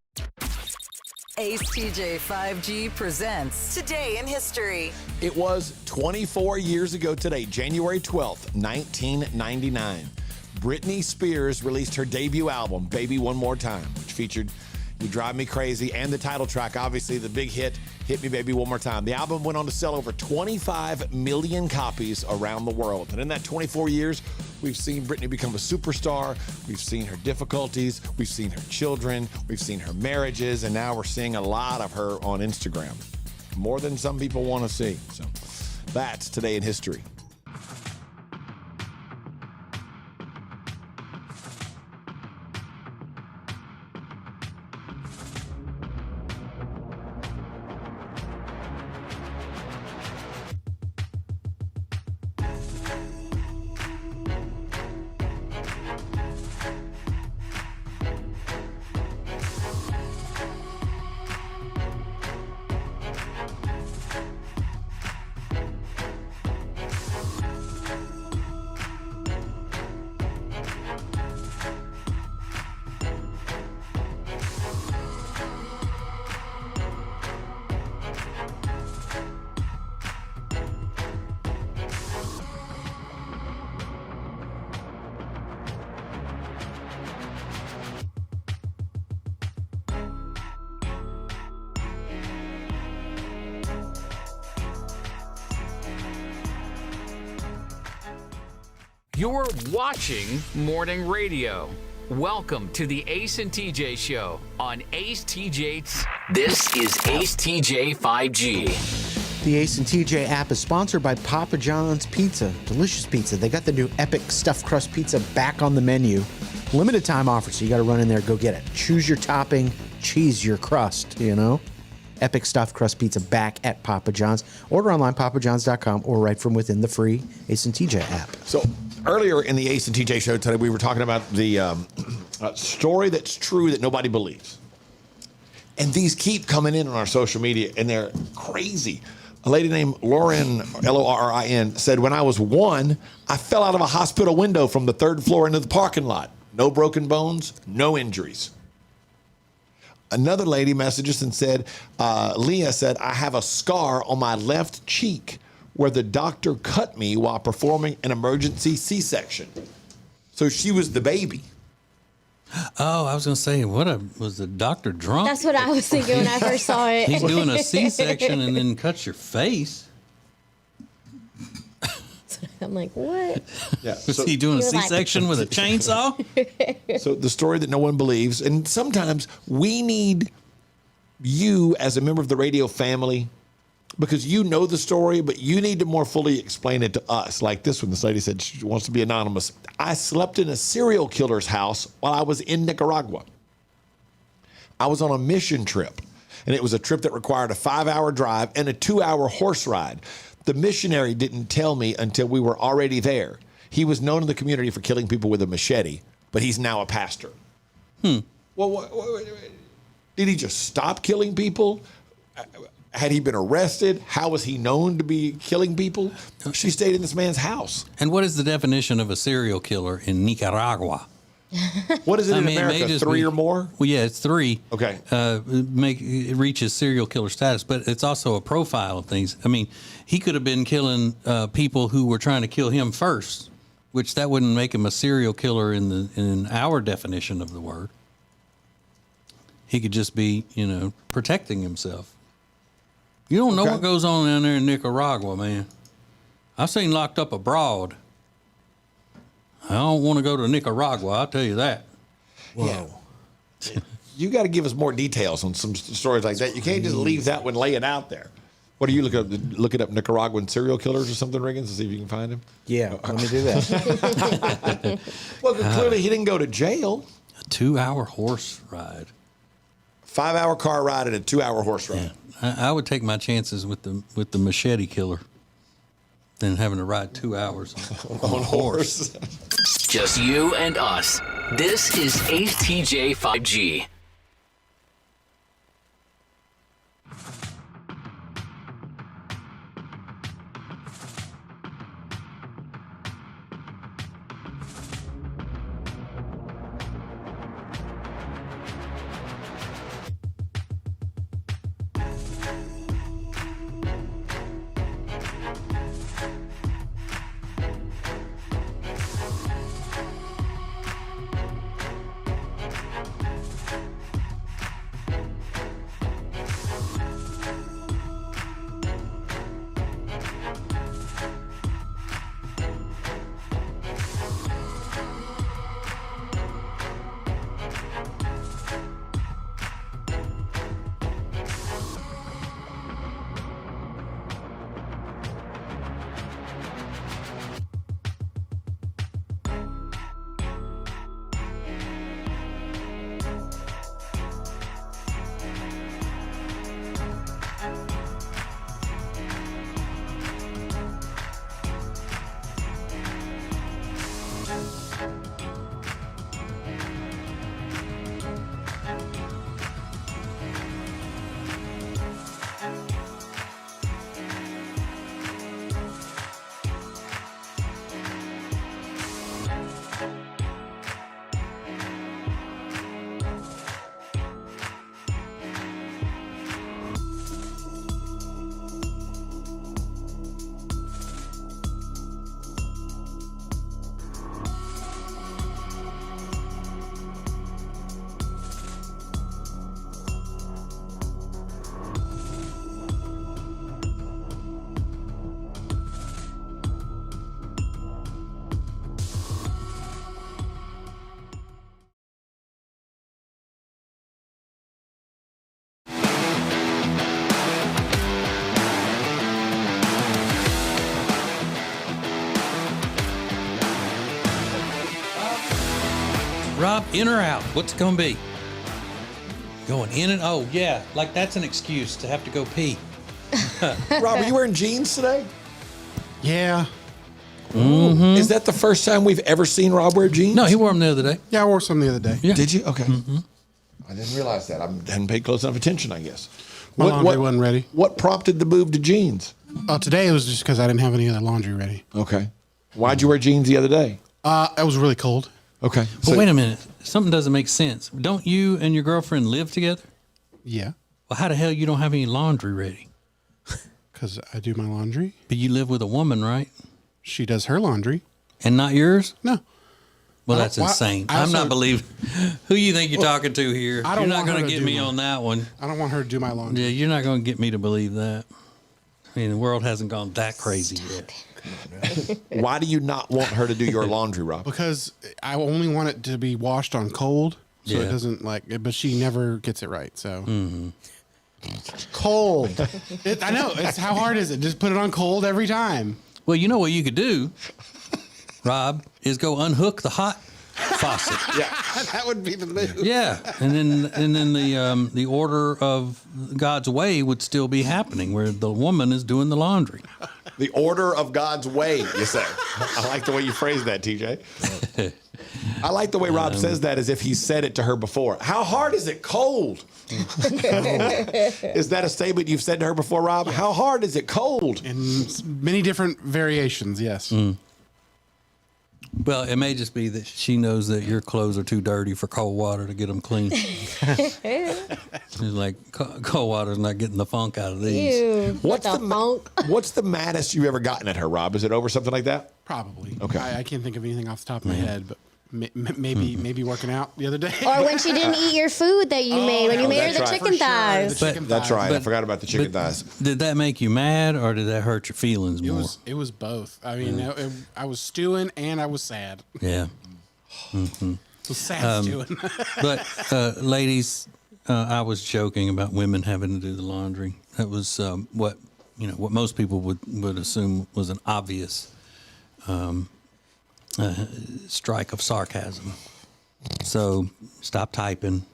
Ace TJ 5G presents Today in History. It was 24 years ago today, January 12th, 1999. Britney Spears released her debut album, Baby One More Time, which featured You Drive Me Crazy and the title track, obviously the big hit, Hit Me Baby One More Time. The album went on to sell over 25 million copies around the world. And in that 24 years, we've seen Britney become a superstar. We've seen her difficulties. We've seen her children. We've seen her marriages. And now we're seeing a lot of her on Instagram. More than some people want to see. So that's Today in History. You're watching morning radio. Welcome to the Ace and TJ Show on Ace TJ. This is Ace TJ 5G. The Ace and TJ app is sponsored by Papa John's Pizza. Delicious pizza. They got the new epic stuffed crust pizza back on the menu. Limited time offer, so you got to run in there, go get it. Choose your topping, cheese your crust, Epic stuffed crust pizza back at Papa John's. Order online, papajohns.com, or right from within the free Ace and TJ app. So earlier in the Ace and TJ show today, we were talking about the story that's true that nobody believes. And these keep coming in on our social media, and they're crazy. A lady named Lauren, Lorin, said, when I was 1, I fell out of a hospital window from the 3rd floor into the parking lot. No broken bones, no injuries. Another lady messaged us and said, Leah said, I have a scar on my left cheek where the doctor cut me while performing an emergency C-section. So she was the baby. Oh, I was going to say, was the doctor drunk? That's what I was thinking when I first saw it. He's doing a C-section and then cuts your face. I'm like, what? Yeah. Was he doing a C-section with a chainsaw? So the story that no one believes. And sometimes we need you as a member of the radio family, because you know the story, but you need to more fully explain it to us. Like this one, this lady said she wants to be anonymous. I slept in a serial killer's house while I was in Nicaragua. I was on a mission trip, and it was a trip that required a 5-hour drive and a 2-hour horse ride. The missionary didn't tell me until we were already there. He was known in the community for killing people with a machete, but he's now a pastor. Well, did he just stop killing people? Had he been arrested? How was he known to be killing people? She stayed in this man's house. And what is the definition of a serial killer in Nicaragua? What is it in America? 3 or more? Well, yeah, it's 3. Okay. It reaches serial killer status, but it's also a profile of things. I mean, he could have been killing people who were trying to kill him first, which that wouldn't make him a serial killer in our definition of the word. He could just be, protecting himself. You don't know what goes on down there in Nicaragua, man. I've seen locked up abroad. I don't want to go to Nicaragua, I'll tell you that. Whoa. Yeah. You got to give us more details on some stories like that. You can't just leave that one laying out there. What are you looking up Nicaraguan serial killers or something, Riggins, to see if you can find him? Yeah, let me do that. Well, clearly he didn't go to jail. A 2-hour horse ride. 5-hour car ride and a 2-hour horse ride. Yeah. I would take my chances with the machete killer than having to ride 2 hours on a horse. Just you and us. This is ACTJ 5G. Rob, in or out? What's it going to be? Going in and oh yeah, like that's an excuse to have to go pee. Rob, are you wearing jeans today? Yeah. Mm-hmm. Is that the first time we've ever seen Rob wear jeans? No, he wore them the other day. Yeah, I wore some the other day. Yeah. Did you? Okay. Mm-hmm. I didn't realize that. I hadn't paid close enough attention, I guess. My laundry wasn't ready. What prompted the move to jeans? Oh, today it was just because I didn't have any other laundry ready. Okay. Why'd you wear jeans the other day? It was really cold. Okay. But wait a minute. Something doesn't make sense. Don't you and your girlfriend live together? Yeah. Well, how the hell you don't have any laundry ready? Because I do my laundry. But you live with a woman, right? She does her laundry. And not yours? No. Well, that's insane. I'm not believing. Who you think you're talking to here? You're not going to get me on that one. I don't want her to do my laundry. Yeah, you're not going to get me to believe that. I mean, the world hasn't gone that crazy yet. Why do you not want her to do your laundry, Rob? Because I only want it to be washed on cold, so it doesn't but she never gets it right. So cold. I know. It's how hard is it? Just put it on cold every time. Well, you know what you could do, Rob, is go unhook the hot faucet. Yeah, that would be the move. Yeah, and then the order of God's way would still be happening, where the woman is doing the laundry. The order of God's way, you say. I like the way you phrase that, TJ. I like the way Rob says that as if he said it to her before. How hard is it cold? Is that a statement you've said to her before, Rob? How hard is it cold? In many different variations, yes. Well, it may just be that she knows that your clothes are too dirty for cold water to get them clean. She's like, cold water's not getting the funk out of these. Ew, what's the funk? What's the maddest you've ever gotten at her, Rob? Is it over something like that? Probably. Okay. I can't think of anything off the top of my head, but maybe working out the other day. Or when she didn't eat your food that you made, when you made her the chicken thighs. That's right. I forgot about the chicken thighs. Did that make you mad, or did that hurt your feelings more? It was both. I mean, I was stewing and I was sad. Yeah. It was sad stewing. But ladies, I was joking about women having to do the laundry. That was what most people would assume was an obvious strike of sarcasm. So stop typing.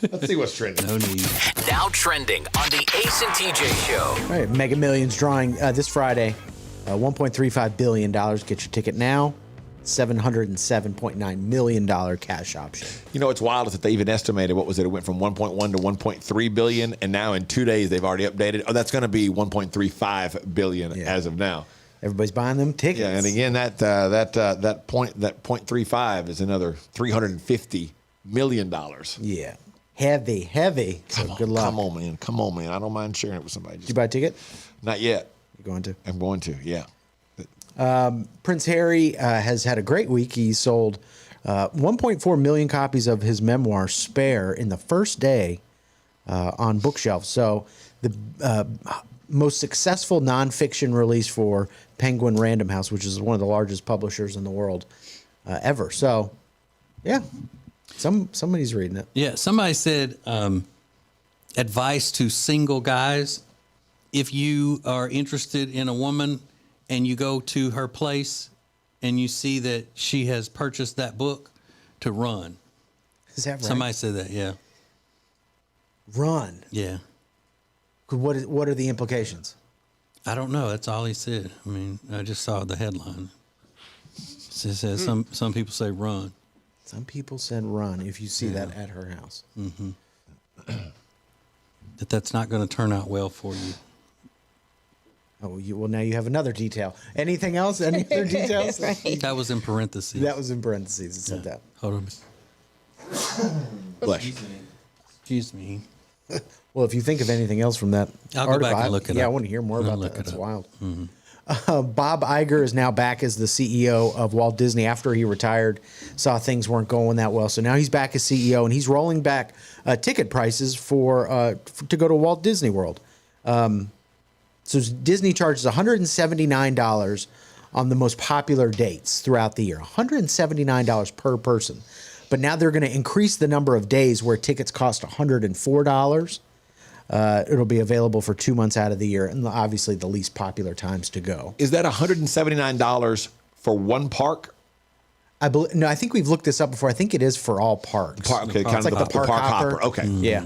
Let's see what's trending. No need. Now trending on the Ace and TJ Show. All right, Mega Millions drawing this Friday, $1.35 billion. Get your ticket now. $707.9 million cash option. You know what's wild is that they even estimated, what was it? It went from 1.1 to 1.3 billion, and now in 2 days they've already updated. Oh, that's going to be 1.35 billion as of now. Everybody's buying them tickets. Yeah, and again, that 0.35 is another $350 million. Yeah, heavy. So good luck. Come on, man. I don't mind sharing it with somebody. Did you buy a ticket? Not yet. You're going to? I'm going to. Yeah. Prince Harry has had a great week. He sold 1.4 million copies of his memoir, Spare, in the first day on bookshelves. So the most successful nonfiction release for Penguin Random House, which is one of the largest publishers in the world ever. So, yeah, somebody's reading it. Yeah, somebody said advice to single guys. If you are interested in a woman and you go to her place and you see that she has purchased that book, to run. Is that right? Somebody said that, yeah. Run? Yeah. What are the implications? I don't know. That's all he said. I mean, I just saw the headline. It says some people say run. Some people said run if you see that at her house. Mm-hmm. That's not going to turn out well for you. Oh, well, now you have another detail. Anything else? Any other details? Right. That was in parentheses. That was in parentheses. It said that. Hold on. Bless. Excuse me. Well, if you think of anything else from that I'll go back and look it up. Yeah, I want to hear more about look that. That's it up. wild. Mm-hmm. Bob Iger is now back as the CEO of Walt Disney after he retired, saw things weren't going that well. So now he's back as CEO, and he's rolling back ticket prices to go to Walt Disney World. So Disney charges $179 on the most popular dates throughout the year, $179 per person. But now they're going to increase the number of days where tickets cost $104. It'll be available for 2 months out of the year, and obviously the least popular times to go. Is that $179 for one park? No, I think we've looked this up before. I think it is for all parks. Okay, It's like the park hopper. Okay. Yeah.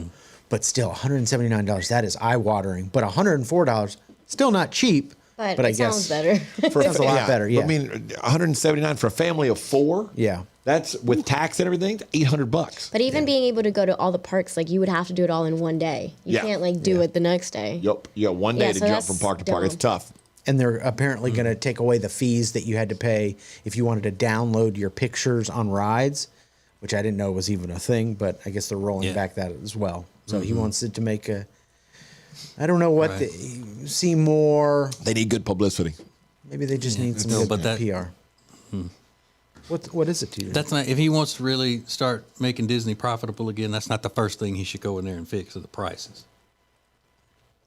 But still, $179, that is eye-watering. But $104, still not cheap. But I it guess sounds better. sounds a lot better, yeah. I mean, $179 for a family of 4? Yeah. That's with tax and everything, $800. But even being able to go to all the parks, like you would have to do it all in one day. You can't do it the next day. Yep. You got 1 day to so jump that's from park to park. It's dumb. tough. And they're apparently going to take away the fees that you had to pay if you wanted to download your pictures on rides. which I didn't know was even a thing, but I guess they're rolling back that as well. So he wants it to make a, I don't know what, see more. They need good publicity. Maybe they just need some good PR. What is it to you? That's not, if he wants to really start making Disney profitable again, that's not the first thing he should go in there and fix are the prices.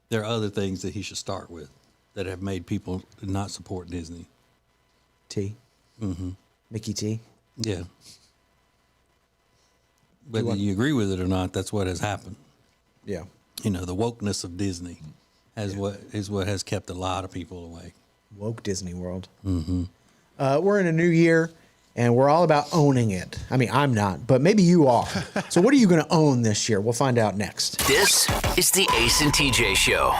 There are other things that he should start with that have made people not support Disney. Mickey T? Yeah. Whether you agree with it or not, that's what has happened. Yeah. You know, the wokeness of Disney is what has kept a lot of people away. Woke Disney World. We're in a new year, and we're all about owning it. I mean, I'm not, but maybe you are. So what are you going to own this year? We'll find out next. This is the Ace and TJ Show.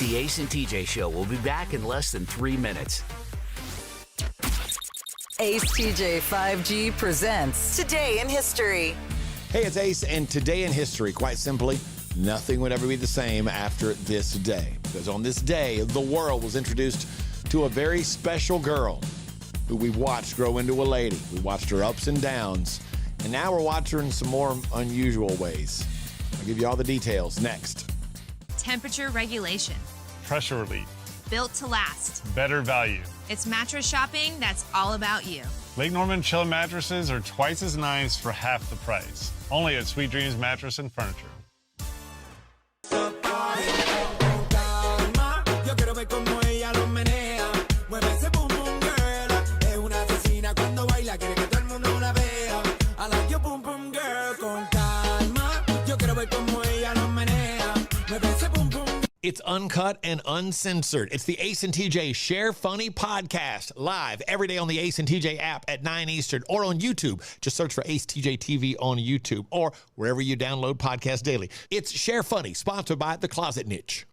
The Ace and TJ Show will be back in less than 3 minutes. Ace TJ 5G presents Today in History. Hey, it's Ace, and today in history, quite simply, nothing would ever be the same after this day. Because on this day, the world was introduced to a very special girl who we watched grow into a lady. We watched her ups and downs, and now we're watching her in some more unusual ways. I'll give you all the details next. Temperature regulation. Pressure relief. Built to last. Better value. It's mattress shopping that's all about you. Lake Norman Chill mattresses are twice as nice for half the price. Only at Sweet Dreams Mattress and Furniture. It's uncut and uncensored. It's the Ace and TJ Share Funny podcast, live every day on the Ace and TJ app at 9 Eastern or on YouTube. Just search for acetjtv on YouTube or wherever you download podcasts daily. It's Share Funny, sponsored by The Closet Niche.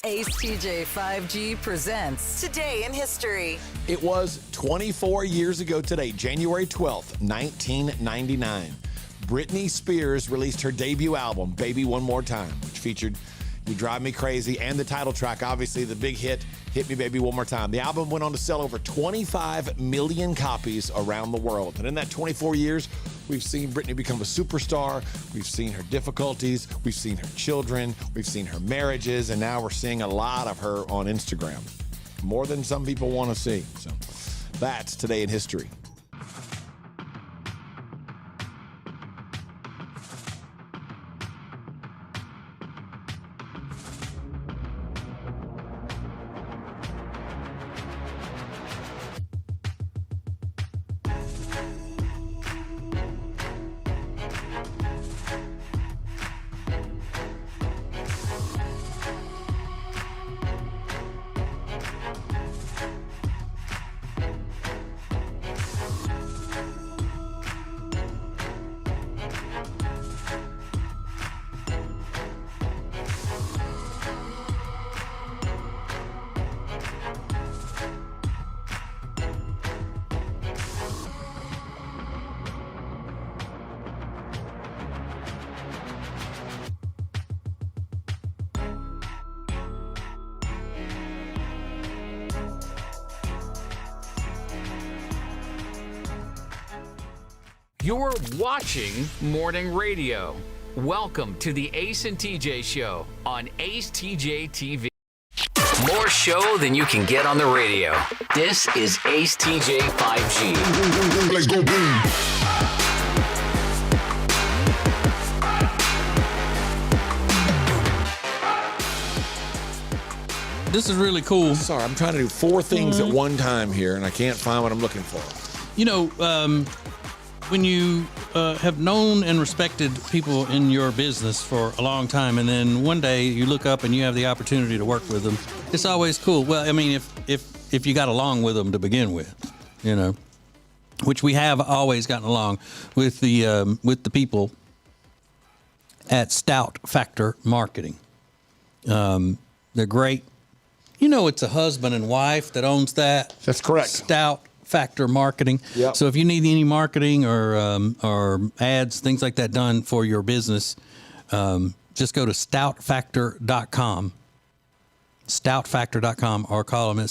Ace TJ 5G presents Today in History. It was 24 years ago today, January 12th, 1999. Britney Spears released her debut album, Baby One More Time, which featured You Drive Me Crazy and the title track, obviously the big hit, Hit Me Baby One More Time. The album went on to sell over 25 million copies around the world. And in that 24 years, we've seen Britney become a superstar. We've seen her difficulties. We've seen her children. We've seen her marriages. And now we're seeing a lot of her on Instagram. More than some people want to see. So that's Today in History. You're watching morning radio. Welcome to the Ace and TJ Show on acetjtv. More show than you can get on the radio. This is Ace TJ 5G. Let's go boom. This is really cool. Sorry, I'm trying to do 4 things at one time here, and I can't find what I'm looking for. You know, when you have known and respected people in your business for a long time, and then one day you look up and you have the opportunity to work with them, it's always cool. Well, I mean, if you got along with them to begin with, you know, which we have always gotten along with the people at Stout Factor Marketing. They're great. You know, it's a husband and wife that owns that. That's correct. Stout Factor Marketing. Yep. So if you need any marketing or ads, things like that done for your business, just go to stoutfactor.com, stoutfactor.com, or call them at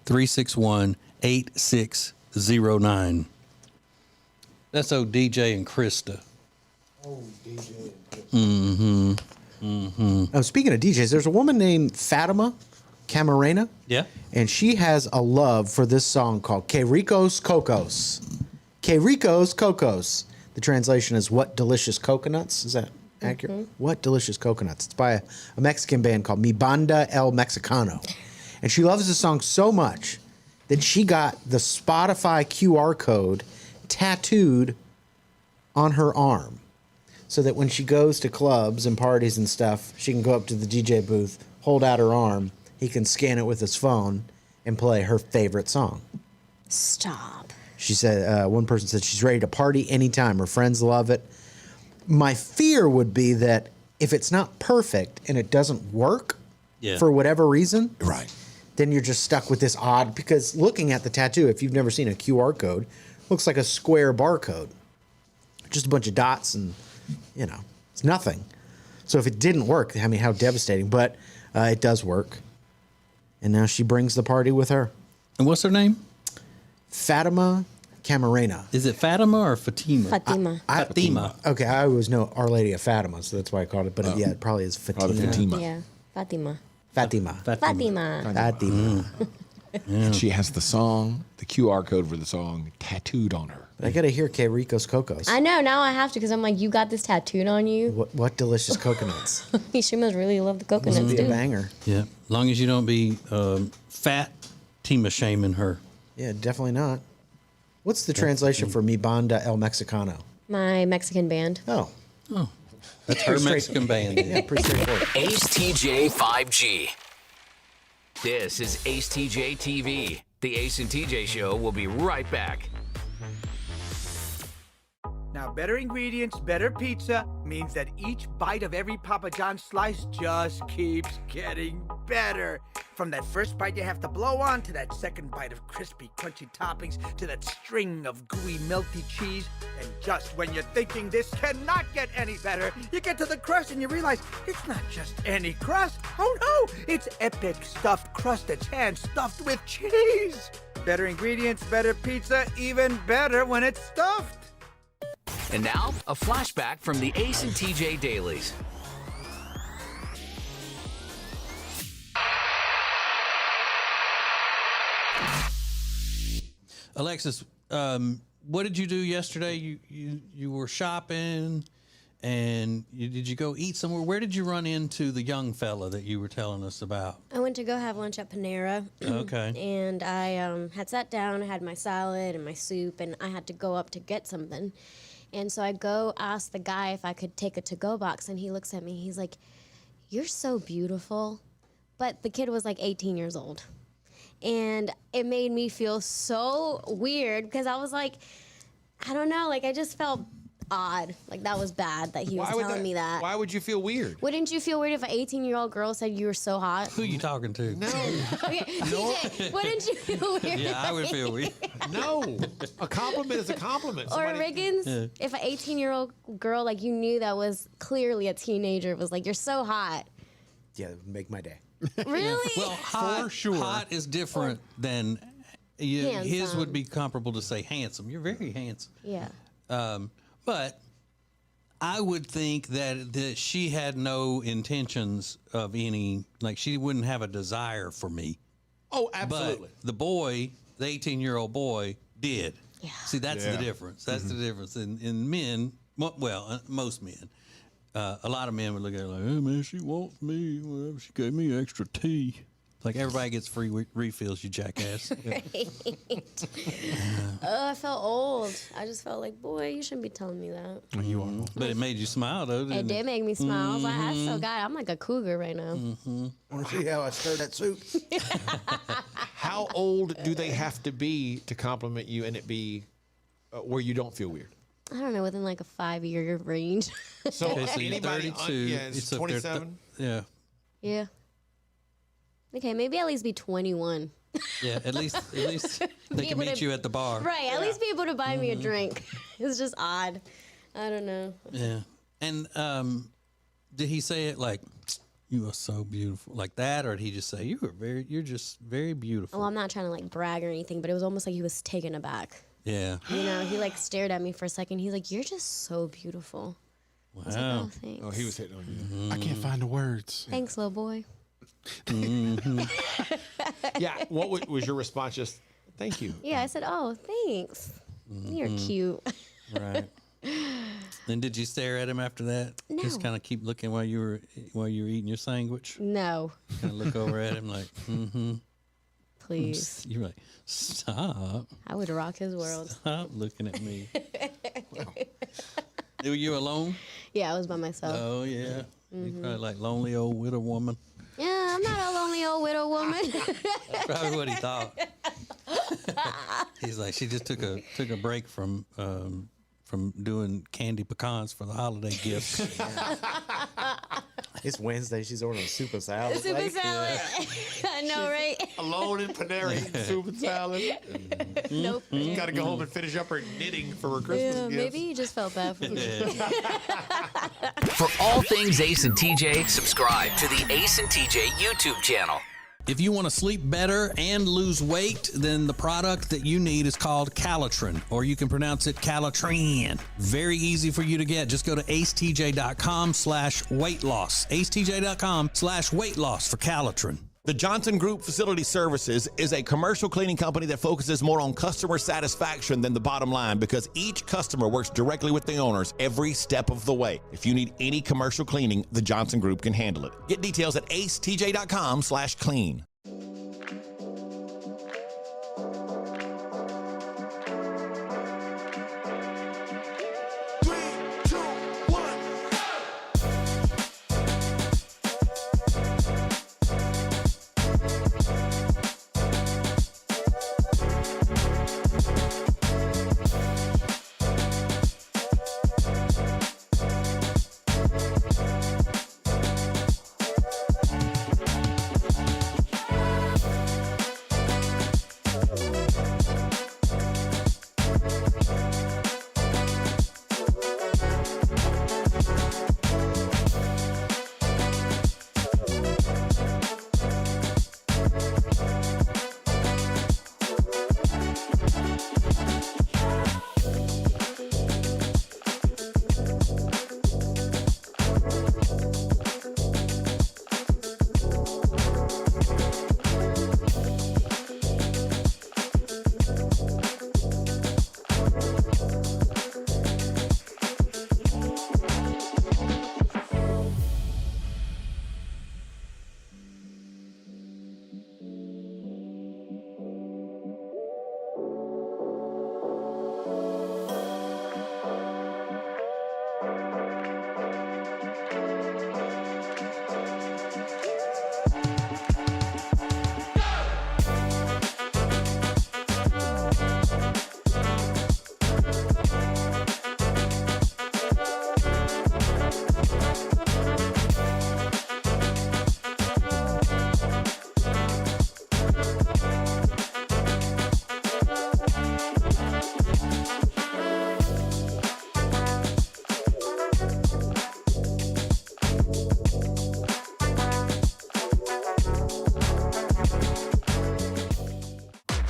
361-8609. That's old DJ and Krista. Oh, DJ. Speaking of DJs, there's a woman named Fatima Camarena. Yeah. And she has a love for this song called Que Ricos Cocos. Que Ricos Cocos. The translation is What Delicious Coconuts. Is that accurate? What Delicious Coconuts. It's by a Mexican band called Mi Banda El Mexicano. And she loves this song so much that she got the Spotify QR code tattooed on her arm, so that when she goes to clubs and parties and stuff, she can go up to the DJ booth, hold out her arm, he can scan it with his phone, and play her favorite song. Stop. She said, one person said she's ready to party anytime. Her friends love it. My fear would be that if it's not perfect and it doesn't work for whatever reason, right, then you're just stuck with this odd, because looking at the tattoo, if you've never seen a QR code, looks like a square barcode. Just a bunch of dots and, it's nothing. So if it didn't work, I mean, how devastating. But it does work. And now she brings the party with her. And what's her name? Fatima Camarena. Is it Fatima or Fatima? Fatima. Fatima. Okay, I always know Our Lady of Fatima, so that's why I called it. But yeah, it probably is Fatima. Yeah, Fatima. Fatima. Fatima. And she has the song, the QR code for the song tattooed on her. But I got to hear Que Ricos Cocos. I know, now I have to, because I'm like, you got this tattooed on you. What delicious coconuts. She must really love the coconuts, Must be too. a banger. Yeah. As long as you don't be fat Tima shaming her. Yeah, definitely not. What's the translation for Mi Banda El Mexicano? My Mexican band. Oh. That's her Mexican band. Yeah, pretty straightforward. Ace TJ 5G. This is Ace TJ TV. The Ace and TJ Show will be right back. Now, better ingredients, better pizza means that each bite of every Papa John's slice just keeps getting better. From that first bite you have to blow on, to that second bite of crispy, crunchy toppings, to that string of gooey, melty cheese. And just when you're thinking this cannot get any better, you get to the crust and you realize it's not just any crust. Oh no, it's epic stuffed crust that's hand-stuffed with cheese. Better ingredients, better pizza, even better when it's stuffed. And now, a flashback from the Ace and TJ Dailies. Alexis, what did you do yesterday? You were shopping, and did you go eat somewhere? Where did you run into the young fella that you were telling us about? I went to go have lunch at Panera. Okay. And I had sat down, I had my salad and my soup, and I had to go up to get something. And so I go ask the guy if I could take a to-go box, and he looks at me. He's like, "You're so beautiful." But the kid was like 18 years old. And it made me feel so weird, because I was like, I don't know, like I just felt odd. Like that was bad that he was telling me that. Why would you feel weird? Wouldn't you feel weird if an 18-year-old girl said you were so hot? Who are you talking to? No. Okay, TJ, wouldn't you feel weird? Yeah, I would feel weird. No. A compliment is a compliment. Or Riggins, if an 18-year-old girl, like you knew that was clearly a teenager, was like, "You're so hot." Yeah, it would make my day. Really? Well, hot, For sure. hot is different than his Handsome. would be comparable to say handsome. You're very handsome. Yeah. But I would think that she had no intentions of any, like she wouldn't have a desire for me. Oh, absolutely. But the boy, the 18-year-old boy, did. Yeah. See, that's the difference. That's the difference. In men, well, most men, a lot of men would look at her like, "Hey, man, she wants me. Well, she gave me extra tea." It's like everybody gets free refills, you jackass. Right. Oh, I felt old. I just felt like, boy, you shouldn't be telling me that. You are. But it made you smile, though, didn't It did make me smile. I was like, I so God, I'm like a cougar right now. I want to see how I stir that soup. How old do they have to be to compliment you and it be where you don't feel weird? I don't know, within like a 5-year range. So, Okay, so you're anybody 32. yeah, it's It's up there 27. Yeah. Yeah. Okay, maybe at least be 21. Yeah, at least they can able meet to- you at the bar. Right, at least be able to buy me a drink. It's just odd. I don't know. Yeah. And did he say it like, You are so beautiful. Like that, or did he just say, you're just very beautiful? Well, I'm not trying to like brag or anything, but it was almost like he was taken aback. Yeah. You know, he like stared at me for a second. He's like, "You're just so beautiful." Wow. I was like, "Oh, thanks." Oh, he was hitting on you. Mm-hmm. I can't find the words. Thanks, little boy. Mm-hmm. Yeah. What was your response? Just thank you. Yeah, I said, "Oh, thanks. You're cute." Right. Then did you stare at him after that? No. Just kind of keep looking while you were eating your sandwich? No. Kind of look over at him like, Please. You're like, stop. I would rock his world. Stop looking at me. Were you alone? Yeah, I was by myself. Oh, yeah. You probably like lonely old widow woman. Yeah, I'm not a lonely old widow woman. That's probably what he thought. He's like, she just took a break from doing candy pecans for the holiday gifts. It's Wednesday. She's ordering soup and salad. Soup and salad. I know, right? Alone in Panera eating soup and salad. Nope. She's got to go home and finish up her knitting for her Christmas Yeah, gifts. maybe he just felt bad for me. For all things Ace and TJ, subscribe to the Ace and TJ YouTube channel. If you want to sleep better and lose weight, then the product that you need is called Calitrin, or you can pronounce it Calitrin. Very easy for you to get. Just go to acetj.com/weight loss. acetj.com/weight loss for Calitrin. The Johnson Group Facility Services is a commercial cleaning company that focuses more on customer satisfaction than the bottom line because each customer works directly with the owners every step of the way. If you need any commercial cleaning, the Johnson Group can handle it. Get details at acetj.com/clean.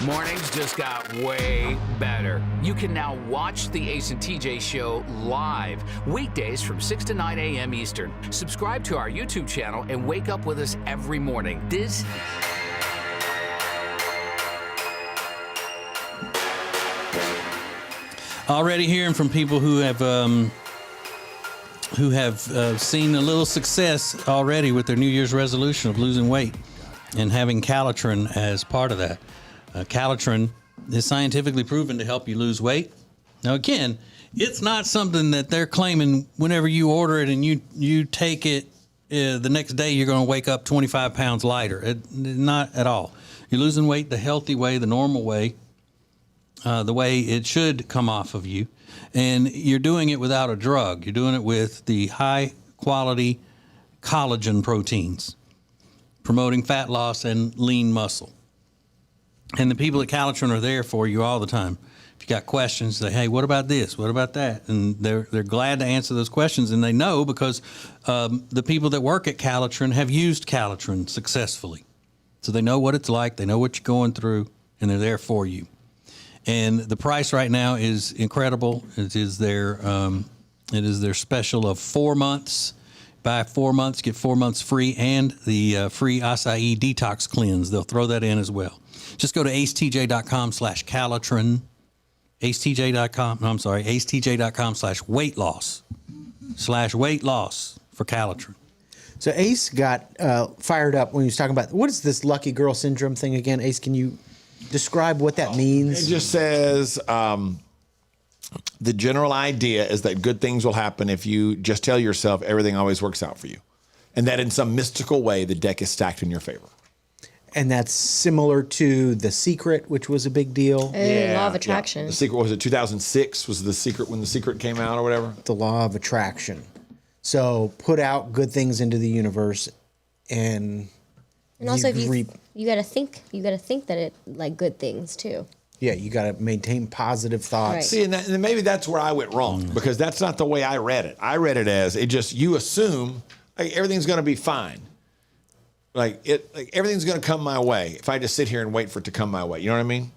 Mornings just got way better. You can now watch the Ace and TJ show live, weekdays from 6 to 9 a.m. Eastern. Subscribe to our YouTube channel and wake up with us every morning. This Already hearing from people who have seen a little success already with their New Year's resolution of losing weight and having Calitrin as part of that. Calitrin is scientifically proven to help you lose weight. Now, again, it's not something that they're claiming whenever you order it and you take it the next day, you're going to wake up 25 pounds lighter. Not at all. You're losing weight the healthy way, the normal way, the way it should come off of you. And you're doing it without a drug. You're doing it with the high-quality collagen proteins, promoting fat loss and lean muscle. And the people at Calitrin are there for you all the time, If you got questions, say, hey, what about this? What about that? And they're glad to answer those questions, and they know because the people that work at Calitrin have used Calitrin successfully. So they know what it's like, they know what you're going through, and they're there for you. And the price right now is incredible. It is their special of 4 months. Buy 4 months, get 4 months free, and the free acai detox cleanse. They'll throw that in as well. Just go to acetj.com/Calitrin. acetj.com/weight loss for Calitrin. So Ace got fired up when he was talking about, what is this lucky girl syndrome thing again? Ace, can you describe what that means? It just says the general idea is that good things will happen if you just tell yourself everything always works out for you. And that in some mystical way, the deck is stacked in your favor. And that's similar to The Secret, which was a big deal. Law of attraction. Yeah. The Secret, was it 2006? Was The Secret when The Secret came out or whatever? The law of attraction. So put out good things into the universe, and also you got to think that it like good things too. Yeah, you got to maintain positive thoughts. Right. See, and maybe that's where I went wrong because that's not the way I read it. I read it as you assume everything's going to be fine. Everything's going to come my way if I just sit here and wait for it to come my way. You know what I mean?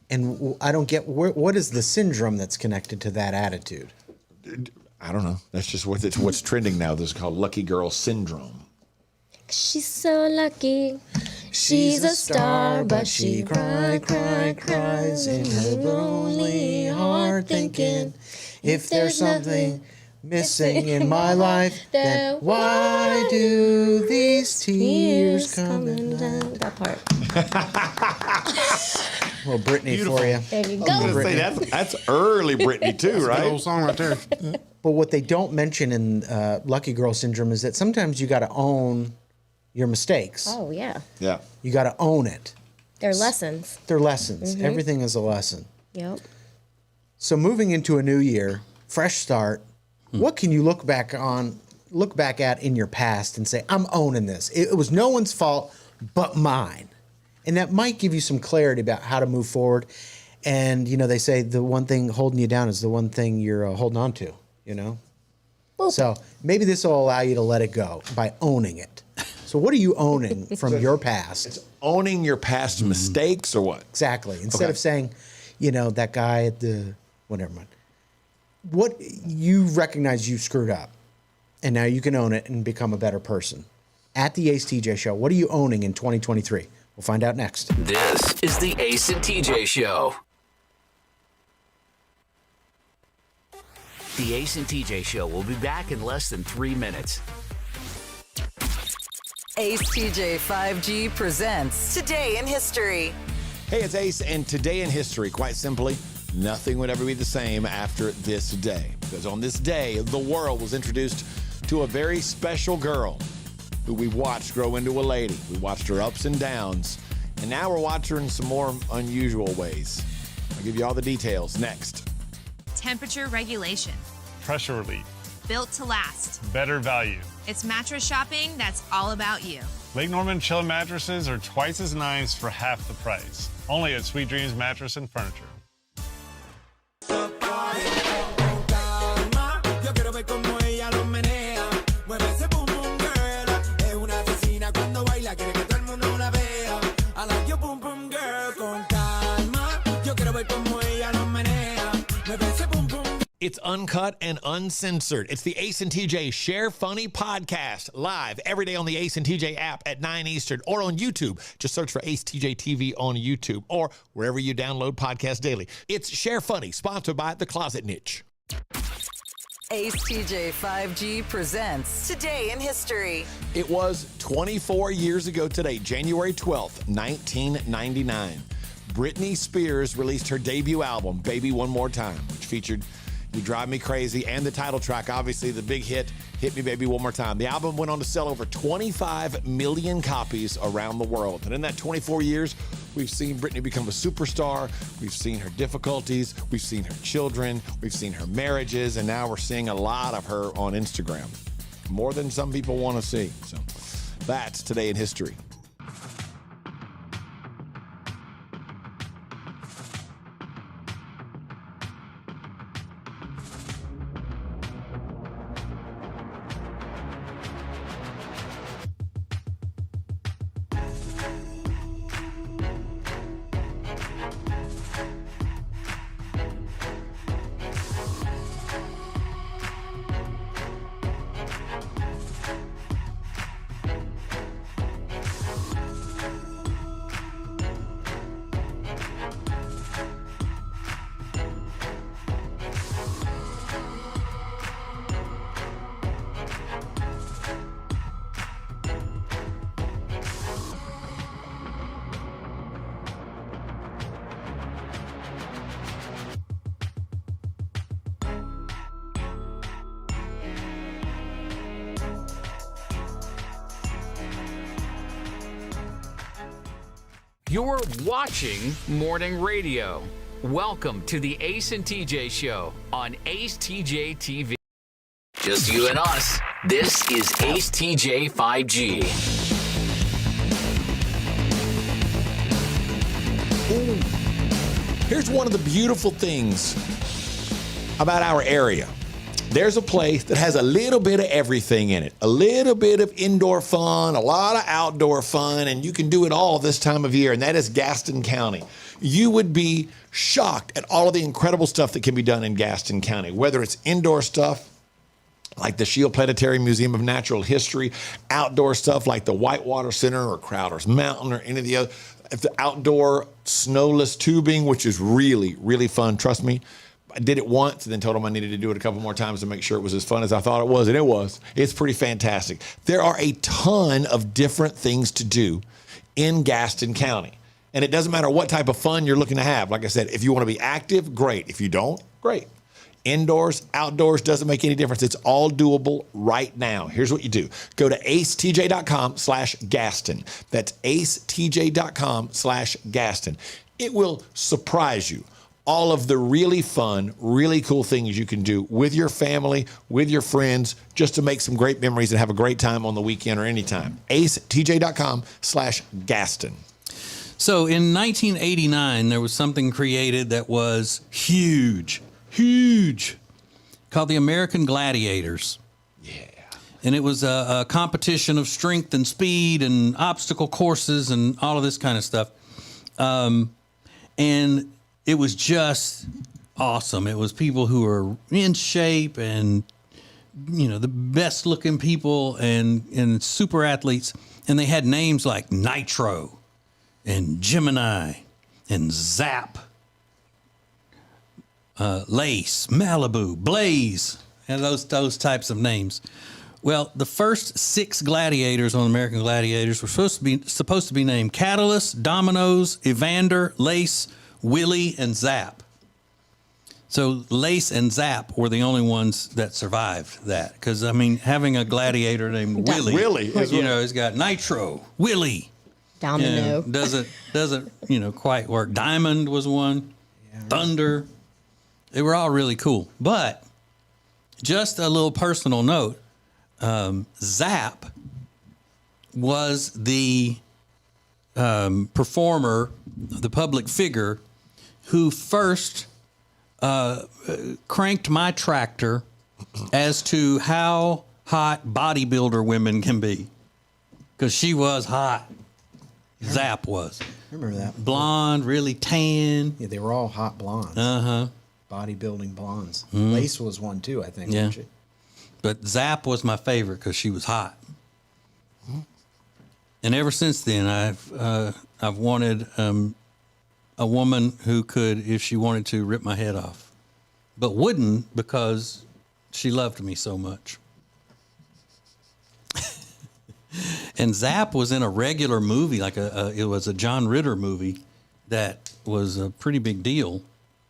And I don't get what is the syndrome that's connected to that attitude? I don't know. That's just what's trending now. This is called Lucky Girl Syndrome. She's so lucky. She's a star, but she cries in her lonely heart, thinking if there's something missing in my life, then why do these tears come down? That part. Well, Britney for you. There you I was go. gonna say, that's early Britney too, right? Old song right there. But what they don't mention in Lucky Girl Syndrome is that sometimes you got to own your mistakes. Oh yeah. Yeah. You got to own it. They're lessons. They're lessons. Mhm. Everything is a lesson. Yep. So moving into a new year, fresh start, what can you look back at in your past and say, I'm owning this. It was no one's fault but mine. And that might give you some clarity about how to move forward. And, they say the one thing holding you down is the one thing you're holding on to, Boop. So maybe this will allow you to let it go by owning it. So what are you owning from your past? It's owning your past mistakes or what? Exactly. Instead of saying, that guy at the, whatever, mind. What you recognize you screwed up, and now you can own it and become a better person. At the Ace TJ Show, what are you owning in 2023? We'll find out next. This is the Ace and TJ Show. The Ace and TJ Show will be back in less than 3 minutes. Ace TJ 5G presents Today in History. Hey, it's Ace, and today in history, quite simply, nothing would ever be the same after this day. Because on this day, the world was introduced to a very special girl who we watched grow into a lady. We watched her ups and downs, and now we're watching her in some more unusual ways. I'll give you all the details next. Temperature regulation. Pressure relief. Built to last. Better value. It's mattress shopping that's all about you. Lake Norman Chill mattresses are twice as nice for half the price. Only at Sweet Dreams Mattress and Furniture. It's uncut and uncensored. It's the Ace and TJ Share Funny podcast, live every day on the Ace and TJ app at 9 Eastern or on YouTube. Just search for acetjtv on YouTube or wherever you download podcasts daily. It's Share Funny, sponsored by The Closet Niche. Ace TJ 5G presents Today in History. It was 24 years ago today, January 12th, 1999. Britney Spears released her debut album, Baby One More Time, which featured You Drive Me Crazy and the title track, obviously the big hit, Hit Me Baby One More Time. The album went on to sell over 25 million copies around the world. And in that 24 years, we've seen Britney become a superstar. We've seen her difficulties. We've seen her children. We've seen her marriages. And now we're seeing a lot of her on Instagram. More than some people want to see. So that's Today in History. You're watching Morning Radio. Welcome to the Ace and TJ Show on acetjtv. Just you and us. This is AceTJ 5G. Ooh. Here's one of the beautiful things about our area. There's a place that has a little bit of everything in it. A little bit of indoor fun, a lot of outdoor fun, and you can do it all this time of year, and that is Gaston County. You would be shocked at all of the incredible stuff that can be done in Gaston County, whether it's indoor stuff like the Shield Planetary Museum of Natural History, outdoor stuff like the Whitewater Center or Crowder's Mountain or any of the other, the outdoor snowless tubing, which is really, really fun. Trust me. I did it once and then told them I needed to do it a couple more times to make sure it was as fun as I thought it was, and it was. It's pretty fantastic. There are a ton of different things to do in Gaston County, and it doesn't matter what type of fun you're looking to have. Like I said, if you want to be active, great. If you don't, great. Indoors, outdoors, doesn't make any difference. It's all doable right now. Here's what you do. Go to acetj.com/Gaston. That's acetj.com/Gaston. It will surprise you. All of the really fun, really cool things you can do with your family, with your friends, just to make some great memories and have a great time on the weekend or anytime. acetj.com/Gaston. So in 1989, there was something created that was huge, called the American Gladiators. Yeah. And it was a competition of strength and speed and obstacle courses and all of this kind of stuff. And it was just awesome. It was people who were in shape and, you know, the best looking people and super athletes. And they had names like Nitro and Gemini and Zap, Lace, Malibu, Blaze, and those types of names. Well, the first 6 gladiators on American Gladiators were supposed to be named Catalyst, Dominoes, Evander, Lace, Willie, and Zap. So Lace and Zap were the only ones that survived that. Because, I mean, having a gladiator named Willie. You know, he's got Nitro, Willie. Domino. You know, doesn't, you know, quite work. Diamond was one. Yeah. Thunder. They were all really cool. But just a little personal note, Zap was the performer, the public figure, who first cranked my tractor as to how hot bodybuilder women can be. Because she was hot. Zap was. I remember that. Blonde, really tan. Yeah, they were all hot blondes. Uh-huh. Bodybuilding blondes. Mm. Lace was one too, I think. Yeah. Wasn't she? But Zap was my favorite because she was hot. And ever since then, I've wanted a woman who could, if she wanted to, rip my head off, but wouldn't because she loved me so much. And Zap was in a regular movie, like it was a John Ritter movie that was a pretty big deal.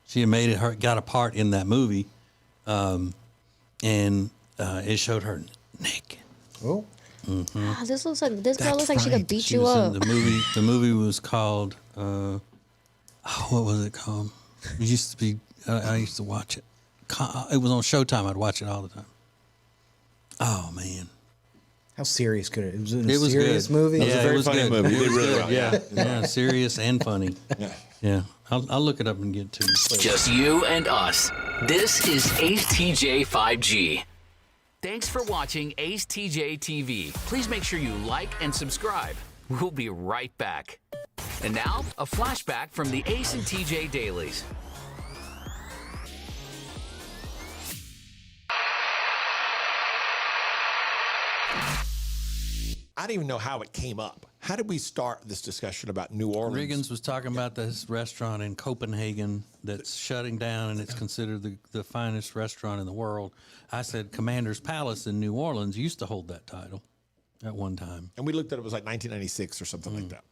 She had made it, got a part in that movie, and it showed her naked. Oh. Mm-hmm. Ah, this girl looks like she could beat you up. The movie was called, what was it called? It used to be, I used to watch it. It was on Showtime. I'd watch it all the time. Oh, man. How serious could it? It was a serious serious movie. Yeah, It was a very funny movie. You did really well. Yeah, serious and funny. Yeah. I'll look it up and get it to you. Just you and us. This is AceTJ 5G. Thanks for watching AceTJ TV. Please make sure you like and subscribe. We'll be right back. And now, a flashback from the Ace and TJ Dailies. I don't even know how it came up. How did we start this discussion about New Orleans? Riggins was talking about this restaurant in Copenhagen that's shutting down, and it's considered the finest restaurant in the world. I said Commander's Palace in New Orleans used to hold that title at one time. And we looked at it was like 1996 or something like that.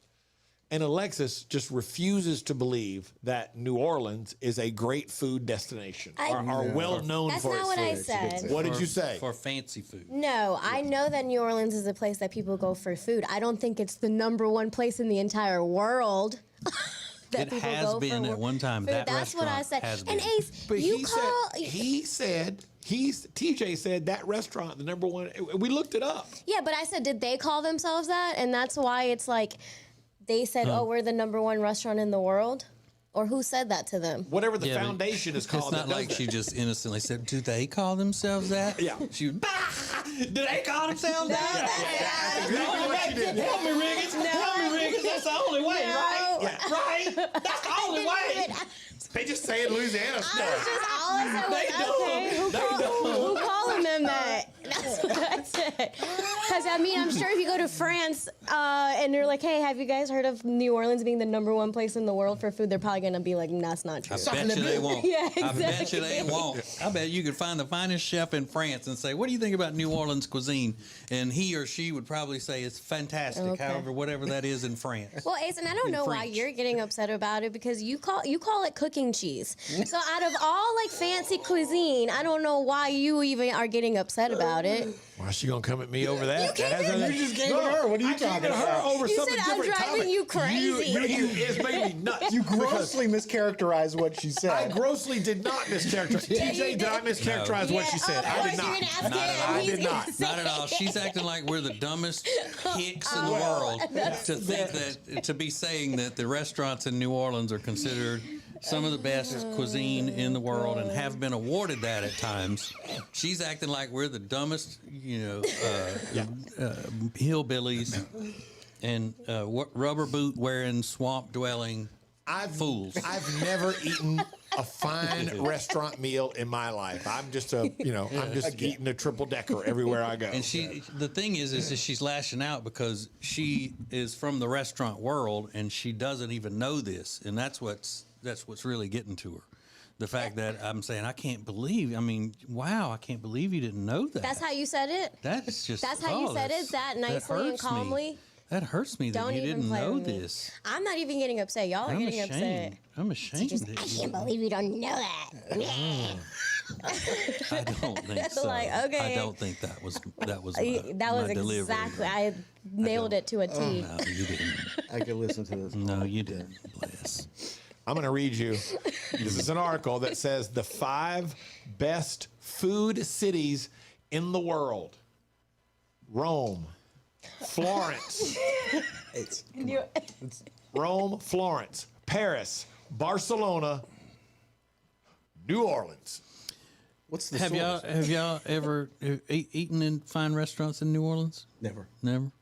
And Alexis just refuses to believe that New Orleans is a great food destination, are well known That's for not its what I food. said. What did you say? For fancy food. No, I know that New Orleans is a place that people go for food. I don't think it's the number 1 place in the entire world. That It people has go been for at one time. food. That That's what I restaurant said. has And been. Ace, But you TJ said that restaurant, the number one, we looked it up. Yeah, but I said, did they call themselves that? And that's why it's like they said, oh, we're the number 1 restaurant in the world? Or who said that to them? Whatever the foundation is called. It's not like she just innocently said, do they call themselves that? Yeah. She was, do they call themselves that? Help me, Riggins. Help me, Riggins. That's the only way, right? Yeah. Right? That's the only way. They just say in Louisiana stuff. Who calling them that? That's what I said. Because, I mean, I'm sure if you go to France and they're like, hey, have you guys heard of New Orleans being the number 1 place in the world for food? They're probably going to be like, that's not true. I bet you they won't. Yeah, exactly. I bet you they won't. I bet you could find the finest chef in France and say, what do you think about New Orleans cuisine? And he or she would probably say it's fantastic, Okay. however, whatever that is in France. Well, Ace, and I don't know why you're getting upset about it because you call it cooking cheese. So out of all like fancy cuisine, I don't know why you even are getting upset about it. Why is she gonna come at me over that? You just gave it her. What are you talking about? Over You something said I'm different driving topic. you crazy. It's made me nuts. You grossly mischaracterized what she said. I grossly did not mischaracterize. TJ, did I mischaracterize what she said? I did not. I did not. Not at all. She's acting like we're the dumbest hicks in the world to think that, to be saying that the restaurants in New Orleans are considered some of the best cuisine in the world and have been awarded that at times. She's acting like we're the dumbest, hillbillies and rubber boot wearing, swamp dwelling fools. I've never eaten a fine restaurant meal in my life. I'm just eating a triple decker everywhere I go. And the thing is that she's lashing out because she is from the restaurant world and she doesn't even know this, and that's what's really getting to her. The fact that I'm saying, I can't believe you didn't know that. That's how you said it? That's just That's how you said it, that nicely and calmly? That hurts me that you didn't know this. I'm not even getting upset. Y'all are getting upset. I'm ashamed. I can't believe you don't know that. I don't think so. Like, okay. I don't think that was That was my delivery. exactly. I nailed it to a T. No, you didn't. I could listen to this. No, you didn't. Bless. I'm going to read you. This is an article that says the 5 best food cities in the world. Rome, Florence. Rome, Florence, Paris, Barcelona, New Orleans. What's the Have y'all ever eaten in fine restaurants in New Orleans? Never. Never.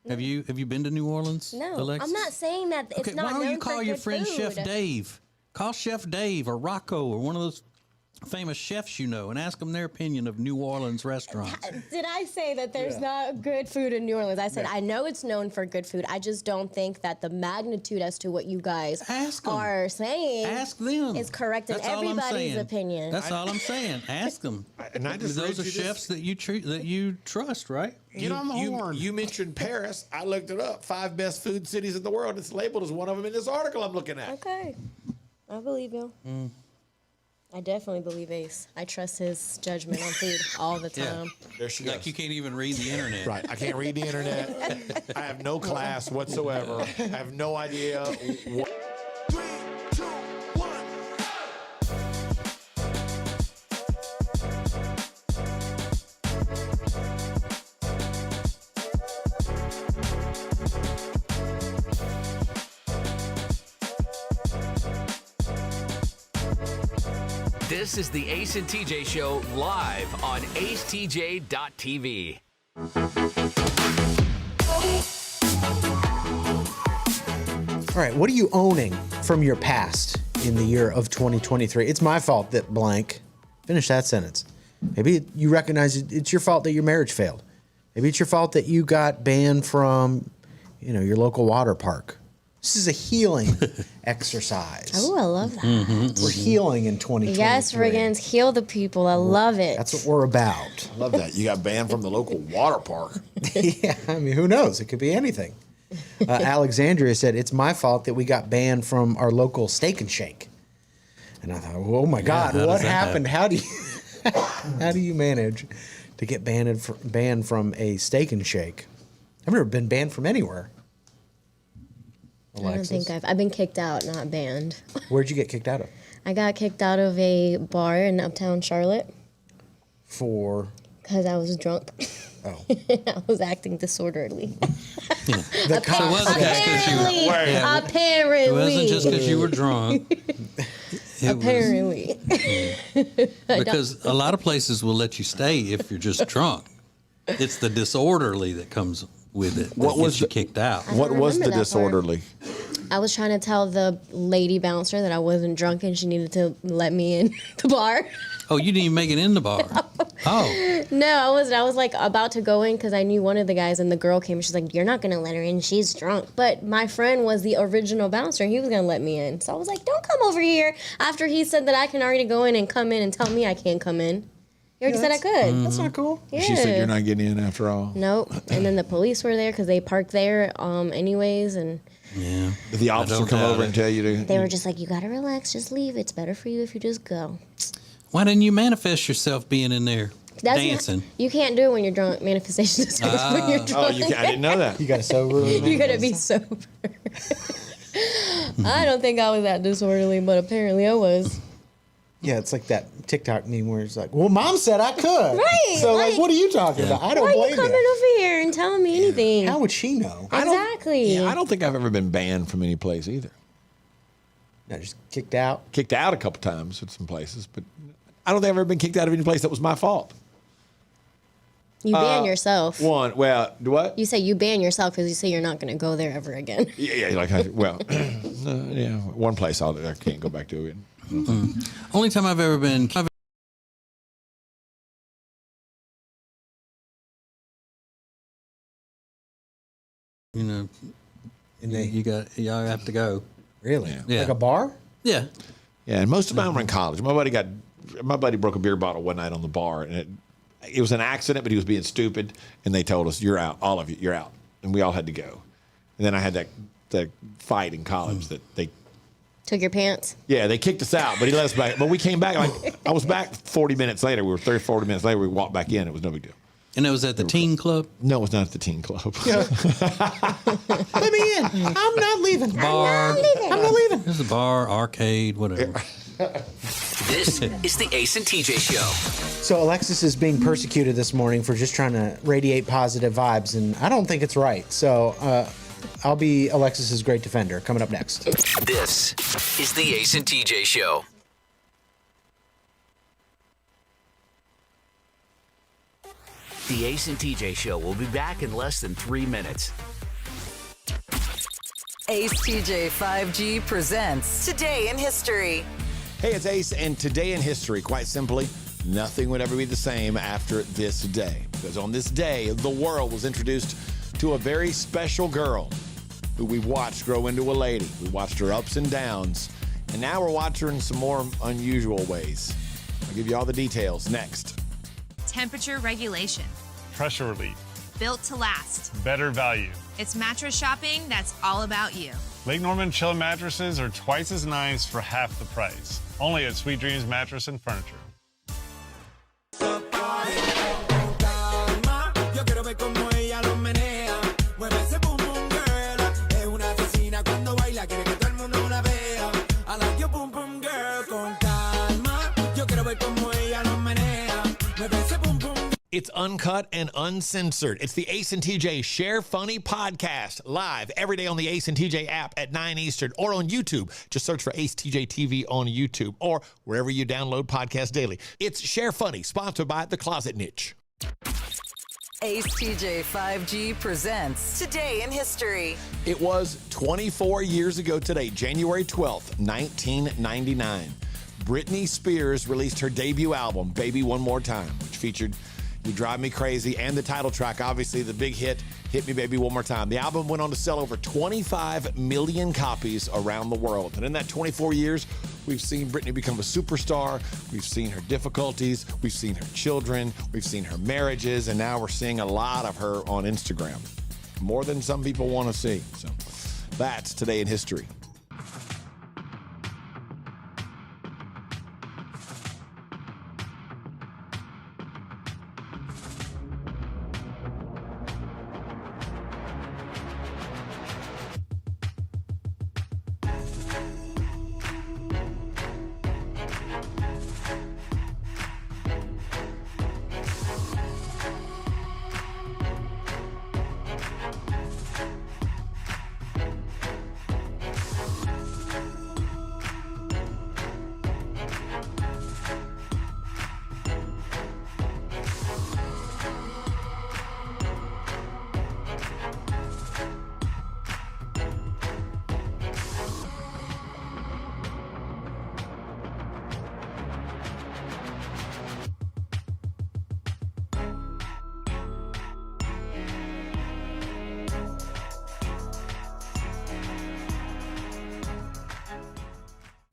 Have you been to New Orleans? No, Alexis? I'm not saying that it's Okay, not why don't known you call for your good friend food. Chef Dave? Call Chef Dave or Rocco or one of those famous chefs you know and ask them their opinion of New Orleans restaurants. Did I say that there's not good food in New Orleans? I said I know it's known for good food. I just don't think that the magnitude as to what you guys are saying is correct in That's all I'm everybody's saying. opinion. That's all I'm saying. Ask them. And I just those read are you this- chefs that you trust, right? You mentioned Paris. I looked it up. 5 best food cities in the world. It's labeled as one of them in this article I'm looking at. Okay. I believe you. I definitely believe Ace. I trust his judgment on food all the time. There she Like goes. you can't even read the internet. Right. I can't read the internet. I have no class whatsoever. I have no idea. This is the Ace and TJ Show live on acetj.tv. All right, what are you owning from your past in the year of 2023? It's my fault that blank. Finish that sentence. Maybe you recognize it's your fault that your marriage failed. Maybe it's your fault that you got banned from, your local water park. This is a healing exercise. Oh, I love that. We're healing in 2023. Yes, Riggins, heal the people. I love it. That's what we're about. I love that. You got banned from the local water park. Yeah, I mean, who knows? It could be anything. Alexandria said, it's my fault that we got banned from our local Steak and Shake. And I thought, oh my God, what happened? How do you manage to get banned from a Steak and Shake? I've never been banned from anywhere. Alexis. I don't think I've been kicked out, not banned. Where'd you get kicked out of? I got kicked out of a bar in uptown Charlotte. For? Because I was drunk. Oh. I was acting disorderly. Apparently. Apparently. It wasn't just because you were drunk. Apparently. Because a lot of places will let you stay if you're just drunk. It's the disorderly that comes with it. What was you kicked out? What was the disorderly? I was trying to tell the lady bouncer that I wasn't drunk and she needed to let me in the bar. Oh, you didn't even make it in the bar. Oh. No, I wasn't. I was like about to go in because I knew one of the guys and the girl came and she's like, you're not going to let her in. She's drunk. But my friend was the original bouncer and he was going to let me in. So I was like, don't come over here after he said that I can already go in and come in and tell me I can't come in. He already said I could. That's not cool. Yeah. She said you're not getting in after all. Nope. And then the police were there because they parked there anyways. And yeah. Did the officer come over and tell you to? They were just like, you got to relax. Just leave. It's better for you if you just go. Why didn't you manifest yourself being in there dancing? You can't do it when you're drunk. Manifestation is when you're drunk. Oh, I didn't know that. You got to sober. You got to be sober. I don't think I was that disorderly, but apparently I was. Yeah, it's like that TikTok meme where it's like, well, Mom said I could. Right. So, like, what are you talking about? I don't blame you. Why are you coming over here and telling me anything? How would she know? Exactly. I don't think I've ever been banned from any place either. No, just kicked out? Kicked out a couple times at some places, but I don't think I've ever been kicked out of any place that was my fault. You ban yourself. What? You say you ban yourself because you say you're not going to go there ever again. Yeah, one place I can't go back to it. Only time I've ever been. Y'all have to go. Really? Yeah. Like a bar? Yeah. Yeah, and most of mine were in college. My buddy broke a beer bottle one night on the bar, and it was an accident, but he was being stupid, and they told us, "You're out, all of you, you're out," and we all had to go. And then I had that fight in college that they took your pants. Yeah, they kicked us out, but he let us back. But we came back. I was back 40 minutes later. We were 30, 40 minutes later. We walked back in. It was no big deal. And it was at the teen club? No, it was not at the teen club. Yeah. Let me in. I'm not leaving. Bar. I'm not leaving. There's a bar, arcade, whatever. This is the Ace and TJ Show. So Alexis is being persecuted this morning for just trying to radiate positive vibes, and I don't think it's right. So I'll be Alexis's great defender. Coming up next. This is the Ace and TJ Show. The Ace and TJ Show will be back in less than 3 minutes. Ace TJ 5G presents Today in History. Hey, it's Ace, and today in history, quite simply, nothing would ever be the same after this day. Because on this day, the world was introduced to a very special girl who we watched grow into a lady. We watched her ups and downs, and now we're watching her in some more unusual ways. I'll give you all the details next. Temperature regulation. Pressure relief. Built to last. Better value. It's mattress shopping that's all about you. Lake Norman Chill mattresses are twice as nice for half the price. Only at Sweet Dreams Mattress and Furniture. It's uncut and uncensored. It's the Ace and TJ Share Funny podcast, live every day on the Ace and TJ app at 9 Eastern or on YouTube. Just search for acetjtv on YouTube or wherever you download podcasts daily. It's Share Funny, sponsored by The Closet Niche. Ace TJ 5G presents Today in History. It was 24 years ago today, January 12th, 1999. Britney Spears released her debut album, Baby One More Time, which featured You Drive Me Crazy and the title track, obviously the big hit, Hit Me Baby One More Time. The album went on to sell over 25 million copies around the world. And in that 24 years, we've seen Britney become a superstar. We've seen her difficulties. We've seen her children. We've seen her marriages. And now we're seeing a lot of her on Instagram. More than some people want to see. So that's Today in History.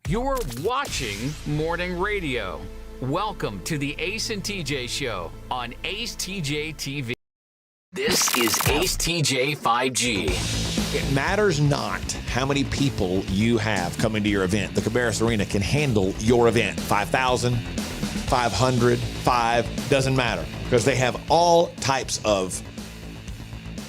You're watching Morning Radio. Welcome to the Ace and TJ Show on acetjtv. This is Ace TJ 5G. It matters not how many people you have coming to your event. The Cabarrus Arena can handle your event. 5,000, 500, 5, doesn't matter. Because they have all types of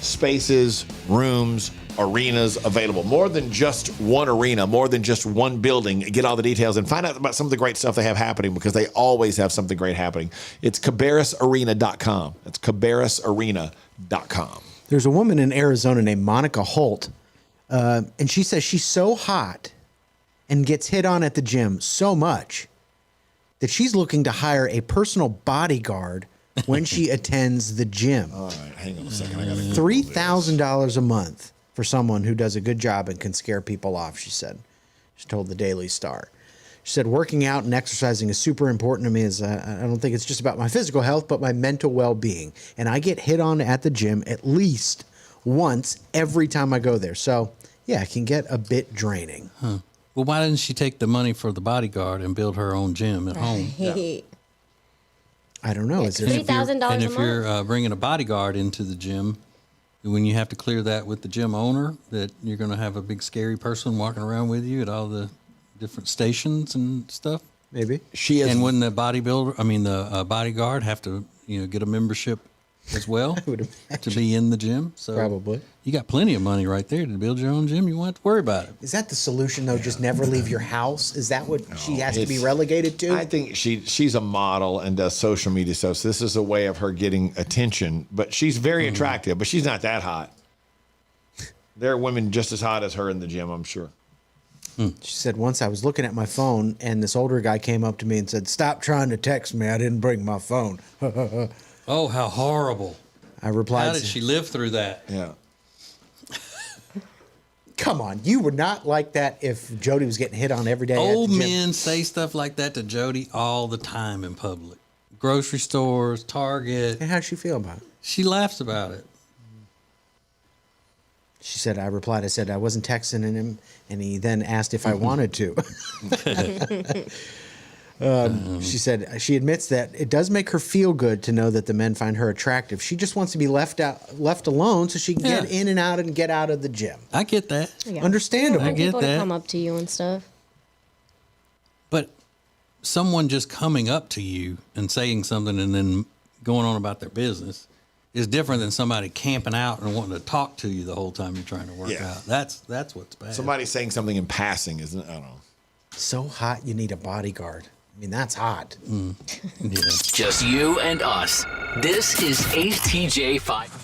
spaces, rooms, arenas available. More than just one arena, more than just one building. Get all the details and find out about some of the great stuff they have happening, because they always have something great happening. It's cabarrusarena.com. That's cabarrusarena.com. There's a woman in Arizona named Monica Holt, and she says she's so hot and gets hit on at the gym so much that she's looking to hire a personal bodyguard when she attends the gym. All right, hang on a second. I gotta $3,000 a month for someone who does a good job and can scare people off, she said. She told the Daily Star. She said, working out and exercising is super important to me. I don't think it's just about my physical health, but my mental well-being. And I get hit on at the gym at least once every time I go there. So, yeah, it can get a bit draining. Huh. Well, why didn't she take the money for the bodyguard and build her own gym at home? Yeah. I don't know. It's $3,000 a month. And if you're bringing a bodyguard into the gym, when you have to clear that with the gym owner, that you're going to have a big scary person walking around with you at all the different stations and stuff. Maybe And wouldn't the the bodyguard have to get a membership as well to be in the gym? So probably you got plenty of money right there to build your own gym. You won't have to worry about it. Is that the solution, though? Just never leave your house? Is that what she has to be relegated to? I think she's a model and does social media stuff. So this is a way of her getting attention. But she's very attractive, but she's not that hot. There are women just as hot as her in the gym, I'm sure. She said, once I was looking at my phone and this older guy came up to me and said, "Stop trying to text me. I didn't bring my phone." Oh, how horrible. I replied, how did she live through that? Yeah. Come on. You would not like that if Jody was getting hit on every day. Old men say stuff like that to Jody all the time in public. Grocery stores, Target. And how'd she feel about it? She laughs about it. She said, I replied, I said I wasn't texting him, and he then asked if I wanted to. She said she admits that it does make her feel good to know that the men find her attractive. She just wants to be left alone so she can get in and out and get out of the gym. I get that. Yeah. Understandable. I get people to come up to you and stuff. But someone just coming up to you and saying something and then going on about their business is different than somebody camping out and wanting to talk to you the whole time you're trying to work out. That's what's bad. Somebody saying something in passing, isn't it? I don't know. So hot, you need a bodyguard. I mean, that's hot. Yeah. Just you and us. This is Ace TJ 5.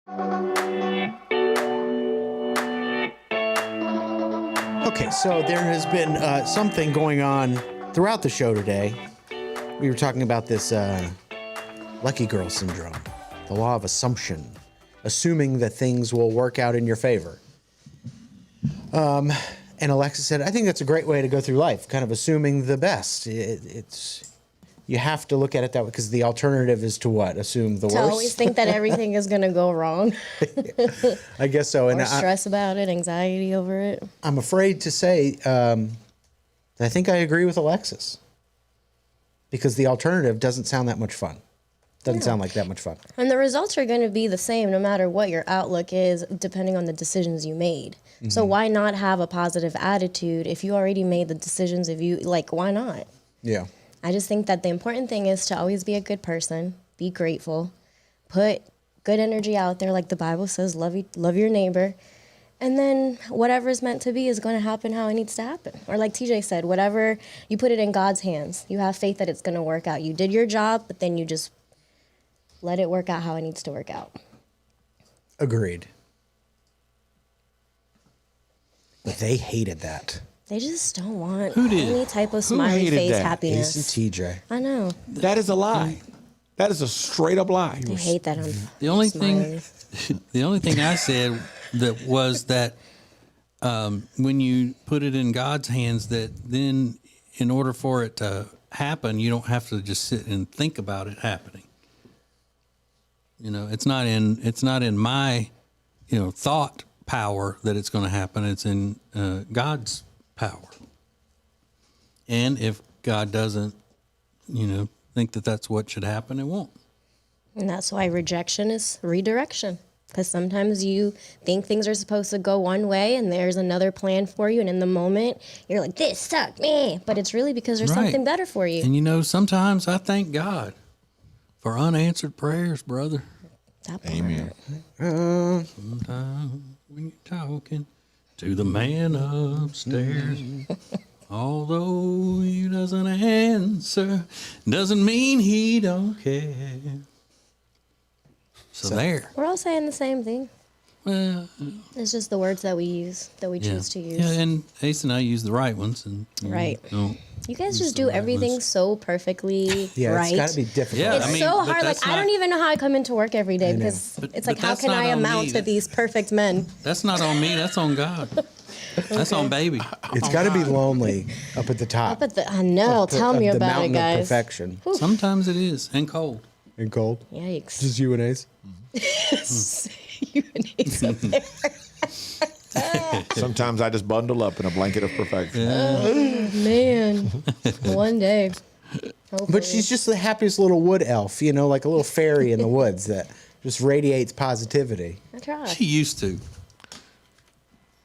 Okay, so there has been something going on throughout the show today. We were talking about this lucky girl syndrome, the law of assumption, assuming that things will work out in your favor. And Alexis said, I think that's a great way to go through life, kind of assuming the best. You have to look at it that way, because the alternative is to what? Assume the worst? To always think that everything is going to go wrong. I guess so. Or stress about it, anxiety over it. I'm afraid to say I think I agree with Alexis, because the alternative doesn't sound that much fun. Doesn't sound like that much fun. And the results are going to be the same no matter what your outlook is, depending on the decisions you made. Mm-hmm. So why not have a positive attitude if you already made the decisions? Why not? Yeah. I just think that the important thing is to always be a good person, be grateful, put good energy out there, like the Bible says, love your neighbor. And then whatever is meant to be is going to happen how it needs to happen. Or like TJ said, whatever, you put it in God's hands. You have faith that it's going to work out. You did your job, but then you just let it work out how it needs to work out. Agreed. But they hated that. They just don't want Who did? any type of smiley face happiness. Ace and TJ. I know. That is a lie. That is a straight up lie. I hate that. The only thing I said that was that when you put it in God's hands, that then in order for it to happen, you don't have to just sit and think about it happening. It's not in my, thought power that it's going to happen. It's in God's power. And if God doesn't, think that that's what should happen, it won't. And that's why rejection is redirection. Because sometimes you think things are supposed to go one way and there's another plan for you. And in the moment, you're like, this sucked, me. But it's really because there's something better for you. And sometimes I thank God for unanswered prayers, brother. Amen. Sometimes when you're talking to the man upstairs, although he doesn't answer, doesn't mean he don't care. So there. We're all saying the same thing. Well, it's just the words that we use, that we choose to use. Yeah, and Ace and I use the right ones. And right. You guys just do everything so perfectly right. It's got to be difficult. Yeah, it's so hard. I don't even know how I come into work every day because it's like, how can I amount to these perfect men? That's not on me. That's on God. That's on baby. It's got to be lonely up at the top. I know. Tell me about it, guys. Of perfection. Oof. Sometimes it is, and cold. And cold. Yikes. Just you and Ace. You and Ace up there. Sometimes I just bundle up in a blanket of perfection. Oh, man. One day. Hopefully. But she's just the happiest little wood elf, like a little fairy in the woods that just radiates positivity. I try. She used to.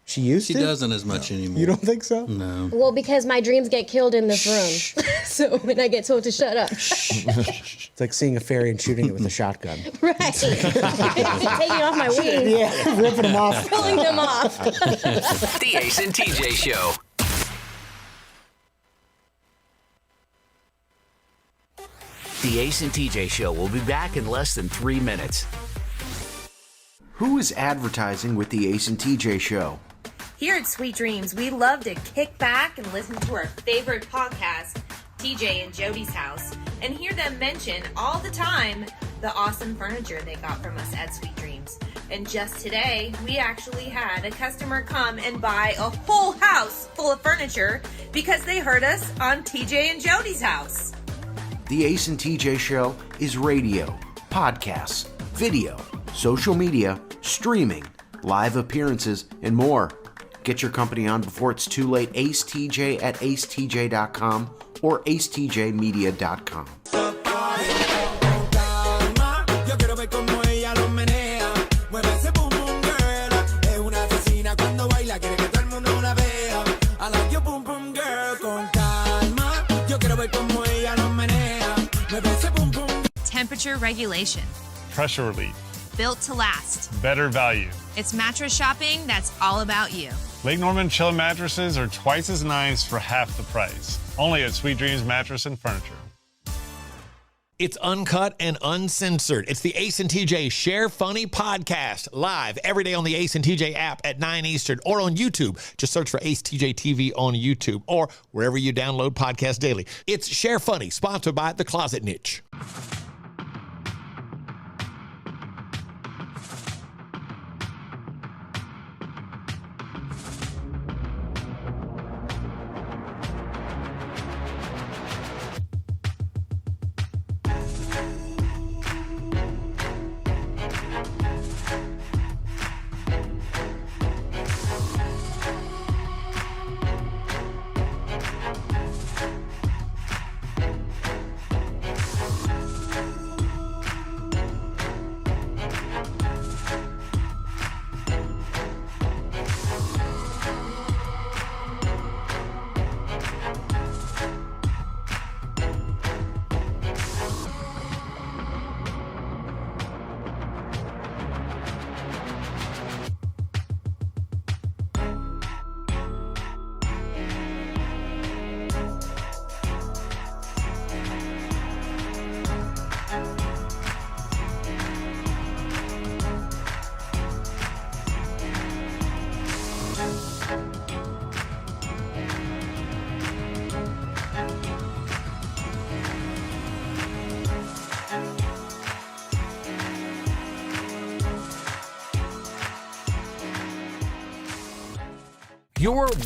She doesn't as much anymore. You don't think so? No. Well, because my dreams get killed in this room. So when I get told to shut up. It's like seeing a fairy and shooting it with a shotgun. Right. Taking off my wings. Yeah, ripping them off. Pulling them off. The Ace and TJ Show. The Ace and TJ Show will be back in less than 3 minutes. Who is advertising with the Ace and TJ Show? Here at Sweet Dreams, we love to kick back and listen to our favorite podcast, TJ and Jody's House, and hear them mention all the time the awesome furniture they got from us at Sweet Dreams. And just today, we actually had a customer come and buy a whole house full of furniture because they heard us on TJ and Jody's House. The Ace and TJ Show is radio, podcasts, video, social media, streaming, live appearances, and more. Get your company on before it's too late. AceTJ at acetj.com or acetjmedia.com. Temperature regulation. Pressure relief. Built to last. Better value. It's mattress shopping that's all about you. Lake Norman Chill mattresses are twice as nice for half the price. Only at Sweet Dreams Mattress and Furniture. It's uncut and uncensored. It's the Ace and TJ Share Funny podcast, live every day on the Ace and TJ app at 9 Eastern or on YouTube. Just search for acetjtv on YouTube or wherever you download podcasts daily. It's Share Funny, sponsored by The Closet Niche.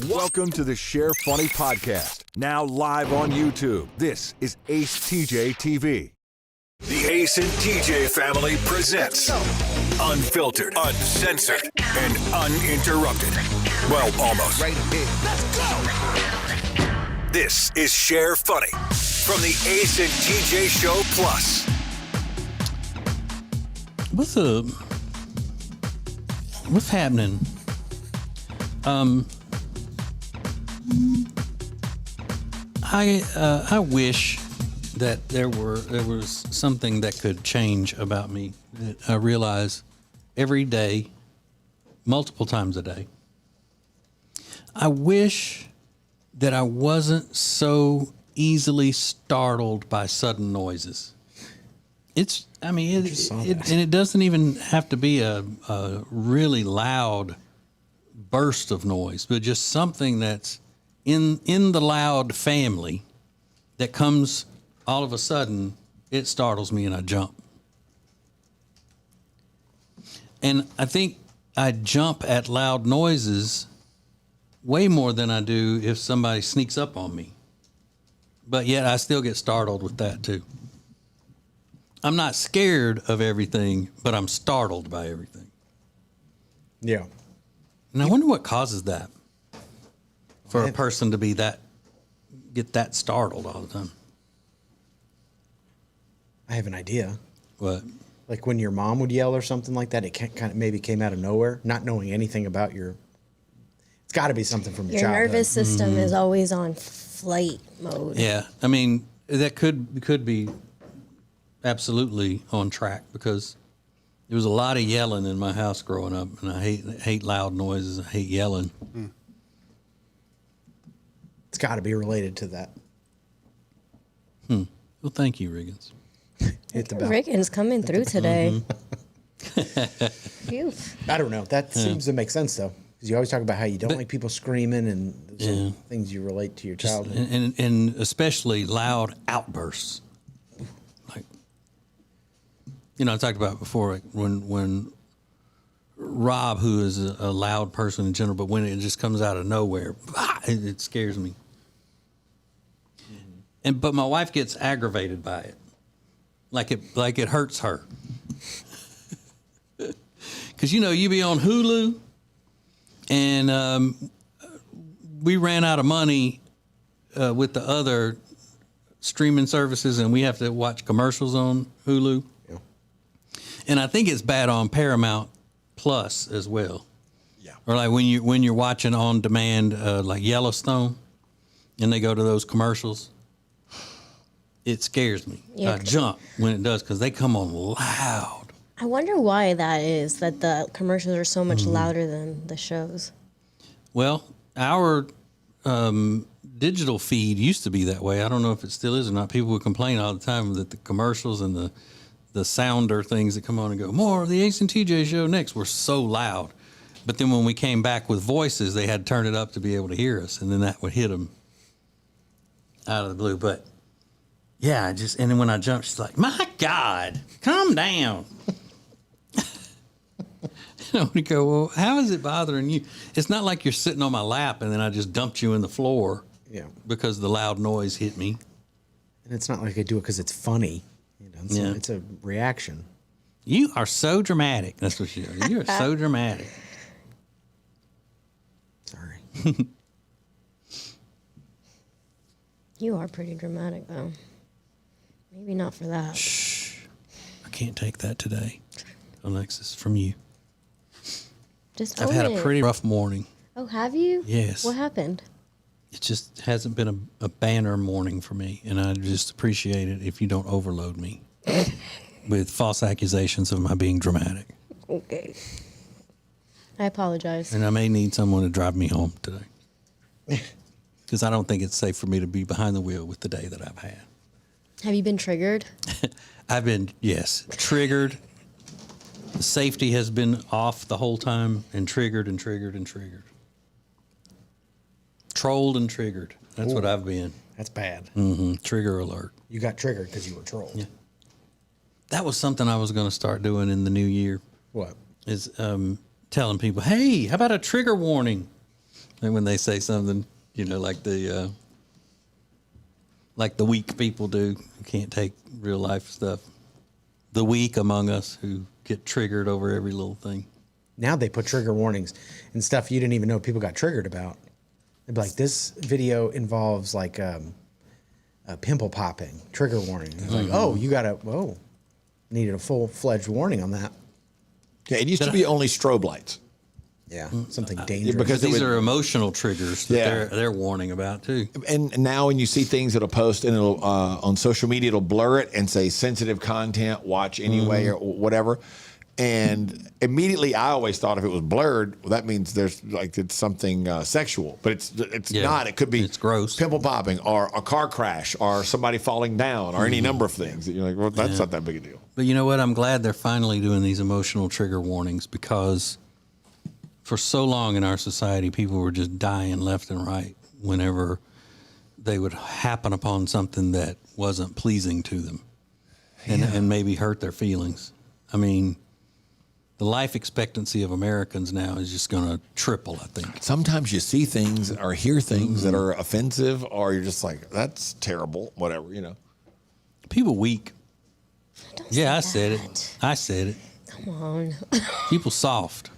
Welcome to the Share Funny podcast, now live on YouTube. This is acetjtv. The Ace and TJ family presents unfiltered, uncensored, and uninterrupted. Well, almost. Right here. Let's go! This is Share Funny from the Ace and TJ Show Plus. What's happening? I wish that there was something that could change about me that I realize every day, multiple times a day. I wish that I wasn't so easily startled by sudden noises. And it doesn't even have to be a really loud burst of noise, but just something that's in the loud family that comes all of a sudden. It startles me and I jump. And I think I jump at loud noises way more than I do if somebody sneaks up on me. But yet I still get startled with that too. I'm not scared of everything, but I'm startled by everything. Yeah. And I wonder what causes that for a person to get that startled all the time. I have an idea. What? Like when your mom would yell or something like that, it kind of maybe came out of nowhere, not knowing anything about it's got to be something from your childhood. Your nervous system is always on flight mode. Yeah. I mean, that could be absolutely on track because there was a lot of yelling in my house growing up, and I hate loud noises. I hate yelling. It's got to be related to that. Well, thank you, Riggins. Hit the bell. Riggins coming through today. Phew. I don't know. That seems to make sense, though, because you always talk about how you don't like people screaming and things you relate to your childhood. And especially loud outbursts. Like, I talked about before, like when Rob, who is a loud person in general, but when it just comes out of nowhere, it scares me. But my wife gets aggravated by it, like it hurts her. Because you be on Hulu, and we ran out of money with the other streaming services, and we have to watch commercials on Hulu. Yeah. And I think it's bad on Paramount Plus as well. Yeah. Or like when you're watching on demand, like Yellowstone, and they go to those commercials. It scares me. Yeah. I jump when it does because they come on loud. I wonder why that is, that the commercials are so much louder than the shows. Well, our digital feed used to be that way. I don't know if it still is or not. People would complain all the time that the commercials and the sounder things that come on and go, more of the Ace and TJ show next, were so loud. But then when we came back with voices, they had to turn it up to be able to hear us, and then that would hit them out of the blue. But yeah, and then when I jumped, she's like, my God, calm down. And we go, well, how is it bothering you? It's not like you're sitting on my lap and then I just dumped you in the floor. Yeah. Because the loud noise hit me. And it's not like I do it because it's funny. It's a reaction. You are so dramatic. That's what she is. You are so dramatic. Sorry. You are pretty dramatic, though. Maybe not for that. Shh. I can't take that today, Alexis, from you. Just I've own had it. a pretty rough morning. Oh, have you? Yes. What happened? It just hasn't been a banner morning for me, and I just appreciate it if you don't overload me with false accusations of my being dramatic. Okay. I apologize. And I may need someone to drive me home today. Because I don't think it's safe for me to be behind the wheel with the day that I've had. Have you been triggered? I've been, yes, triggered. The safety has been off the whole time, and triggered and triggered and triggered. Trolled and triggered. That's what I've been. That's bad. Mm-hmm. Trigger alert. You got triggered because you were trolled. Yeah. That was something I was going to start doing in the new year. What? Is telling people, hey, how about a trigger warning? And when they say something, like the weak people do, who can't take real life stuff. The weak among us who get triggered over every little thing. Now they put trigger warnings and stuff you didn't even know people got triggered about. They'd be like, this video involves like a pimple popping, trigger warning. It's like, oh, you needed a full-fledged warning on that. Yeah, it used to be only strobe lights. Yeah, something dangerous. Because these are emotional triggers that they're warning about too. And now when you see things it'll post and it'll on social media, it'll blur it and say sensitive content, watch anyway or whatever. And immediately I always thought if it was blurred, well, that means there's it's something sexual, but it's not. It could be gross, pimple popping or a car crash or somebody falling down or any number of things. You're like, well, that's not that big a deal. But you know what? I'm glad they're finally doing these emotional trigger warnings, because for so long in our society, people were just dying left and right whenever they would happen upon something that wasn't pleasing to them and maybe hurt their feelings. I mean, the life expectancy of Americans now is just going to triple, I think. Sometimes you see things or hear things that are offensive, or you're just like, that's terrible, whatever, People weak. Don't I say said it. Come on. People soft.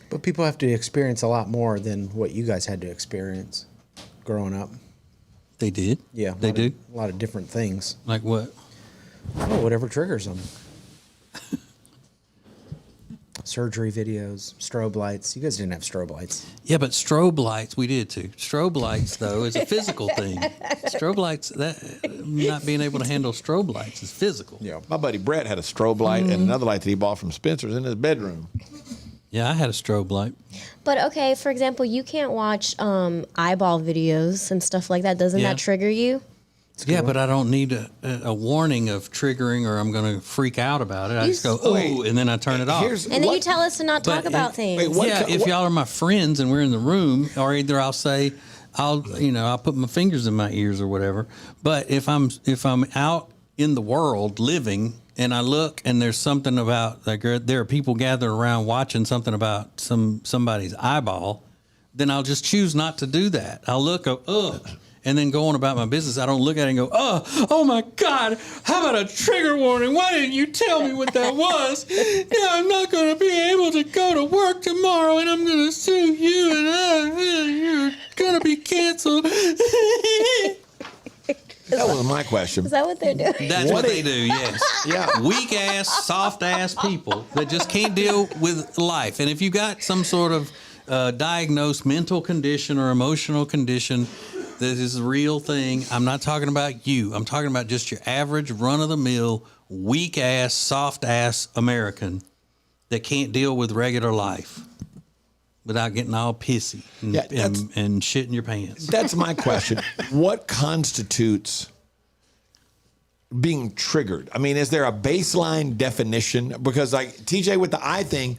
But people have to experience a lot more than what you guys had to experience growing up. They did? Yeah. They do? A lot of different things. Like what? Oh, whatever triggers them. Surgery videos, strobe lights. You guys didn't have strobe lights. Yeah, but strobe lights, we did too. Strobe lights, though, is a physical thing. Strobe lights, not being able to handle strobe lights is physical. Yeah. My buddy Brett had a strobe light and another light that he bought from Spencer's in his bedroom. Yeah, I had a strobe light. But okay, for example, you can't watch eyeball videos and stuff like that. Doesn't that trigger you? Yeah, but I don't need a warning of triggering or I'm going to freak out about it. I just go, oh, and then I turn it off. And then you tell us to not talk about things. If y'all are my friends and we're in the room, or either I'll say, I'll put my fingers in my ears or whatever. But if I'm out in the world living and I look and there's something about, like there are people gathered around watching something about somebody's eyeball, then I'll just choose not to do that. I'll look, and then go on about my business. I don't look at it and go, oh my God, how about a trigger warning? Why didn't you tell me what that was? Now I'm not going to be able to go to work tomorrow and I'm going to sue you and you're going to be canceled. That was my question. Is that what they're doing? That's what they do, yes. Yeah. Weak-ass, soft-ass people that just can't deal with life. And if you got some sort of diagnosed mental condition or emotional condition, this is a real thing. I'm not talking about you. I'm talking about just your average, run-of-the-mill, weak-ass, soft-ass American that can't deal with regular life. without getting all pissy and shit in your pants. That's my question. What constitutes being triggered? I mean, is there a baseline definition? Because like TJ with the eye thing,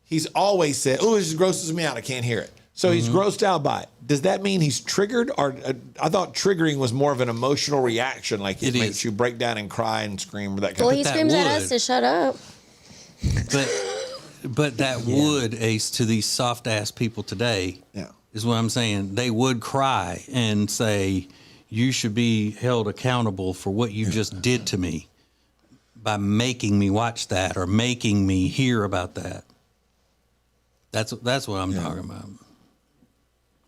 he's always said, oh, it just grosses me out. I can't hear it. So he's grossed out by it. Does that mean he's triggered? Or I thought triggering was more of an emotional reaction, like it makes you break down and cry and scream or that kind of thing. Well, he screams at us to shut up. But that would, Ace, to these soft ass people today, is what I'm saying. They would cry and say, you should be held accountable for what you just did to me by making me watch that or making me hear about that. That's what I'm talking about.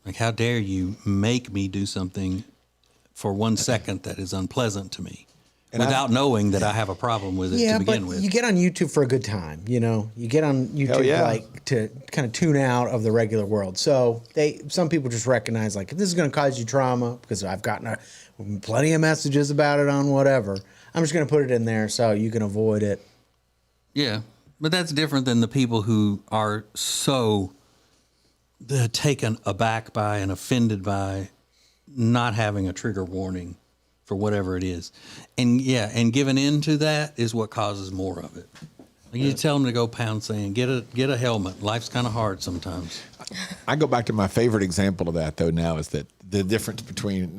Like, how dare you make me do something for 1 second that is unpleasant to me without knowing that I have a problem with it to begin with. You get on YouTube for a good time, you know. You get on YouTube like to kind of tune out of the regular world. So some people just recognize like if this is going to cause you trauma because I've gotten plenty of messages about it on whatever. I'm just going to put it in there so you can avoid it. Yeah, but that's different than the people who are so taken aback by and offended by not having a trigger warning for whatever it is. And giving in to that is what causes more of it. Like you tell them to go pound sand, get a helmet. Life's kind of hard sometimes. I go back to my favorite example of that though now is that the difference between,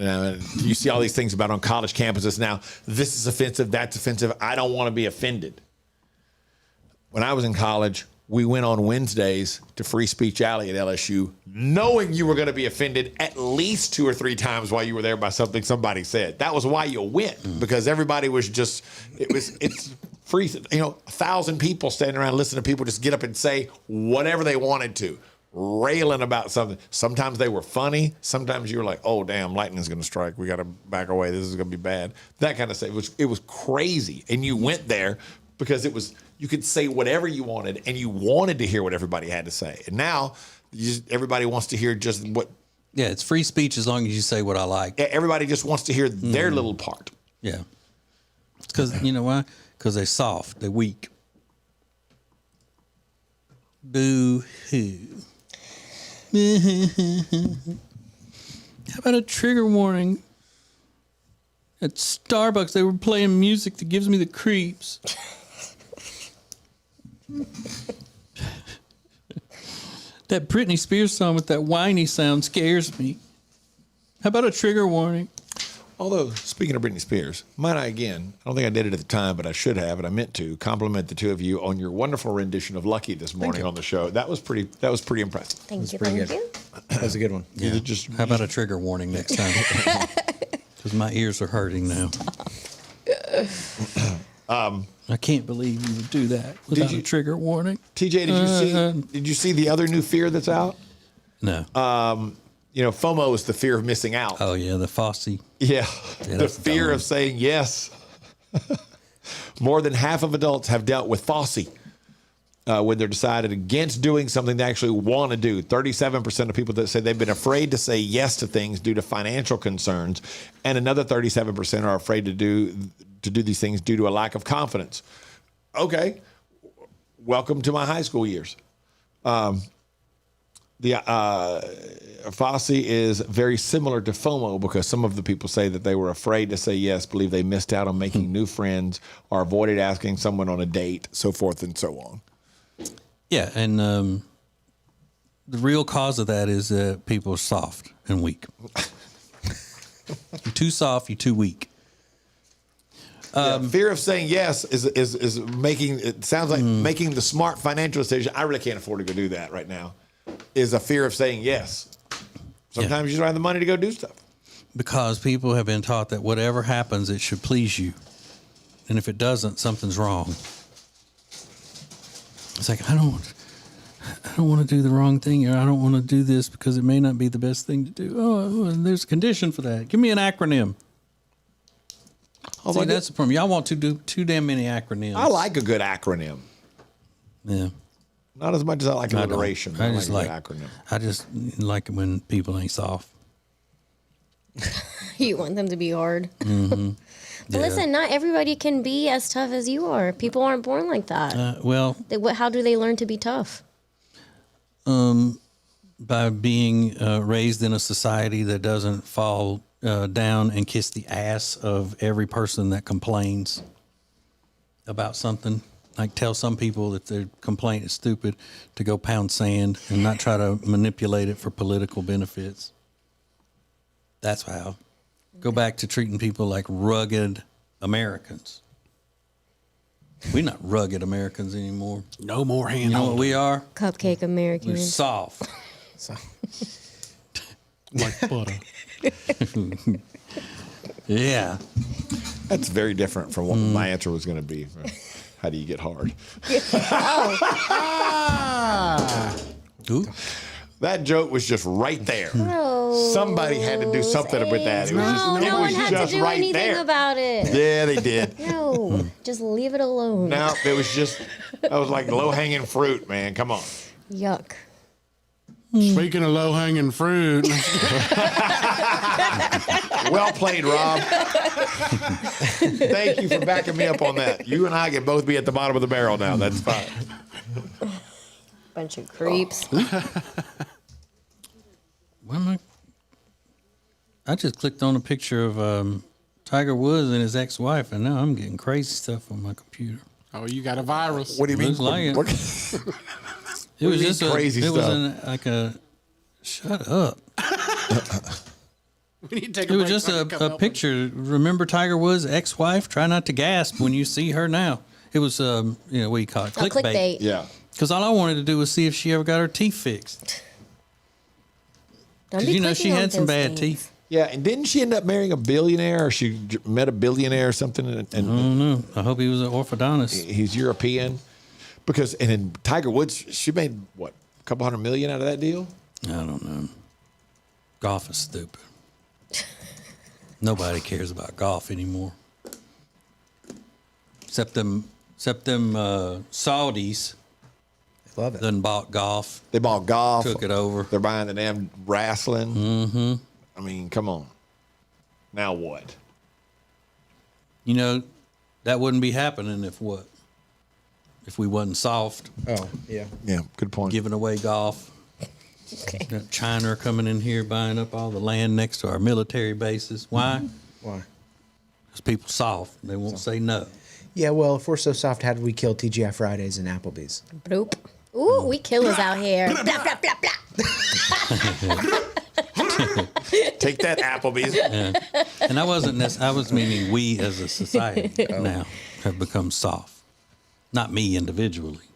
you see all these things about on college campuses now, this is offensive, that's offensive. I don't want to be offended. When I was in college, we went on Wednesdays to Free Speech Alley at LSU, knowing you were going to be offended at least 2 or 3 times while you were there by something somebody said. That was why you went, because everybody was just, it's free. 1,000 people standing around listening to people just get up and say whatever they wanted to, railing about something. Sometimes they were funny. Sometimes you were like, oh, damn, lightning's going to strike. We got to back away. This is going to be bad. That kind of stuff. It was crazy. And you went there because you could say whatever you wanted, and you wanted to hear what everybody had to say. And now, everybody wants to hear just what... Yeah, it's free speech as long as you say what I like. Everybody just wants to hear their little part. Yeah. It's because, you know why? Because they're soft. They're weak. Boo-hoo. How about a trigger warning? At Starbucks, they were playing music that gives me the creeps. That Britney Spears song with that whiny sound scares me. How about a trigger warning? Although, speaking of Britney Spears, might I again, I don't think I did it at the time, but I should have, and I meant to, compliment the two of you on your wonderful rendition of Lucky this morning on the show. That was pretty impressive. Thank you. That was a good one. Yeah. How about a trigger warning next time? Because my ears are hurting now. I can't believe you would do that without a trigger warning. TJ, did you see the other new fear that's out? No. FOMO is the fear of missing out. Oh, yeah, the Fosse. Yeah, the fear of saying yes. More than half of adults have dealt with Fosse when they're decided against doing something they actually want to do. 37% of people that say they've been afraid to say yes to things due to financial concerns, and another 37% are afraid to do these things due to a lack of confidence. Okay, welcome to my high school years. Fosse is very similar to FOMO because some of the people say that they were afraid to say yes, believe they missed out on making new friends, or avoided asking someone on a date, so forth and so on. Yeah, and the real cause of that is that people are soft and weak. You're too soft, you're too weak. Fear of saying yes is making, it sounds like making the smart financial decision. I really can't afford to go do that right now. Is a fear of saying yes. Sometimes you don't have the money to go do stuff. Because people have been taught that whatever happens, it should please you. And if it doesn't, something's wrong. It's like, I don't want to do the wrong thing, or I don't want to do this because it may not be the best thing to do. Oh, there's a condition for that. Give me an acronym. See, that's the problem. Y'all want to do too damn many acronyms. I like a good acronym. Yeah. Not as much as I like alliteration. I just like acronym. I just like it when people ain't soft. You want them to be hard. Mm-hmm. But listen, not everybody can be as tough as you are. People aren't born like that. Well, how do they learn to be tough? by being raised in a society that doesn't fall down and kiss the ass of every person that complains about something. Like tell some people that their complaint is stupid to go pound sand and not try to manipulate it for political benefits. That's how. Go back to treating people like rugged Americans. We're not rugged Americans anymore. No more hand. You know what we are? Cupcake Americans. We're soft. Like butter. Yeah. That's very different from what my answer was going to be. How do you get hard? Ooh. That joke was just right there. Gross. Somebody had to do something with that. It was just, No one had just to do right anything there. about it. Yeah, they did. No, just leave it alone. No, it was just, that was like low hanging fruit, man. Come on. Yuck. Speaking of low hanging fruit, Well played, Rob. Thank you for backing me up on that. You and I can both be at the bottom of the barrel now. That's fine. Bunch of creeps. Why am I just clicked on a picture of Tiger Woods and his ex-wife, and now I'm getting crazy stuff on my computer. Oh, you got a virus. What do you mean? Looks like it. It was just crazy it stuff? was like a shut up. We need to take It a was break just so I can come a help picture. Remember Tiger Woods' ex-wife? Try not to gasp when you see her now. It was what do you call it? Clickbait. Yeah. Because all I wanted to do was see if she ever got her teeth fixed. Don't 'Cause be you know clicking she on had some those bad things. teeth. Yeah, and didn't she end up marrying a billionaire, or she met a billionaire or something? And I don't know. I hope he was an orthodontist. he's European. Because, and then Tiger Woods, she made, what, a couple $100 million out of that deal? I don't know. Golf is stupid. Nobody cares about golf anymore. Except them Saudis. Love it. Then bought golf. They bought golf. Took it over. They're buying the damn wrestling. Mm-hmm. I mean, come on. Now what? You know, that wouldn't be happening if what? If we wasn't soft. Oh, yeah. Yeah, good point. Giving away golf. Okay. Got China coming in here buying up all the land next to our military bases. Why? Why? Because people soft. They won't say no. Yeah, well, if we're so soft, how did we kill TGI Fridays and Applebee's? Bloop. Ooh, we killers out here. Blah, blah, blah, blah. Take that, Applebee's. Yeah. And I wasn't I was meaning we as a society now have become soft. Not me individually,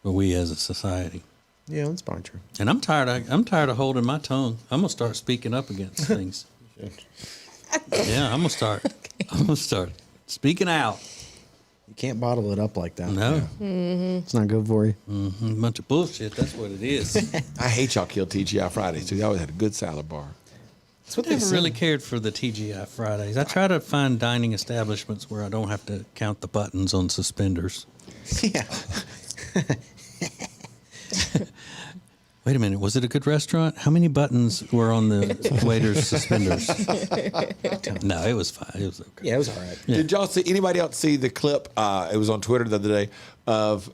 but we as a society. Yeah, that's probably true. And I'm tired of holding my tongue. I'm gonna start speaking up against things. Yeah, I'm gonna start speaking out. You can't bottle it up like that. No. Mm-hmm. It's not good for you. Mm-hmm. Bunch of bullshit. That's what it is. I hate y'all killed TGI Fridays, too. They always had a good salad bar. That's what I never really cared for the TGI Fridays. I try to find dining establishments where I don't have to count the buttons on suspenders. Yeah. Wait a minute. Was it a good restaurant? How many buttons were on the waiter's suspenders? No, it was fine. It was okay. Yeah, it was all right. Yeah. Did y'all see, anybody else see the clip? It was on Twitter the other day of,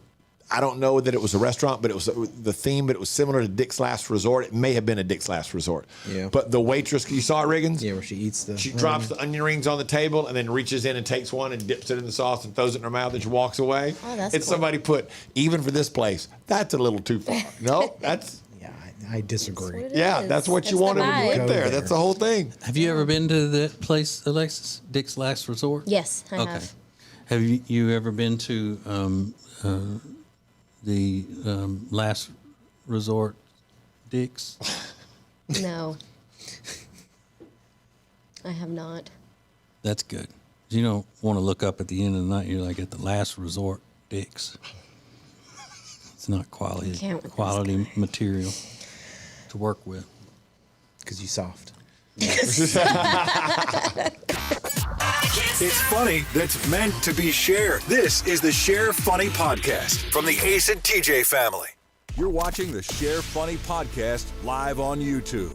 I don't know that it was a restaurant, but it was the theme, but it was similar to Dick's Last Resort. It may have been a Dick's Last Resort. Yeah. But the waitress, you saw it, Riggins? Yeah, where she eats the... She drops the onion rings on the table and then reaches in and takes one and dips it in the sauce and throws it in her mouth and she walks away. Oh, that's and cool. somebody put, even for this place, that's a little too far. No, that's... Yeah, I disagree. That's what it Yeah, is. that's what you That's wanted the when you vibe. went there. That's the whole thing. Have you ever been to that place, Alexis? Dick's Last Resort? Yes, I Okay. have. Have you ever been to the Last Resort Dick's? No. I have not. That's good. You don't want to look up at the end of the night. You're like at the Last Resort Dick's. It's not quality material to work with. Because you soft. It's funny that's meant to be shared. This is the Share Funny Podcast from the Ace and TJ family. You're watching the Share Funny Podcast live on YouTube.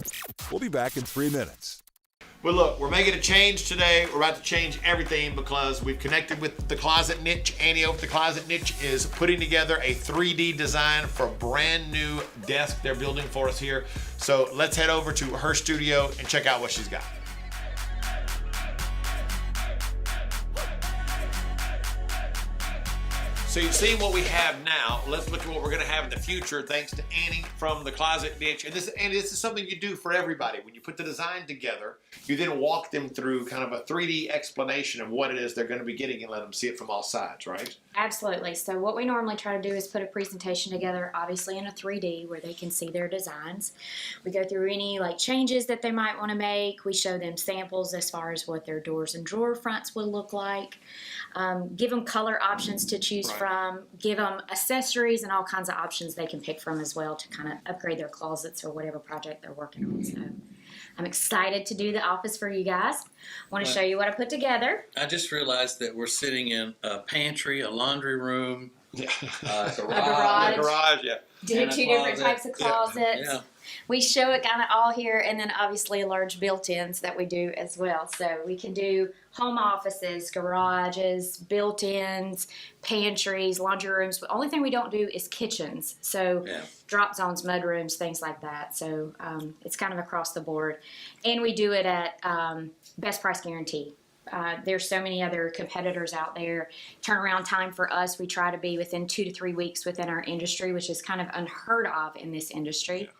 We'll be back in 3 minutes. But look, we're making a change today. We're about to change everything because we've connected with the Closet Niche. Annie over the Closet Niche is putting together a 3D design for a brand new desk they're building for us here. So let's head over to her studio and check out what she's got. So you've seen what we have now. Let's look at what we're going to have in the future, thanks to Annie from the Closet Niche. And this is something you do for everybody. When you put the design together, you then walk them through kind of a 3D explanation of what it is they're going to be getting and let them see it from all sides, right? Absolutely. So what we normally try to do is put a presentation together, obviously in a 3D, where they can see their designs. We go through any changes that they might want to make. We show them samples as far as what their doors and drawer fronts would look like. Give them color options to choose from, give them accessories and all kinds of options they can pick from as well to kind of upgrade their closets or whatever project they're working on. So I'm excited to do the office for you guys. I want to show you what I put together. I just realized that we're sitting in a pantry, a laundry room, a garage, yeah. Do two different types of closets. Yeah. We show it kind of all here, and then obviously large built-ins that we do as well. So we can do home offices, garages, built-ins, pantries, laundry rooms. The only thing we don't do is kitchens. So drop zones, mud rooms, things like that. So it's kind of across the board. And we do it at best price guarantee. There's so many other competitors out there. Turnaround time for us, we try to be within 2 to 3 weeks within our industry, which is kind of unheard of in this industry.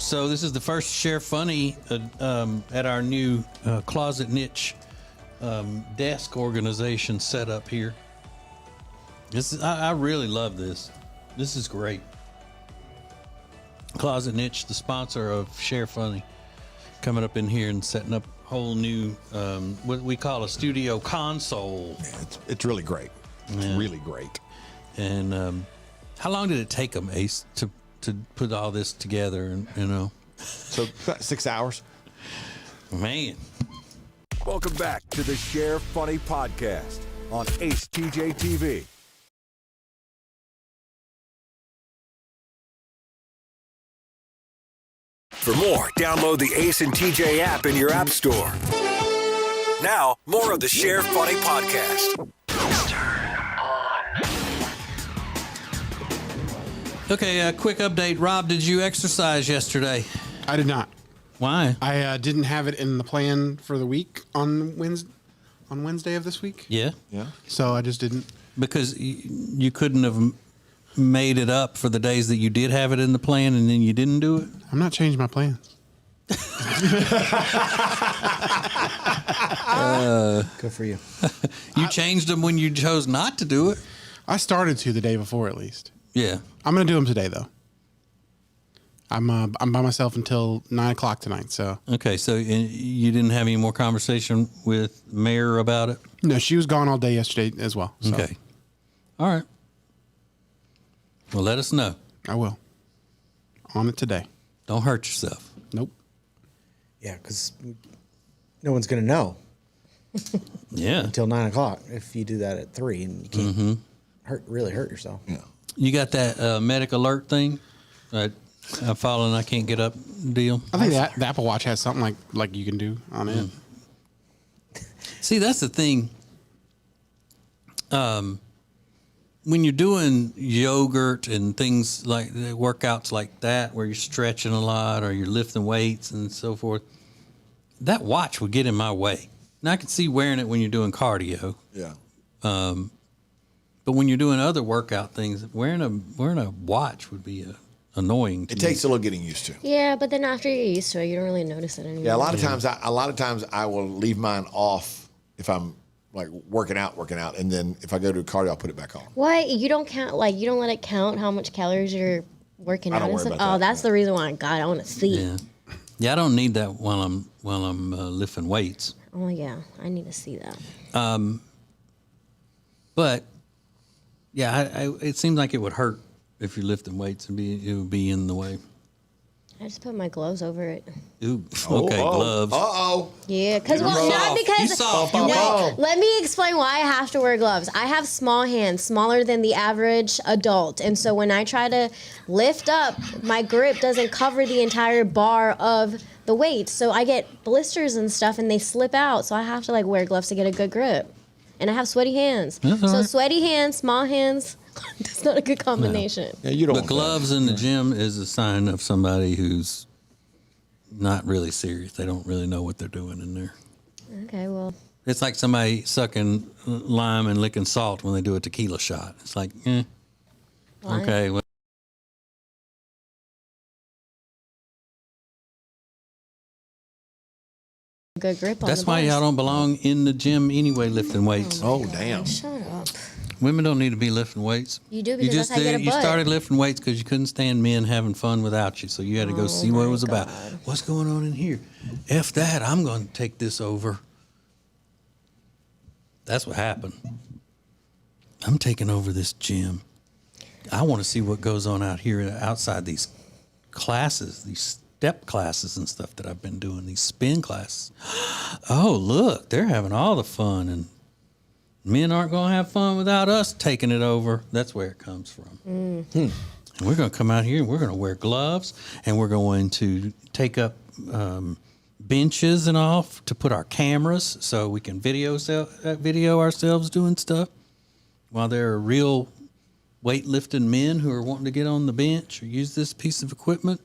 So this is the first Share Funny at our new Closet Niche desk organization set up here. I really love this. This is great. Closet Niche, the sponsor of Share Funny, coming up in here and setting up a whole new what we call a studio console. Yeah, it's really great. It's really great. And how long did it take them, Ace, to put all this together? And so about 6 hours. Man. Welcome back to the Share Funny podcast on acetjtv. For more, download the Ace and TJ app in your app store. Now, more of the Share Funny podcast. Okay, a quick update. Rob, did you exercise yesterday? I did not. Why? I didn't have it in the plan for the week on Wednesday of this week. Yeah. So I just didn't. Because you couldn't have made it up for the days that you did have it in the plan and then you didn't do it? I'm not changing my plans. Good for you. You changed them when you chose not to do it? I started to the day before at least. Yeah. I'm going to do them today, though. I'm by myself until 9 o'clock tonight. So okay, so you didn't have any more conversation with Mayor about it? No, she was gone all day yesterday as well. So. Okay. All right. Well, let us know. I will. On it today. Don't hurt yourself. Nope. Yeah, because no one's going to know. Yeah. Until 9 o'clock if you do that at 3 and you can't really hurt yourself. Yeah. You got that medic alert thing? I'm falling, I can't get up deal? I think the Apple Watch has something like you can do on it. See, that's the thing. When you're doing yogurt and things like workouts like that, where you're stretching a lot or you're lifting weights and so forth, that watch would get in my way. Now I can see wearing it when you're doing cardio. Yeah. But when you're doing other workout things, wearing a watch would be annoying. It takes a little getting used to. Yeah, but then after you're used to it, you don't really notice it anymore. Yeah, a lot of times I will leave mine off if I'm like working out, and then if I go to cardio, I'll put it back on. What? You don't count? Like you don't let it count how much calories you're Working I out don't and worry stuff. about Oh, that. that's the reason why I want to see. Yeah. Yeah, I don't need that while I'm lifting weights. Oh yeah, I need to see that. But yeah, it seems like it would hurt if you're lifting weights and it would be in the way. I just put my gloves over it. Ooh, okay, gloves. Yeah, because You're not soft. because You soft. no, You weak. let me explain why I have to wear gloves. I have small hands, smaller than the average adult, and so when I try to lift up, my grip doesn't cover the entire bar of the weight, so I get blisters and stuff, and they slip out. So I have to wear gloves to get a good grip, and I have sweaty hands. That's all So right. sweaty hands, small hands. That's not a good combination. Yeah, you don't. But gloves in the gym is a sign of somebody who's not really serious. They don't really know what they're doing in there. Okay, well. It's like somebody sucking lime and licking salt when they do a tequila shot. It's like, Why? okay, well. Good grip on That's the why bars. y'all don't belong in the gym anyway, lifting weights. Oh, damn. Shut up. Women don't need to be lifting weights. You do, because that's how you get a you butt. started lifting weights because you couldn't stand men having fun without you. So you had to go see what it was about. What's going on in here? F that. I'm going to take this over. That's what happened. I'm taking over this gym. I want to see what goes on out here outside these classes, these step classes and stuff that I've been doing, these spin classes. Oh, look, they're having all the fun, and men aren't going to have fun without us taking it over. That's where it comes from. And we're going to come out here and we're going to wear gloves, and we're going to take up benches and all to put our cameras so we can video ourselves doing stuff while there are real weightlifting men who are wanting to get on the bench or use this piece of equipment.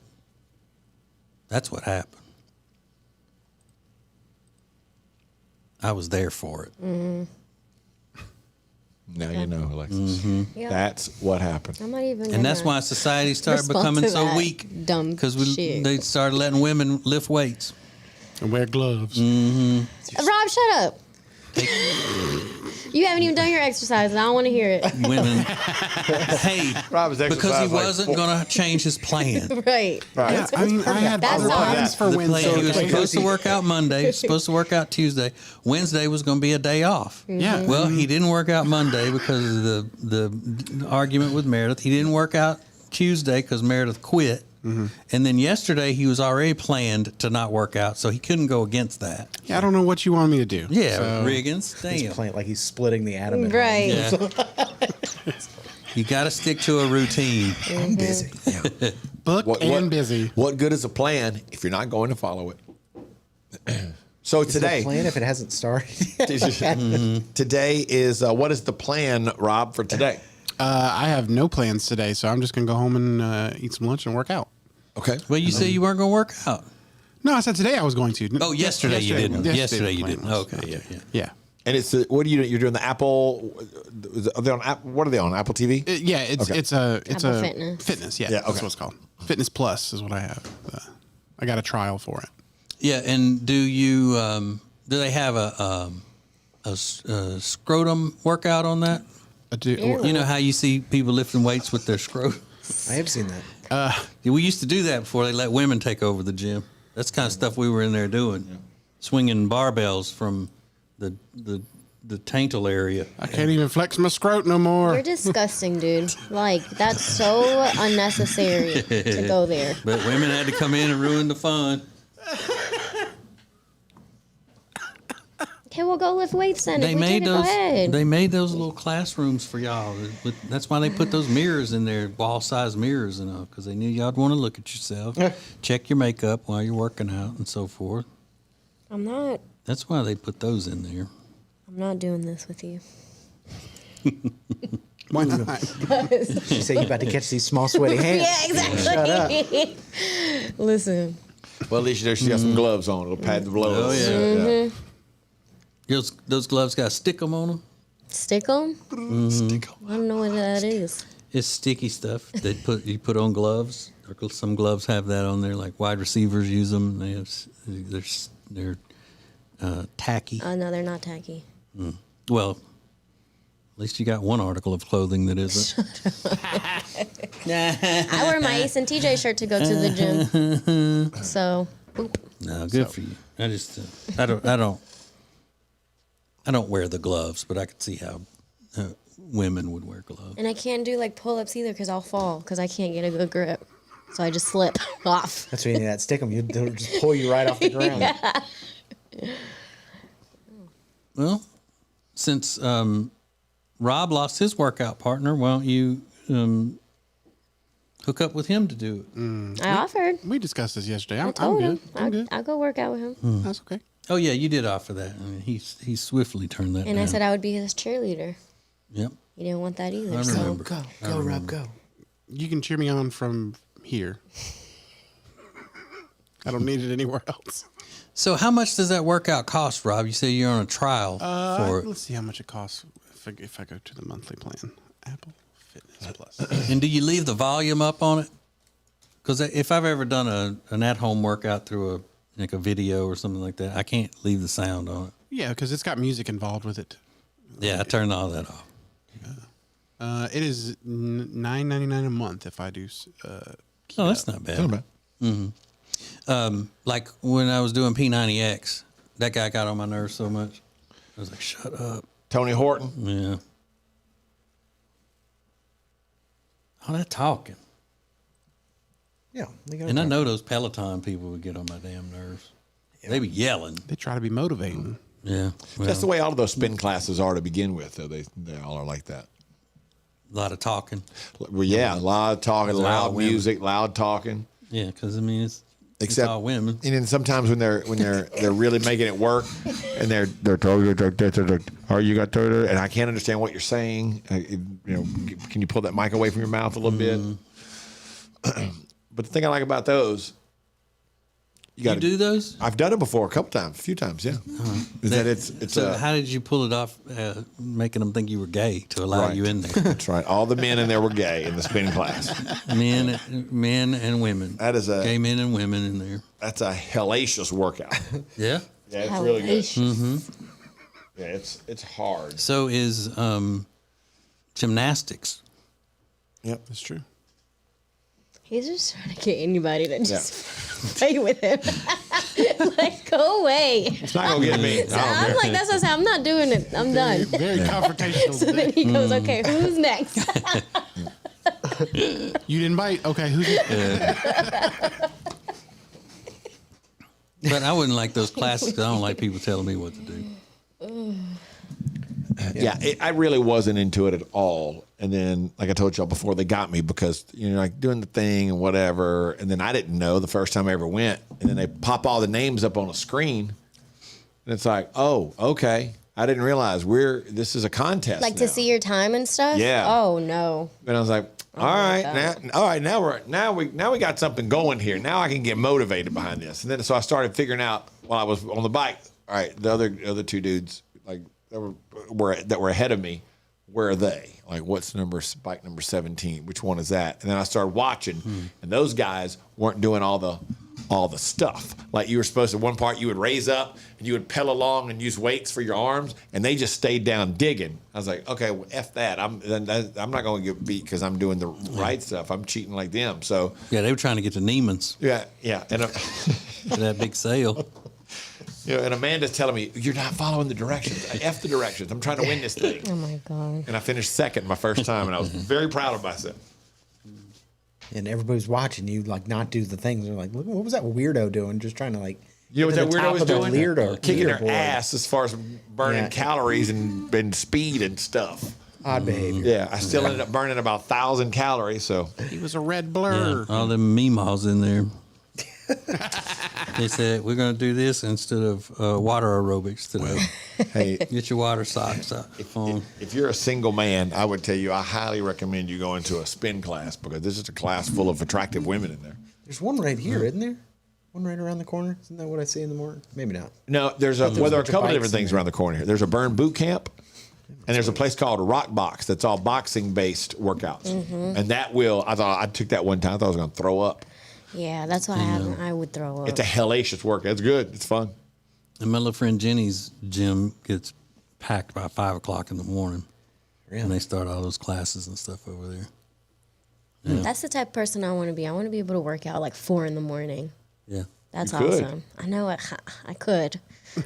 That's what happened. I was there for it. Now you know, Alexis. Yeah. That's what happened. I'm not even. And that's gonna why society started respond becoming to so that weak. dumb Because shit. they started letting women lift weights. And wear gloves. Rob, shut up. You haven't even done your exercise, and I don't want to hear it. Women, hey, Rob's because exercised he like wasn't going to change his plan. Right. Yeah, I mean, I had That's plans all. for The Wednesday. plan, he was supposed to work out Monday, he was supposed to work out Tuesday. Wednesday was going to be a day off. Yeah. Well, he didn't work out Monday because of the argument with Meredith. He didn't work out Tuesday because Meredith quit. And then yesterday he was already planned to not work out, so he couldn't go against that. Yeah, I don't know what you want me to do. Yeah, So- Riggins, He's damn. playing like he's splitting the atom. Right. Yeah. You got to stick to a routine. I'm busy. Booked and busy. What good is a plan if you're not going to follow it? So Is there a today, plan if it hasn't started. today is what is the plan, Rob, for today? I have no plans today, so I'm just gonna go home and eat some lunch and work out. Okay. Well, you said you weren't going to work out. No, I said today I was going to. Oh, yesterday you didn't. Yesterday you the plan didn't. was. Okay, yeah. Yeah. And it's what are you doing? You're doing the Apple. Are they on Apple? What are they on? Apple TV? Yeah, it's Okay. it's a Apple Fitness. Fitness. Yeah, Yeah, that's okay. what it's called. Fitness Plus is what I have. I got a trial for it. Yeah, and do they have a scrotum workout on that? I do. Ew. You know how you see people lifting weights with their scrotum? I have seen that. We used to do that before they let women take over the gym. That's the kind of stuff we were in there doing, swinging barbells from the taintal area. I can't even flex my scrot no more. You're disgusting, dude. Like, that's so unnecessary to go there. But women had to come in and ruin the fun. Okay, well, go lift weights then. They If we made did it, go those. ahead. They made those little classrooms for y'all. That's why they put those mirrors in there, wall-sized mirrors and all, because they knew y'all'd want to look at yourself, check your makeup while you're working out, and so forth. I'm not That's why they put those in there. I'm not doing this with you. Why not? She said you about to catch these small sweaty hands. Yeah, exactly. Shut up. Listen. Well, at least she got some gloves on. It'll pad the blows. Oh, yeah. Mm-hmm. Those gloves got stick 'em on them. Stick 'em? I don't know what that is. It's sticky stuff. You put on gloves. Some gloves have that on there. Like wide receivers use them. They're tacky. No, they're not tacky. Well, At least you got one article of clothing that isn't. I wear my Ace and TJ shirt to go to the gym. So, boop. No, good for you. I just, I don't wear the gloves, but I could see how women would wear gloves. And I can't do like pull-ups either because I'll fall because I can't get a good grip. So I just slip off. That's why you need that stick 'em. They'll just pull you right off the ground. Yeah. Well, since Rob lost his workout partner, why don't you hook up with him to do it? I offered. We discussed this yesterday. I I'm told good. him. I'm good. I'll go work out with him. That's okay. Oh yeah, you did offer that. I mean, he swiftly turned that And down. I said I would be his cheerleader. Yep. He didn't want that either. I So remember. Go, Rob, go. You can cheer me on from here. I don't need it anywhere else. So how much does that workout cost, Rob? You say you're on a trial for it. Let's see how much it costs if I go to the monthly plan. Apple Fitness Plus. And do you leave the volume up on it? Because if I've ever done an at-home workout through a video or something like that, I can't leave the sound on it. Yeah, because it's got music involved with it. Yeah, I turned all that off. It is $9.99 a month if I do. Oh, that's not bad. Mm-hmm. Like when I was doing P90X, that guy got on my nerves so much. I was like, shut up. Tony Horton? Yeah. All that talking. Yeah. And I know those Peloton people would get on my damn nerves. Yeah. They be yelling. They try to be motivating. Yeah. Well, that's the way all of those spin classes are to begin with. Though they all are like that. A lot of talking. Well, yeah, a lot of talking, loud music, loud talking. Yeah, because I mean it's all women. And then sometimes when they're really making it work, and they're are you got and I can't understand what you're saying. Can you pull that mic away from your mouth a little bit? But the thing I like about those, you do those? I've done it before a few times. Yeah. Is that it's so how did you pull it off, making them think you were gay to allow you in there? That's right. All the men in there were gay in the spin class. men and women. That is gay men and women in there. That's a hellacious workout. Yeah. Yeah, it's really good. Mm-hmm. Yeah, it's hard. So is gymnastics. Yep, that's true. he's just trying to get anybody to just play with him. Like, go away. It's not gonna get me. So I'm like, that's what I said. I'm not doing it. I'm done. Very confrontational. So then he goes, okay, who's next? You didn't bite. Okay, who's next? But I wouldn't like those classes because I don't like people telling me what to do. Yeah, I really wasn't into it at all. And then, like I told y'all before, they got me because, like doing the thing and whatever. And then I didn't know the first time I ever went. And then they pop all the names up on a screen. And it's like, oh, okay. I didn't realize this is a contest. Like to see your time and stuff? Yeah. Oh, no. And I was like, now we got something going here. Now I can get motivated behind this. And then so I started figuring out while I was on the bike, all right, the other two dudes, like that were ahead of me, where are they? Like, what's bike number 17? Which one is that? And then I started watching, and those guys weren't doing all the stuff. Like you were supposed to, one part you would raise up and you would pedal along and use weights for your arms, and they just stayed down digging. I was like, okay, well, F that. I'm not going to get beat because I'm doing the right stuff. I'm cheating like them. So yeah, they were trying to get to Neiman's. Yeah, and that big sale. And Amanda's telling me, you're not following the directions. I F the directions. I'm trying to win this thing. Oh, my God. And I finished second my first time, and I was very proud of myself. And everybody's watching you, like, not do the things. They're like, look, what was that weirdo doing? Just trying to, like, you know what that weirdo was doing? Kicking her leaderboard. ass as far as burning calories and speed and stuff. Odd behavior. Yeah, I still ended up burning about 1,000 calories. So he was a red blur. Yeah, all them meemaws in there. They said we're going to do this instead of water aerobics today. Hey, get your water socks on. If you're a single man, I would tell you I highly recommend you going to a spin class because this is a class full of attractive women in there. There's one right here, isn't there? One right around the corner. Isn't that what I see in the morning? Maybe not. No, there are a couple of different things around the corner here. There's a burn boot camp, and there's a place called Rock Box that's all boxing based workouts. Mm-hmm. And I took that one time. I thought I was going to throw up. Yeah, that's why I would throw up. It's a hellacious workout. It's good. It's fun. And my little friend Jenny's gym gets packed by 5 o'clock in the morning. Really? And they start all those classes and stuff over there. Yeah. That's the type of person I want to be. I want to be able to work out like 4 a.m. Yeah. That's You could. awesome. I know I could.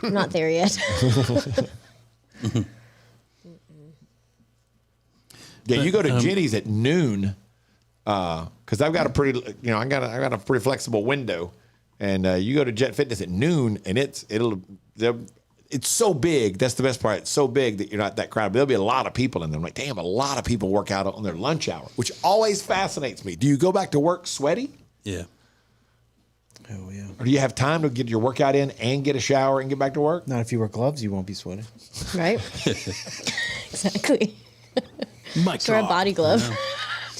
I'm not there yet. Yeah, you go to Jenny's at noon, because I've got a pretty, I got a pretty flexible window, and you go to Jet Fitness at noon, and it's so big. That's the best part. It's so big that you're not that crowded. But there'll be a lot of people in there. I'm like, damn, a lot of people work out on their lunch hour, which always fascinates me. Do you go back to work sweaty? Yeah. Oh yeah. Or do you have time to get your workout in and get a shower and get back to work? Not if you wear gloves, you won't be sweating. Right? Exactly. Wear a body glove.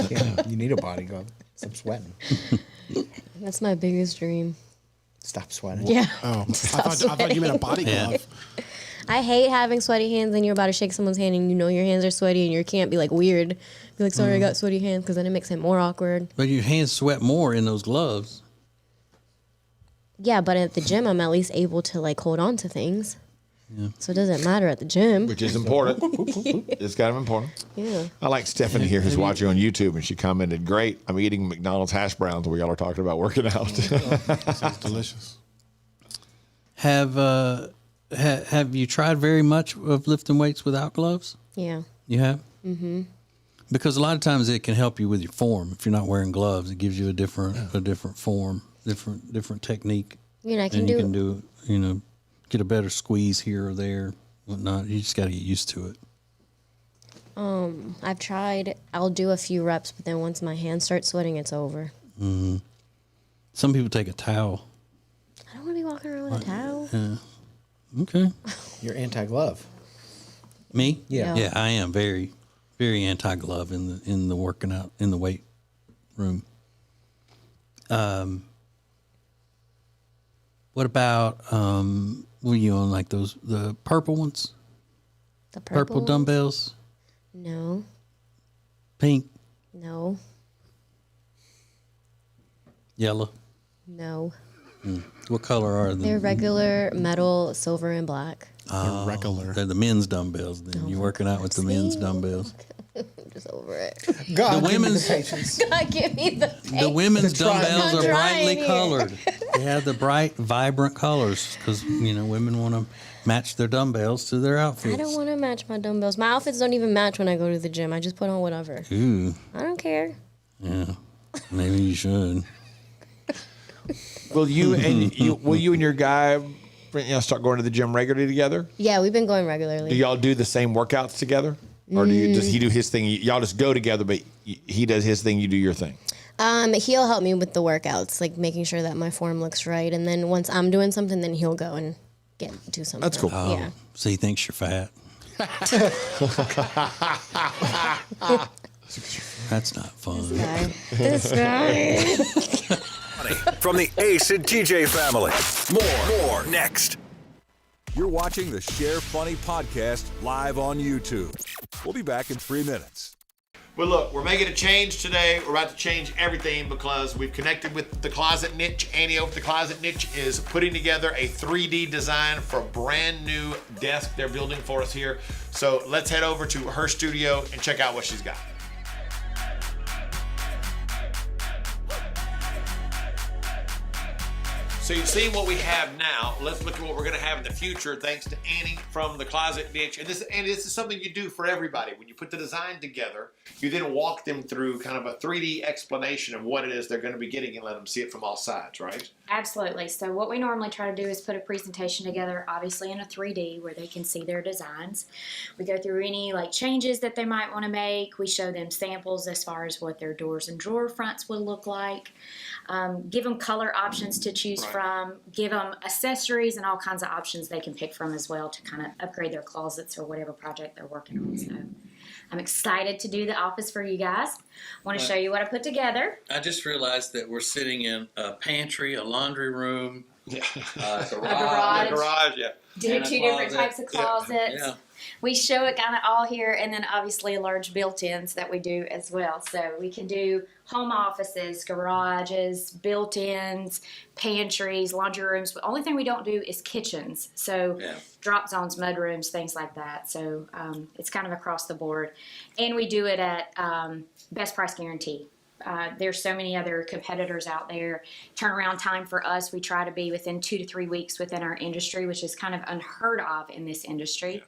Yeah, you need a body glove. Stop sweating. That's my biggest dream. Stop sweating. Yeah. Oh, I Stop thought you meant a body sweating. glove. I hate having sweaty hands and you're about to shake someone's hand and you know your hands are sweaty and you can't be like weird. Be like, sorry, I got sweaty hands, because then it makes it more awkward. But your hands sweat more in those gloves. Yeah, but at the gym, I'm at least able to like hold on to things. Yeah. So it doesn't matter at the gym. Which is important. It's kind of important. Yeah. I like Stephanie here who's watching on YouTube, and she commented, great, I'm eating McDonald's hash browns while y'all are talking about working out. Sounds delicious. Have you tried very much of lifting weights without gloves? Yeah. You have? Mm-hmm. Because a lot of times it can help you with your form. If you're not wearing gloves, it gives you a different form, different technique. You know, you can do, get a better squeeze here or there, whatnot. You just got to get used to it. I've tried. I'll do a few reps, but then once my hands start sweating, it's over. Mm-hmm. Some people take a towel. I don't want to be walking around with a towel. Yeah. Okay. You're anti-glove. Me? Yeah. Yeah, I am very, very anti-glove in the working out in the weight room. What about were you on like the purple ones? The purple dumbbells? No. Pink? No. Yellow? No. What color are they? They're regular metal, silver, and black. Oh, regular. They're the men's dumbbells. Then you're working out with the men's dumbbells. I'm just over it. God, The women's- give me the patience. God, give me the The women's dumbbells I'm are brightly trying here. colored. They have the bright, vibrant colors because women want to match their dumbbells to their outfits. I don't want to match my dumbbells. My outfits don't even match when I go to the gym. I just put on whatever. Ooh, I don't care. yeah. Maybe you should. Will you and your guy start going to the gym regularly together? Yeah, we've been going Do regularly. y'all do the same workouts together? Or does he do his thing? Y'all just go together, but he does his thing, you do your thing? He'll help me with the workouts, like making sure that my form looks right. And then once I'm doing something, then he'll go and do something. That's cool. Oh, Yeah. so he thinks you're fat. That's not fun. This guy. From the Ace and TJ family. More next. You're watching the Share Funny podcast live on YouTube. We'll be back in 3 minutes. Well, look, we're making a change today. We're about to change everything because we've connected with the Closet Niche. Annie over at the Closet Niche is putting together a 3D design for a brand new desk they're building for us here. So let's head over to her studio and check out what she's got. So you've seen what we have now. Let's look at what we're going to have in the future thanks to Annie from the Closet Niche. And this is something you do for everybody. When you put the design together, you then walk them through kind of a 3D explanation of what it is they're going to be getting and let them see it from all sides, right? Absolutely. So what we normally try to do is put a presentation together, obviously in a 3D where they can see their designs. We go through any changes that they might want to make. We show them samples as far as what their doors and drawer fronts will look like. Give them color options to choose from. Give them accessories and all kinds of options they can pick from as well to kind of upgrade their closets or whatever project they're working on. So I'm excited to do the office for you guys. I want to show you what I put together. I just realized that we're sitting in a pantry, a laundry room, a garage. garage, yeah. Do two different types of closets. Yeah. We show it kind of all here, and then obviously large built-ins that we do as well. So we can do home offices, garages, built-ins, pantries, laundry rooms. The only thing we don't do is kitchens. So drop zones, mud rooms, things like that. So it's kind of across the board. And we do it at best price guarantee. There's so many other competitors out there. Turnaround time for us, we try to be within 2 to 3 weeks within our industry, which is kind of unheard of in this industry.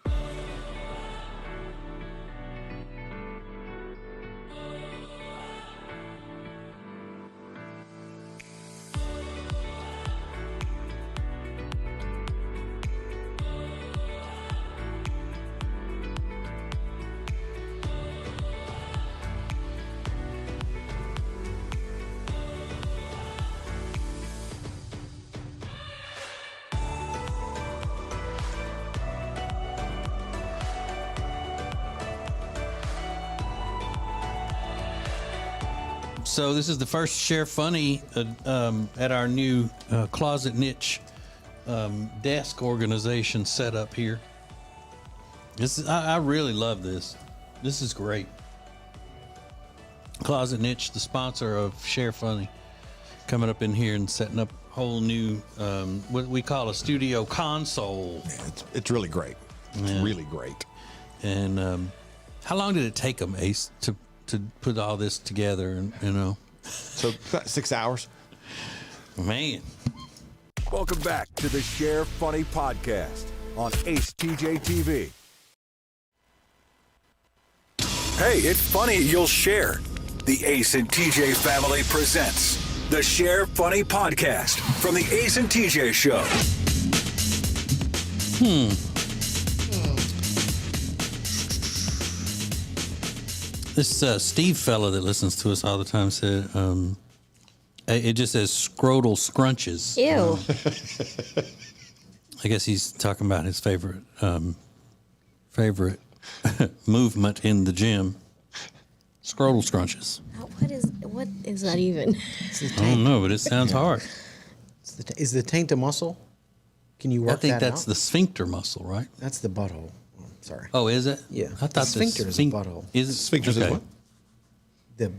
So this is the first Share Funny at our new Closet Niche desk organization set up here. I really love this. This is great. Closet Niche, the sponsor of Share Funny, coming up in here and setting up a whole new what we call a studio console. Yeah, it's really great. It's really great. And how long did it take them, Ace, to put all this together? And so about 6 hours. Man. Welcome back to the Share Funny podcast on acetjtv. Hey, it's funny you'll share. The Ace and TJ family presents the Share Funny podcast from the Ace and TJ show. This Steve fella that listens to us all the time said, it just says scrotal scrunches. Ew. I guess he's talking about his favorite movement in the gym. Scrotal scrunches. What is that even? I don't know, but it sounds hard. Is the taint a muscle? Can you work that out? I think that's the sphincter muscle, right? That's the butthole. Sorry. Oh, is it? Yeah. I thought the sphincter is a butthole. Is it sphincter? Okay. Is what? The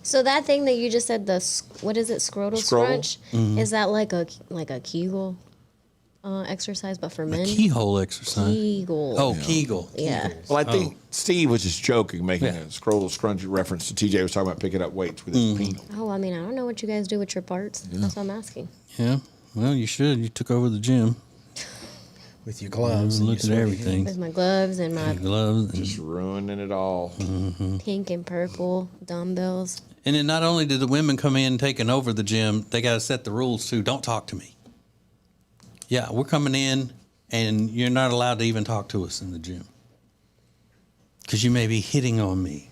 So that thing that you just said, what is it, scrotal scrunch? Is that like a Kegel exercise, but for men? A keyhole exercise. Kegel. Oh, Kegel. Yeah. Well, I think Steve was just joking, making a scrotal scrunch reference to TJ was talking about picking up weights with his penile. Oh, I mean, I don't know what you guys do with your parts. That's what I'm asking. Yeah. Well, you should. You took over the gym. With your gloves. And look at everything. With my gloves and my gloves. Just ruining it all. pink and purple dumbbells. And then not only did the women come in taking over the gym, they got to set the rules too. Don't talk to me. Yeah, we're coming in, and you're not allowed to even talk to us in the gym because you may be hitting on me.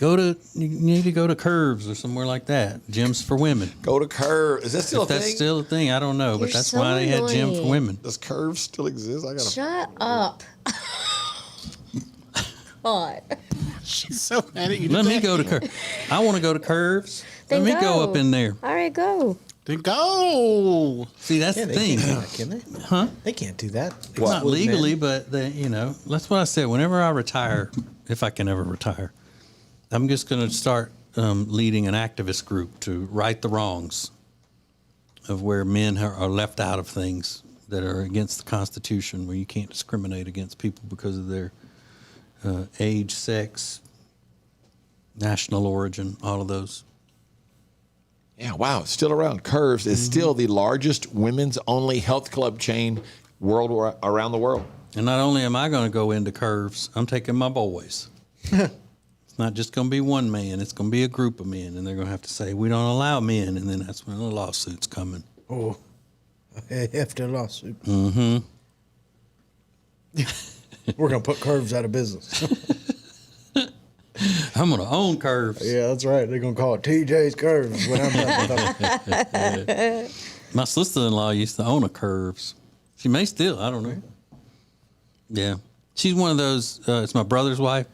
You need to go to Curves or somewhere like that. Gyms for women. Go to Curves. Is that still a thing? That's still a thing. I don't know, but that's why they had gym for women. Does Curves still exist? Shut up. God. She's so mad at you. Let me go to Curves. I want to go to Curves. Then Let me go up in there. All right, go. Then go. See, that's the thing. Can't do that, can they? Huh? They can't do that. Not legally, but that's what I said. Whenever I retire, if I can ever retire, I'm just going to start leading an activist group to right the wrongs of where men are left out of things that are against the Constitution, where you can't discriminate against people because of their age, sex, national origin, all of those. Yeah, wow, it's still around. Curves is still the largest women's-only health club chain around the world. And not only am I going to go into Curves, I'm taking my boys. It's not just going to be one man. It's going to be a group of men, and they're going to have to say, we don't allow men, and then that's when the lawsuit's coming. Oh, a hefty lawsuit. Mm-hmm. We're going to put Curves out of business. I'm going to own Curves. Yeah, that's right. They're going to call it TJ's Curves when I'm done with them. My sister-in-law used to own a Curves. She may still. I don't know. Yeah. She's one of those, it's my brother's wife.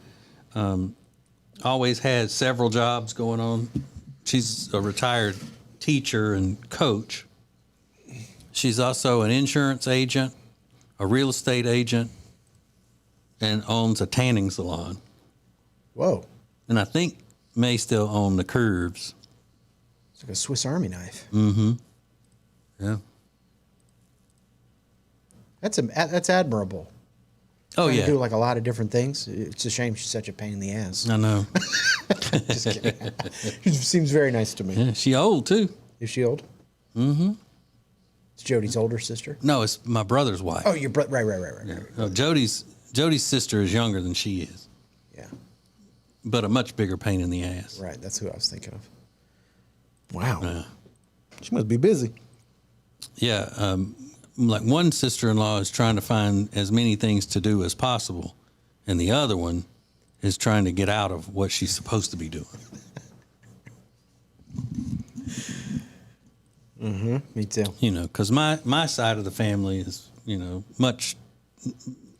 Always had several jobs going on. She's a retired teacher and coach. She's also an insurance agent. a real estate agent, and owns a tanning salon. Whoa. And I think may still own the Curves. It's like a Swiss Army knife. Mm-hmm. Yeah. That's admirable. Oh, Trying to yeah. do like a lot of different things. It's a shame she's such a pain in the ass. I know. Just kidding. She seems very nice to me. Yeah, she old, too. Is she old? Mm-hmm. It's Jody's older sister? No, it's my brother's wife. Oh, your brother. Right. Yeah. No, Jody's sister is younger than she is. Yeah. But a much bigger pain in the ass. Right, that's who I was thinking of. Wow. She must be busy. Yeah. Like one sister-in-law is trying to find as many things to do as possible, and the other one is trying to get out of what she's supposed to be doing. Mm-hmm. Me too. You know, because my side of the family is, you know, much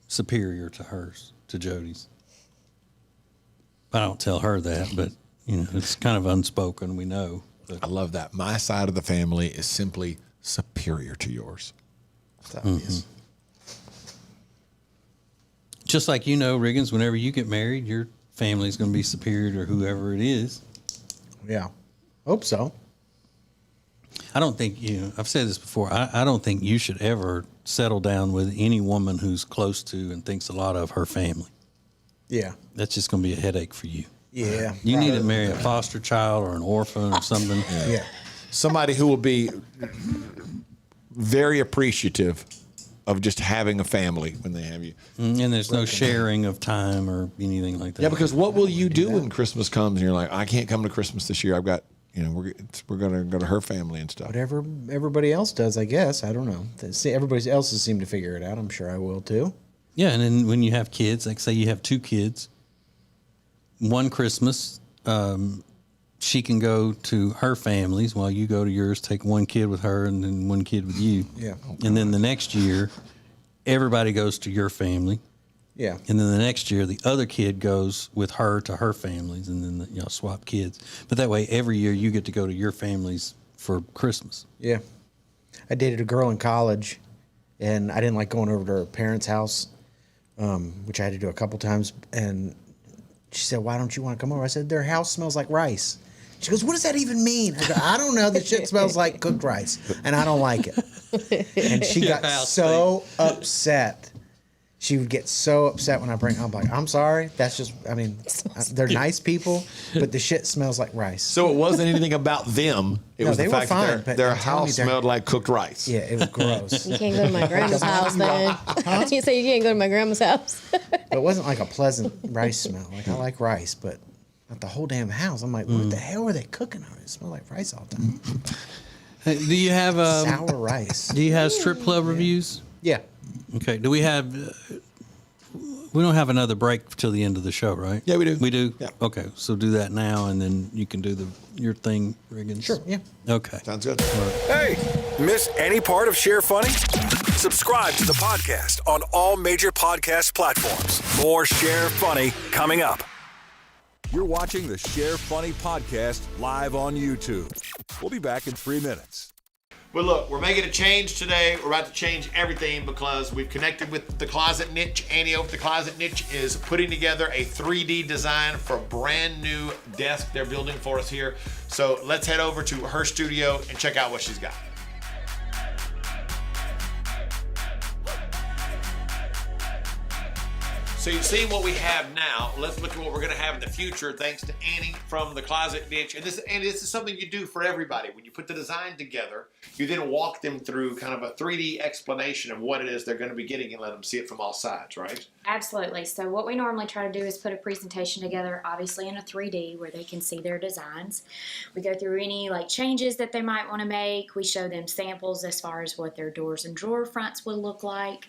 superior to hers, to Jody's. I don't tell her that, but, you know, it's kind of unspoken. We know. But. I love that. My side of the family is simply superior to yours. That's obvious. Just like, you know, Riggins, whenever you get married, your family's going to be superior to whoever it is. Yeah. Hope so. I don't think I've said this before. I don't think you should ever settle down with any woman who's close to and thinks a lot of her family. Yeah. That's just going to be a headache for you. Yeah. You need to marry a foster child or an orphan or something. Yeah. Somebody who will be very appreciative of just having a family when they have you. And there's no sharing of time or anything like that. Yeah, because what will you do when Christmas comes and you're like, I can't come to Christmas this year. I've got, you know, we're going to go to her family and stuff. Whatever everybody else does, I guess. I don't know. See, everybody else has seemed to figure it out. I'm sure I will too. Yeah, and then when you have kids, like say you have 2 kids, one Christmas, she can go to her families while you go to yours, take one kid with her and then one kid with you. Yeah. And then the next year, everybody goes to your family. Yeah. And then the next year, the other kid goes with her to her families, and then y'all swap kids. But that way, every year you get to go to your families for Christmas. Yeah. I dated a girl in college, and I didn't like going over to her parents' house, which I had to do a couple times. And she said, "Why don't you want to come over?" I said, "Their house smells like rice." She goes, "What does that even mean?" I go, "I don't know. The shit smells like cooked rice, and I don't like it." And she got so upset. She would get so upset when I bring. I'm like, "I'm sorry. That's just. I mean, they're nice people, but the shit smells like rice." So it wasn't anything about them. It was the fact that their house smelled like cooked rice. Yeah, it was gross. You can't go to my grandma's house then. You say you can't go to my grandma's house. But it wasn't like a pleasant rice smell. Like I like rice, but not the whole damn house. I'm like, what the hell are they cooking on? It smells like rice all the time. Hey, do you have sour rice? Do you have strip club reviews? Yeah. Okay. Do we have? We don't have another break till the end of the show, right? Yeah, we do. We do. Yeah. Okay, so do that now, and then you can do your thing, Riggins. Sure. Yeah. Okay. Sounds good. Hey, miss any part of Share Funny? Subscribe to the podcast on all major podcast platforms. More Share Funny coming up. You're watching the Share Funny podcast live on YouTube. We'll be back in 3 minutes. But look, we're making a change today. We're about to change everything because we've connected with the Closet Niche. Annie over at the Closet Niche is putting together a 3D design for a brand new desk they're building for us here. So let's head over to her studio and check out what she's got. So you've seen what we have now. Let's look at what we're going to have in the future thanks to Annie from the Closet Niche. And this is something you do for everybody. When you put the design together, you then walk them through kind of a 3D explanation of what it is they're going to be getting and let them see it from all sides, right? Absolutely. So what we normally try to do is put a presentation together, obviously in a 3D where they can see their designs. We go through any changes that they might want to make. We show them samples as far as what their doors and drawer fronts would look like.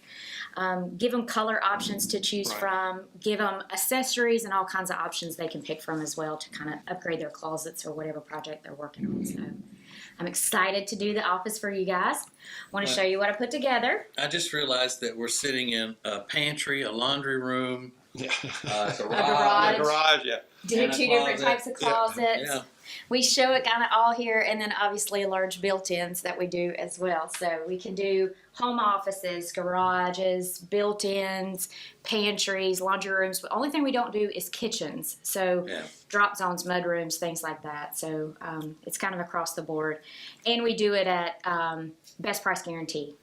Give them color options to choose from. Give them accessories and all kinds of options they can pick from as well to kind of upgrade their closets or whatever project they're working on. So I'm excited to do the office for you guys. I want to show you what I put together. I just realized that we're sitting in a pantry, a laundry room, A garage. garage, yeah. Do And a two different closet. types of closets. Yeah. We show it kind of all here, and then obviously large built-ins that we do as well. So we can do home offices, garages, built-ins, pantries, laundry rooms. The only thing we don't do is kitchens. So drop zones, mud rooms, things like that. So it's kind of across the board. And we do it at best price guarantee.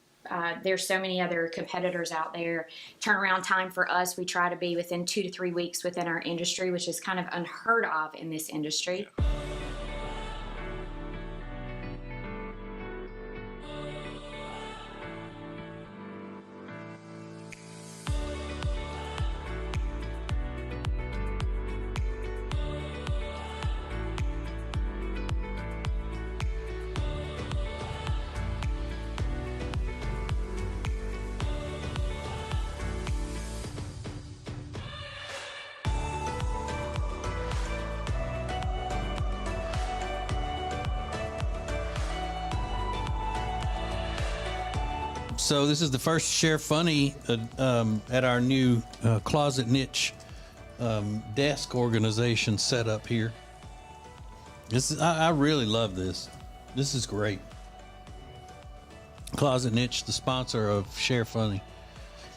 There's so many other competitors out there. Turnaround time for us, we try to be within 2 to 3 weeks within our industry, which is kind of unheard of in this industry. So this is the first Share Funny at our new closet niche desk organization set up here. I really love this. This is great. Closet Niche, the sponsor of Share Funny,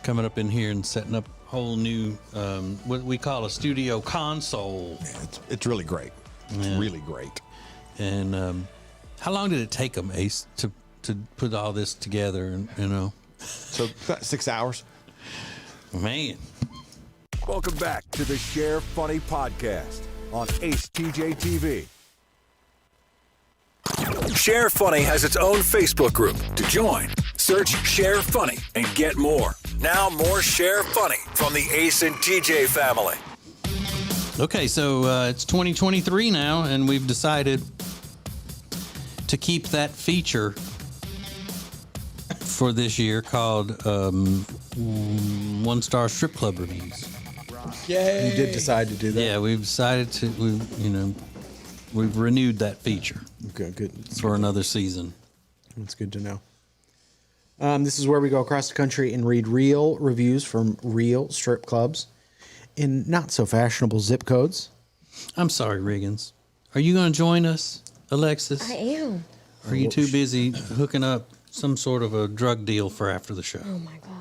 coming up in here and setting up a whole new what we call a studio console. Yeah, it's really great. It's really great. And how long did it take them, Ace, to put all this together? And so about 6 hours. Man. Welcome back to the Share Funny podcast on acetjtv. Share Funny has its own Facebook group. To join, search Share Funny and get more. Now more Share Funny from the Ace and TJ family. Okay, so it's 2023 now, and we've decided to keep that feature for this year called 1-star strip club reviews. Yay! You did decide to do that. Yeah, we've decided to. We've renewed that feature. Okay, good. For another season. That's good to know. This is where we go across the country and read real reviews from real strip clubs in not so fashionable zip codes. I'm sorry, Riggins. Are you going to join us, Alexis? I am. Or are you too busy hooking up some sort of a drug deal for after the show? Oh my God.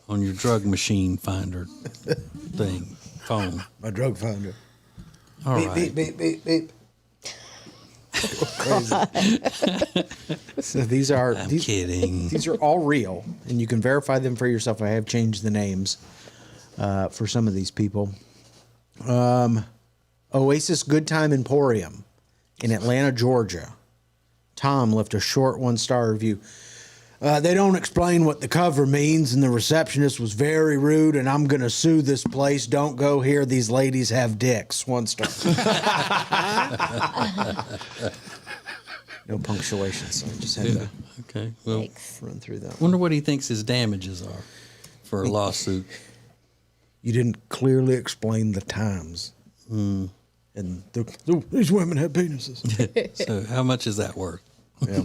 On your drug machine finder thing, phone. My drug finder. All beep, right. beep, beep, beep, beep. So these are kidding. These are all real, and you can verify them for yourself. I have changed the names for some of these people. Oasis Good Time Emporium in Atlanta, Georgia. Tom left a short 1-star review. They don't explain what the cover means, and the receptionist was very rude, and I'm going to sue this place. Don't go here. These ladies have dicks. 1 star. No punctuation, so I just had to run through that. Wonder what he thinks his damages are for a lawsuit. You didn't clearly explain the times. And these women have penises. So how much is that worth? Yeah.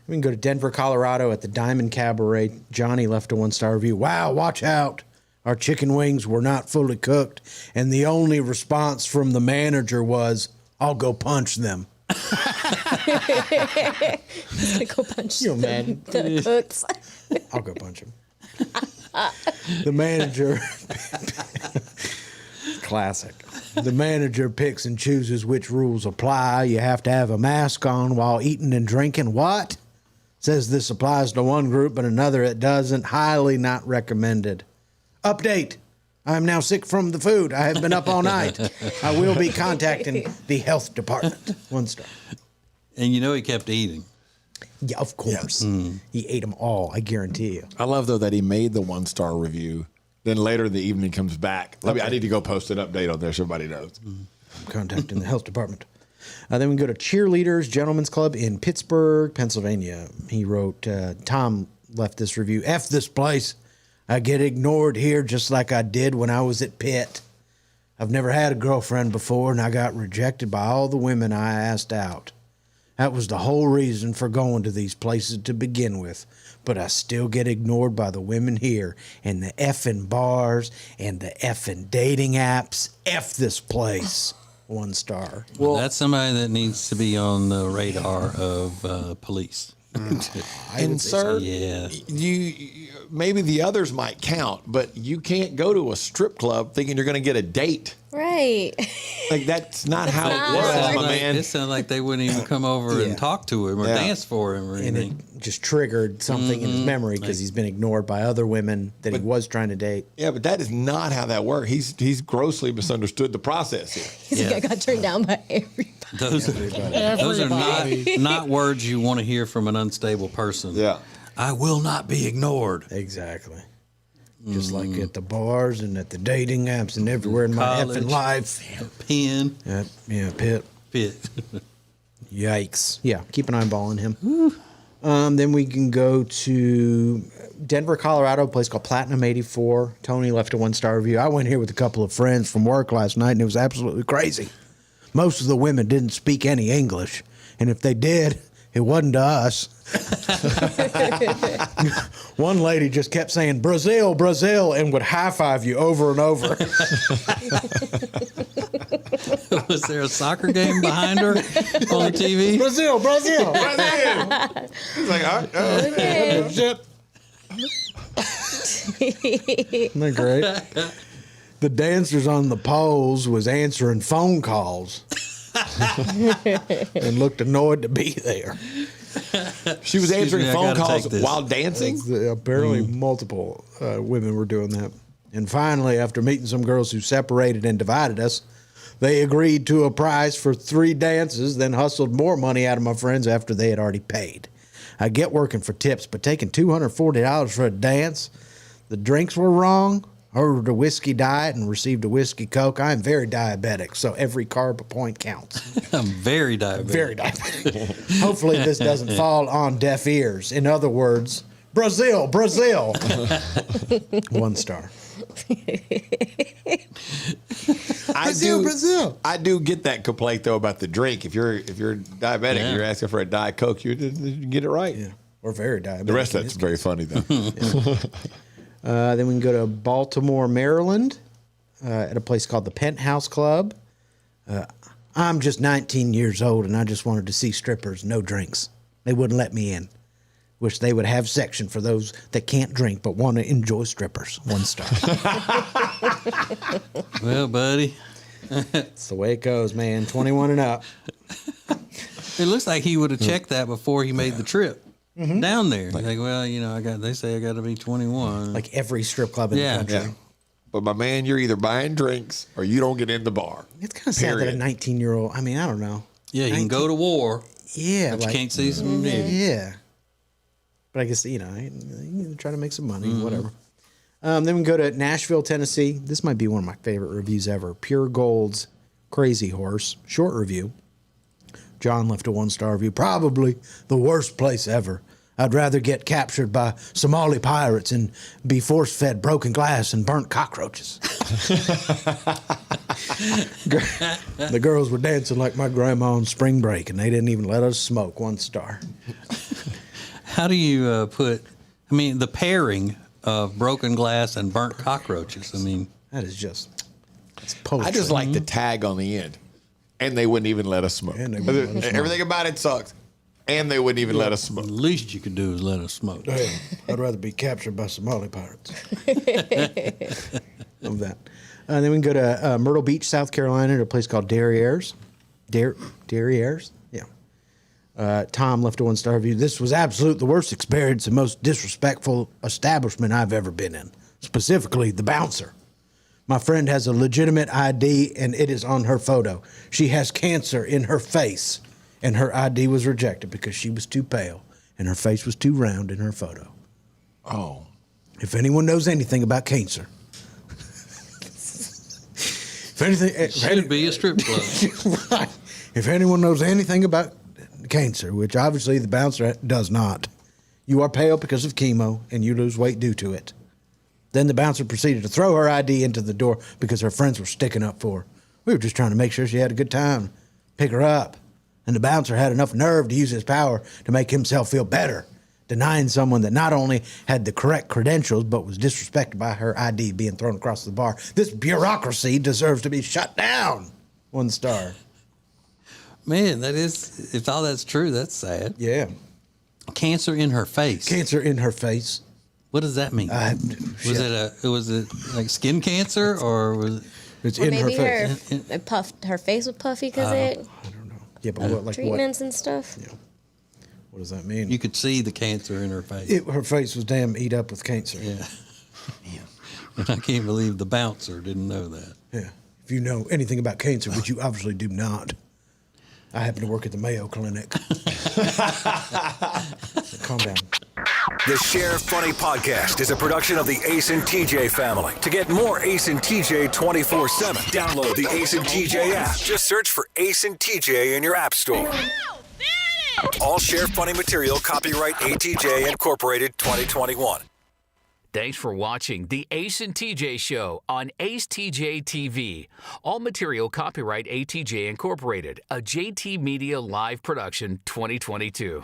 We can go to Denver, Colorado at the Diamond Cabaret. Johnny left a 1-star review. Wow, watch out. Our chicken wings were not fully cooked, and the only response from the manager was, I'll go punch them. Go punch You mad? the cooks. I'll go punch him. The manager, classic. The manager picks and chooses which rules apply. You have to have a mask on while eating and drinking. What? Says this applies to one group, but another it doesn't. Highly not recommended. Update. I am now sick from the food. I have been up all night. I will be contacting the health department. 1 star. And he kept eating. Yeah, of course. He ate them all, I guarantee you. I love, though, that he made the 1-star review. Then later in the evening comes back. I need to go post an update on there so everybody knows. I'm contacting the health department. Then we go to Cheerleaders Gentlemen's Club in Pittsburgh, Pennsylvania. He wrote, Tom left this review. F this place. I get ignored here just like I did when I was at Pitt. I've never had a girlfriend before, and I got rejected by all the women I asked out. That was the whole reason for going to these places to begin with. But I still get ignored by the women here and the effing bars and the effing dating apps. F this place. 1 star. Well, that's somebody that needs to be on the radar of police. And sir, yeah, you maybe the others might count, but you can't go to a strip club thinking you're going to get a date. Right. Like that's not how not it works, my like, man. It sounded like they wouldn't even come over and talk to him or dance for him or And anything. it just triggered something in his memory because he's been ignored by other women that he was trying to date. Yeah, but that is not how that works. He's grossly misunderstood the process here. He's like, I got turned down by everybody. Those are not words you want to hear from an unstable person. Yeah. I will not be ignored. Exactly. Just like at the bars and at the dating apps and everywhere in my effing life. Penn. Yeah, Pitt. Yikes. Yeah, keep an eyeball on him. Then we can go to Denver, Colorado, a place called Platinum 84. Tony left a 1-star review. I went here with a couple of friends from work last night, and it was absolutely crazy. Most of the women didn't speak any English, and if they did, it wasn't to us. One lady just kept saying, Brazil, Brazil, and would high-five you over and over. Was there a soccer game behind her on the TV? Brazil, Brazil. Brazil. He's like, all right. Okay. Isn't that great? The dancers on the poles was answering phone calls and looked annoyed to be there. She was answering phone calls while dancing? Apparently multiple women were doing that. And finally, after meeting some girls who separated and divided us, they agreed to a price for 3 dances, then hustled more money out of my friends after they had already paid. I get working for tips, but taking $240 for a dance, the drinks were wrong. I ordered a whiskey diet and received a whiskey Coke. I am very diabetic, so every carb point counts. I'm very diabetic. Very diabetic. Hopefully this doesn't fall on deaf ears. In other words, Brazil, Brazil. 1 star. Brazil. I do get that complaint though about the drink. If you're diabetic, and you're asking for a Diet Coke, you get it right. Yeah, or very diabetic. The rest of that's very funny though. Then we can go to Baltimore, Maryland, at a place called the Penthouse Club. I'm just 19 years old, and I just wanted to see strippers, no drinks. They wouldn't let me in. Wish they would have section for those that can't drink but want to enjoy strippers. 1 star. Well, buddy. That's the way it goes, man. 21 and up. It looks like he would have checked that before he made the trip. Down there, like, well, you know, they say I got to be 21. Like every strip club in the country. Yeah. But my man, you're either buying drinks or you don't get in the bar. It's kind of sad that a 19-year-old. I mean, I don't know. Yeah, you can go to war. Yeah, but you can't see some nudity. Yeah, but I guess you try to make some money, whatever. Then we go to Nashville, Tennessee. This might be one of my favorite reviews ever. Pure Gold's Crazy Horse, short review. John left a 1-star review. Probably the worst place ever. I'd rather get captured by Somali pirates and be force-fed broken glass and burnt cockroaches. The girls were dancing like my grandma on spring break, and they didn't even let us smoke. 1 star. How do you put, I mean, the pairing of broken glass and burnt cockroaches? I mean, that is just, it's poetry. I just like the tag on the end. And they wouldn't even let us smoke. Everything about it sucks. And they wouldn't even let us smoke. The least you could do is let us smoke. Hey, I'd rather be captured by Somali pirates. Love that. Then we can go to Myrtle Beach, South Carolina, at a place called Derrieres. Derrieres? Yeah. Tom left a 1-star review. This was absolute the worst experience and most disrespectful establishment I've ever been in. Specifically, the bouncer. My friend has a legitimate ID, and it is on her photo. She has cancer in her face, and her ID was rejected because she was too pale, and her face was too round in her photo. Oh. If anyone knows anything about cancer. Should be a strip club. Right. If anyone knows anything about cancer, which obviously the bouncer does not, you are pale because of chemo, and you lose weight due to it. Then the bouncer proceeded to throw her ID into the door because her friends were sticking up for her. We were just trying to make sure she had a good time, pick her up. And the bouncer had enough nerve to use his power to make himself feel better, denying someone that not only had the correct credentials, but was disrespected by her ID being thrown across the bar. This bureaucracy deserves to be shut down. 1 star. Man, that is, if all that's true, that's sad. Yeah. Cancer in her face. Cancer in her face. What does that mean? Was it like skin cancer or was it? It's or maybe her face was puffy because it. I don't know. Yeah, but what, like treatments and stuff. Yeah. What does that mean? You could see the cancer in her face. Her face was damn eat up with cancer. Yeah. And I can't believe the bouncer didn't know that. Yeah. If you know anything about cancer, which you obviously do not. I happen to work at the Mayo Clinic. Calm down. The Share Funny Podcast is a production of the Ace and TJ family. To get more Ace and TJ 24/7, download the Ace and TJ app. Just search for Ace and TJ in your app store. All Share Funny material copyright ATJ Incorporated 2021. Thanks for watching the Ace and TJ Show on acetjtv. All material copyright ATJ Incorporated, a JT Media live production 2022.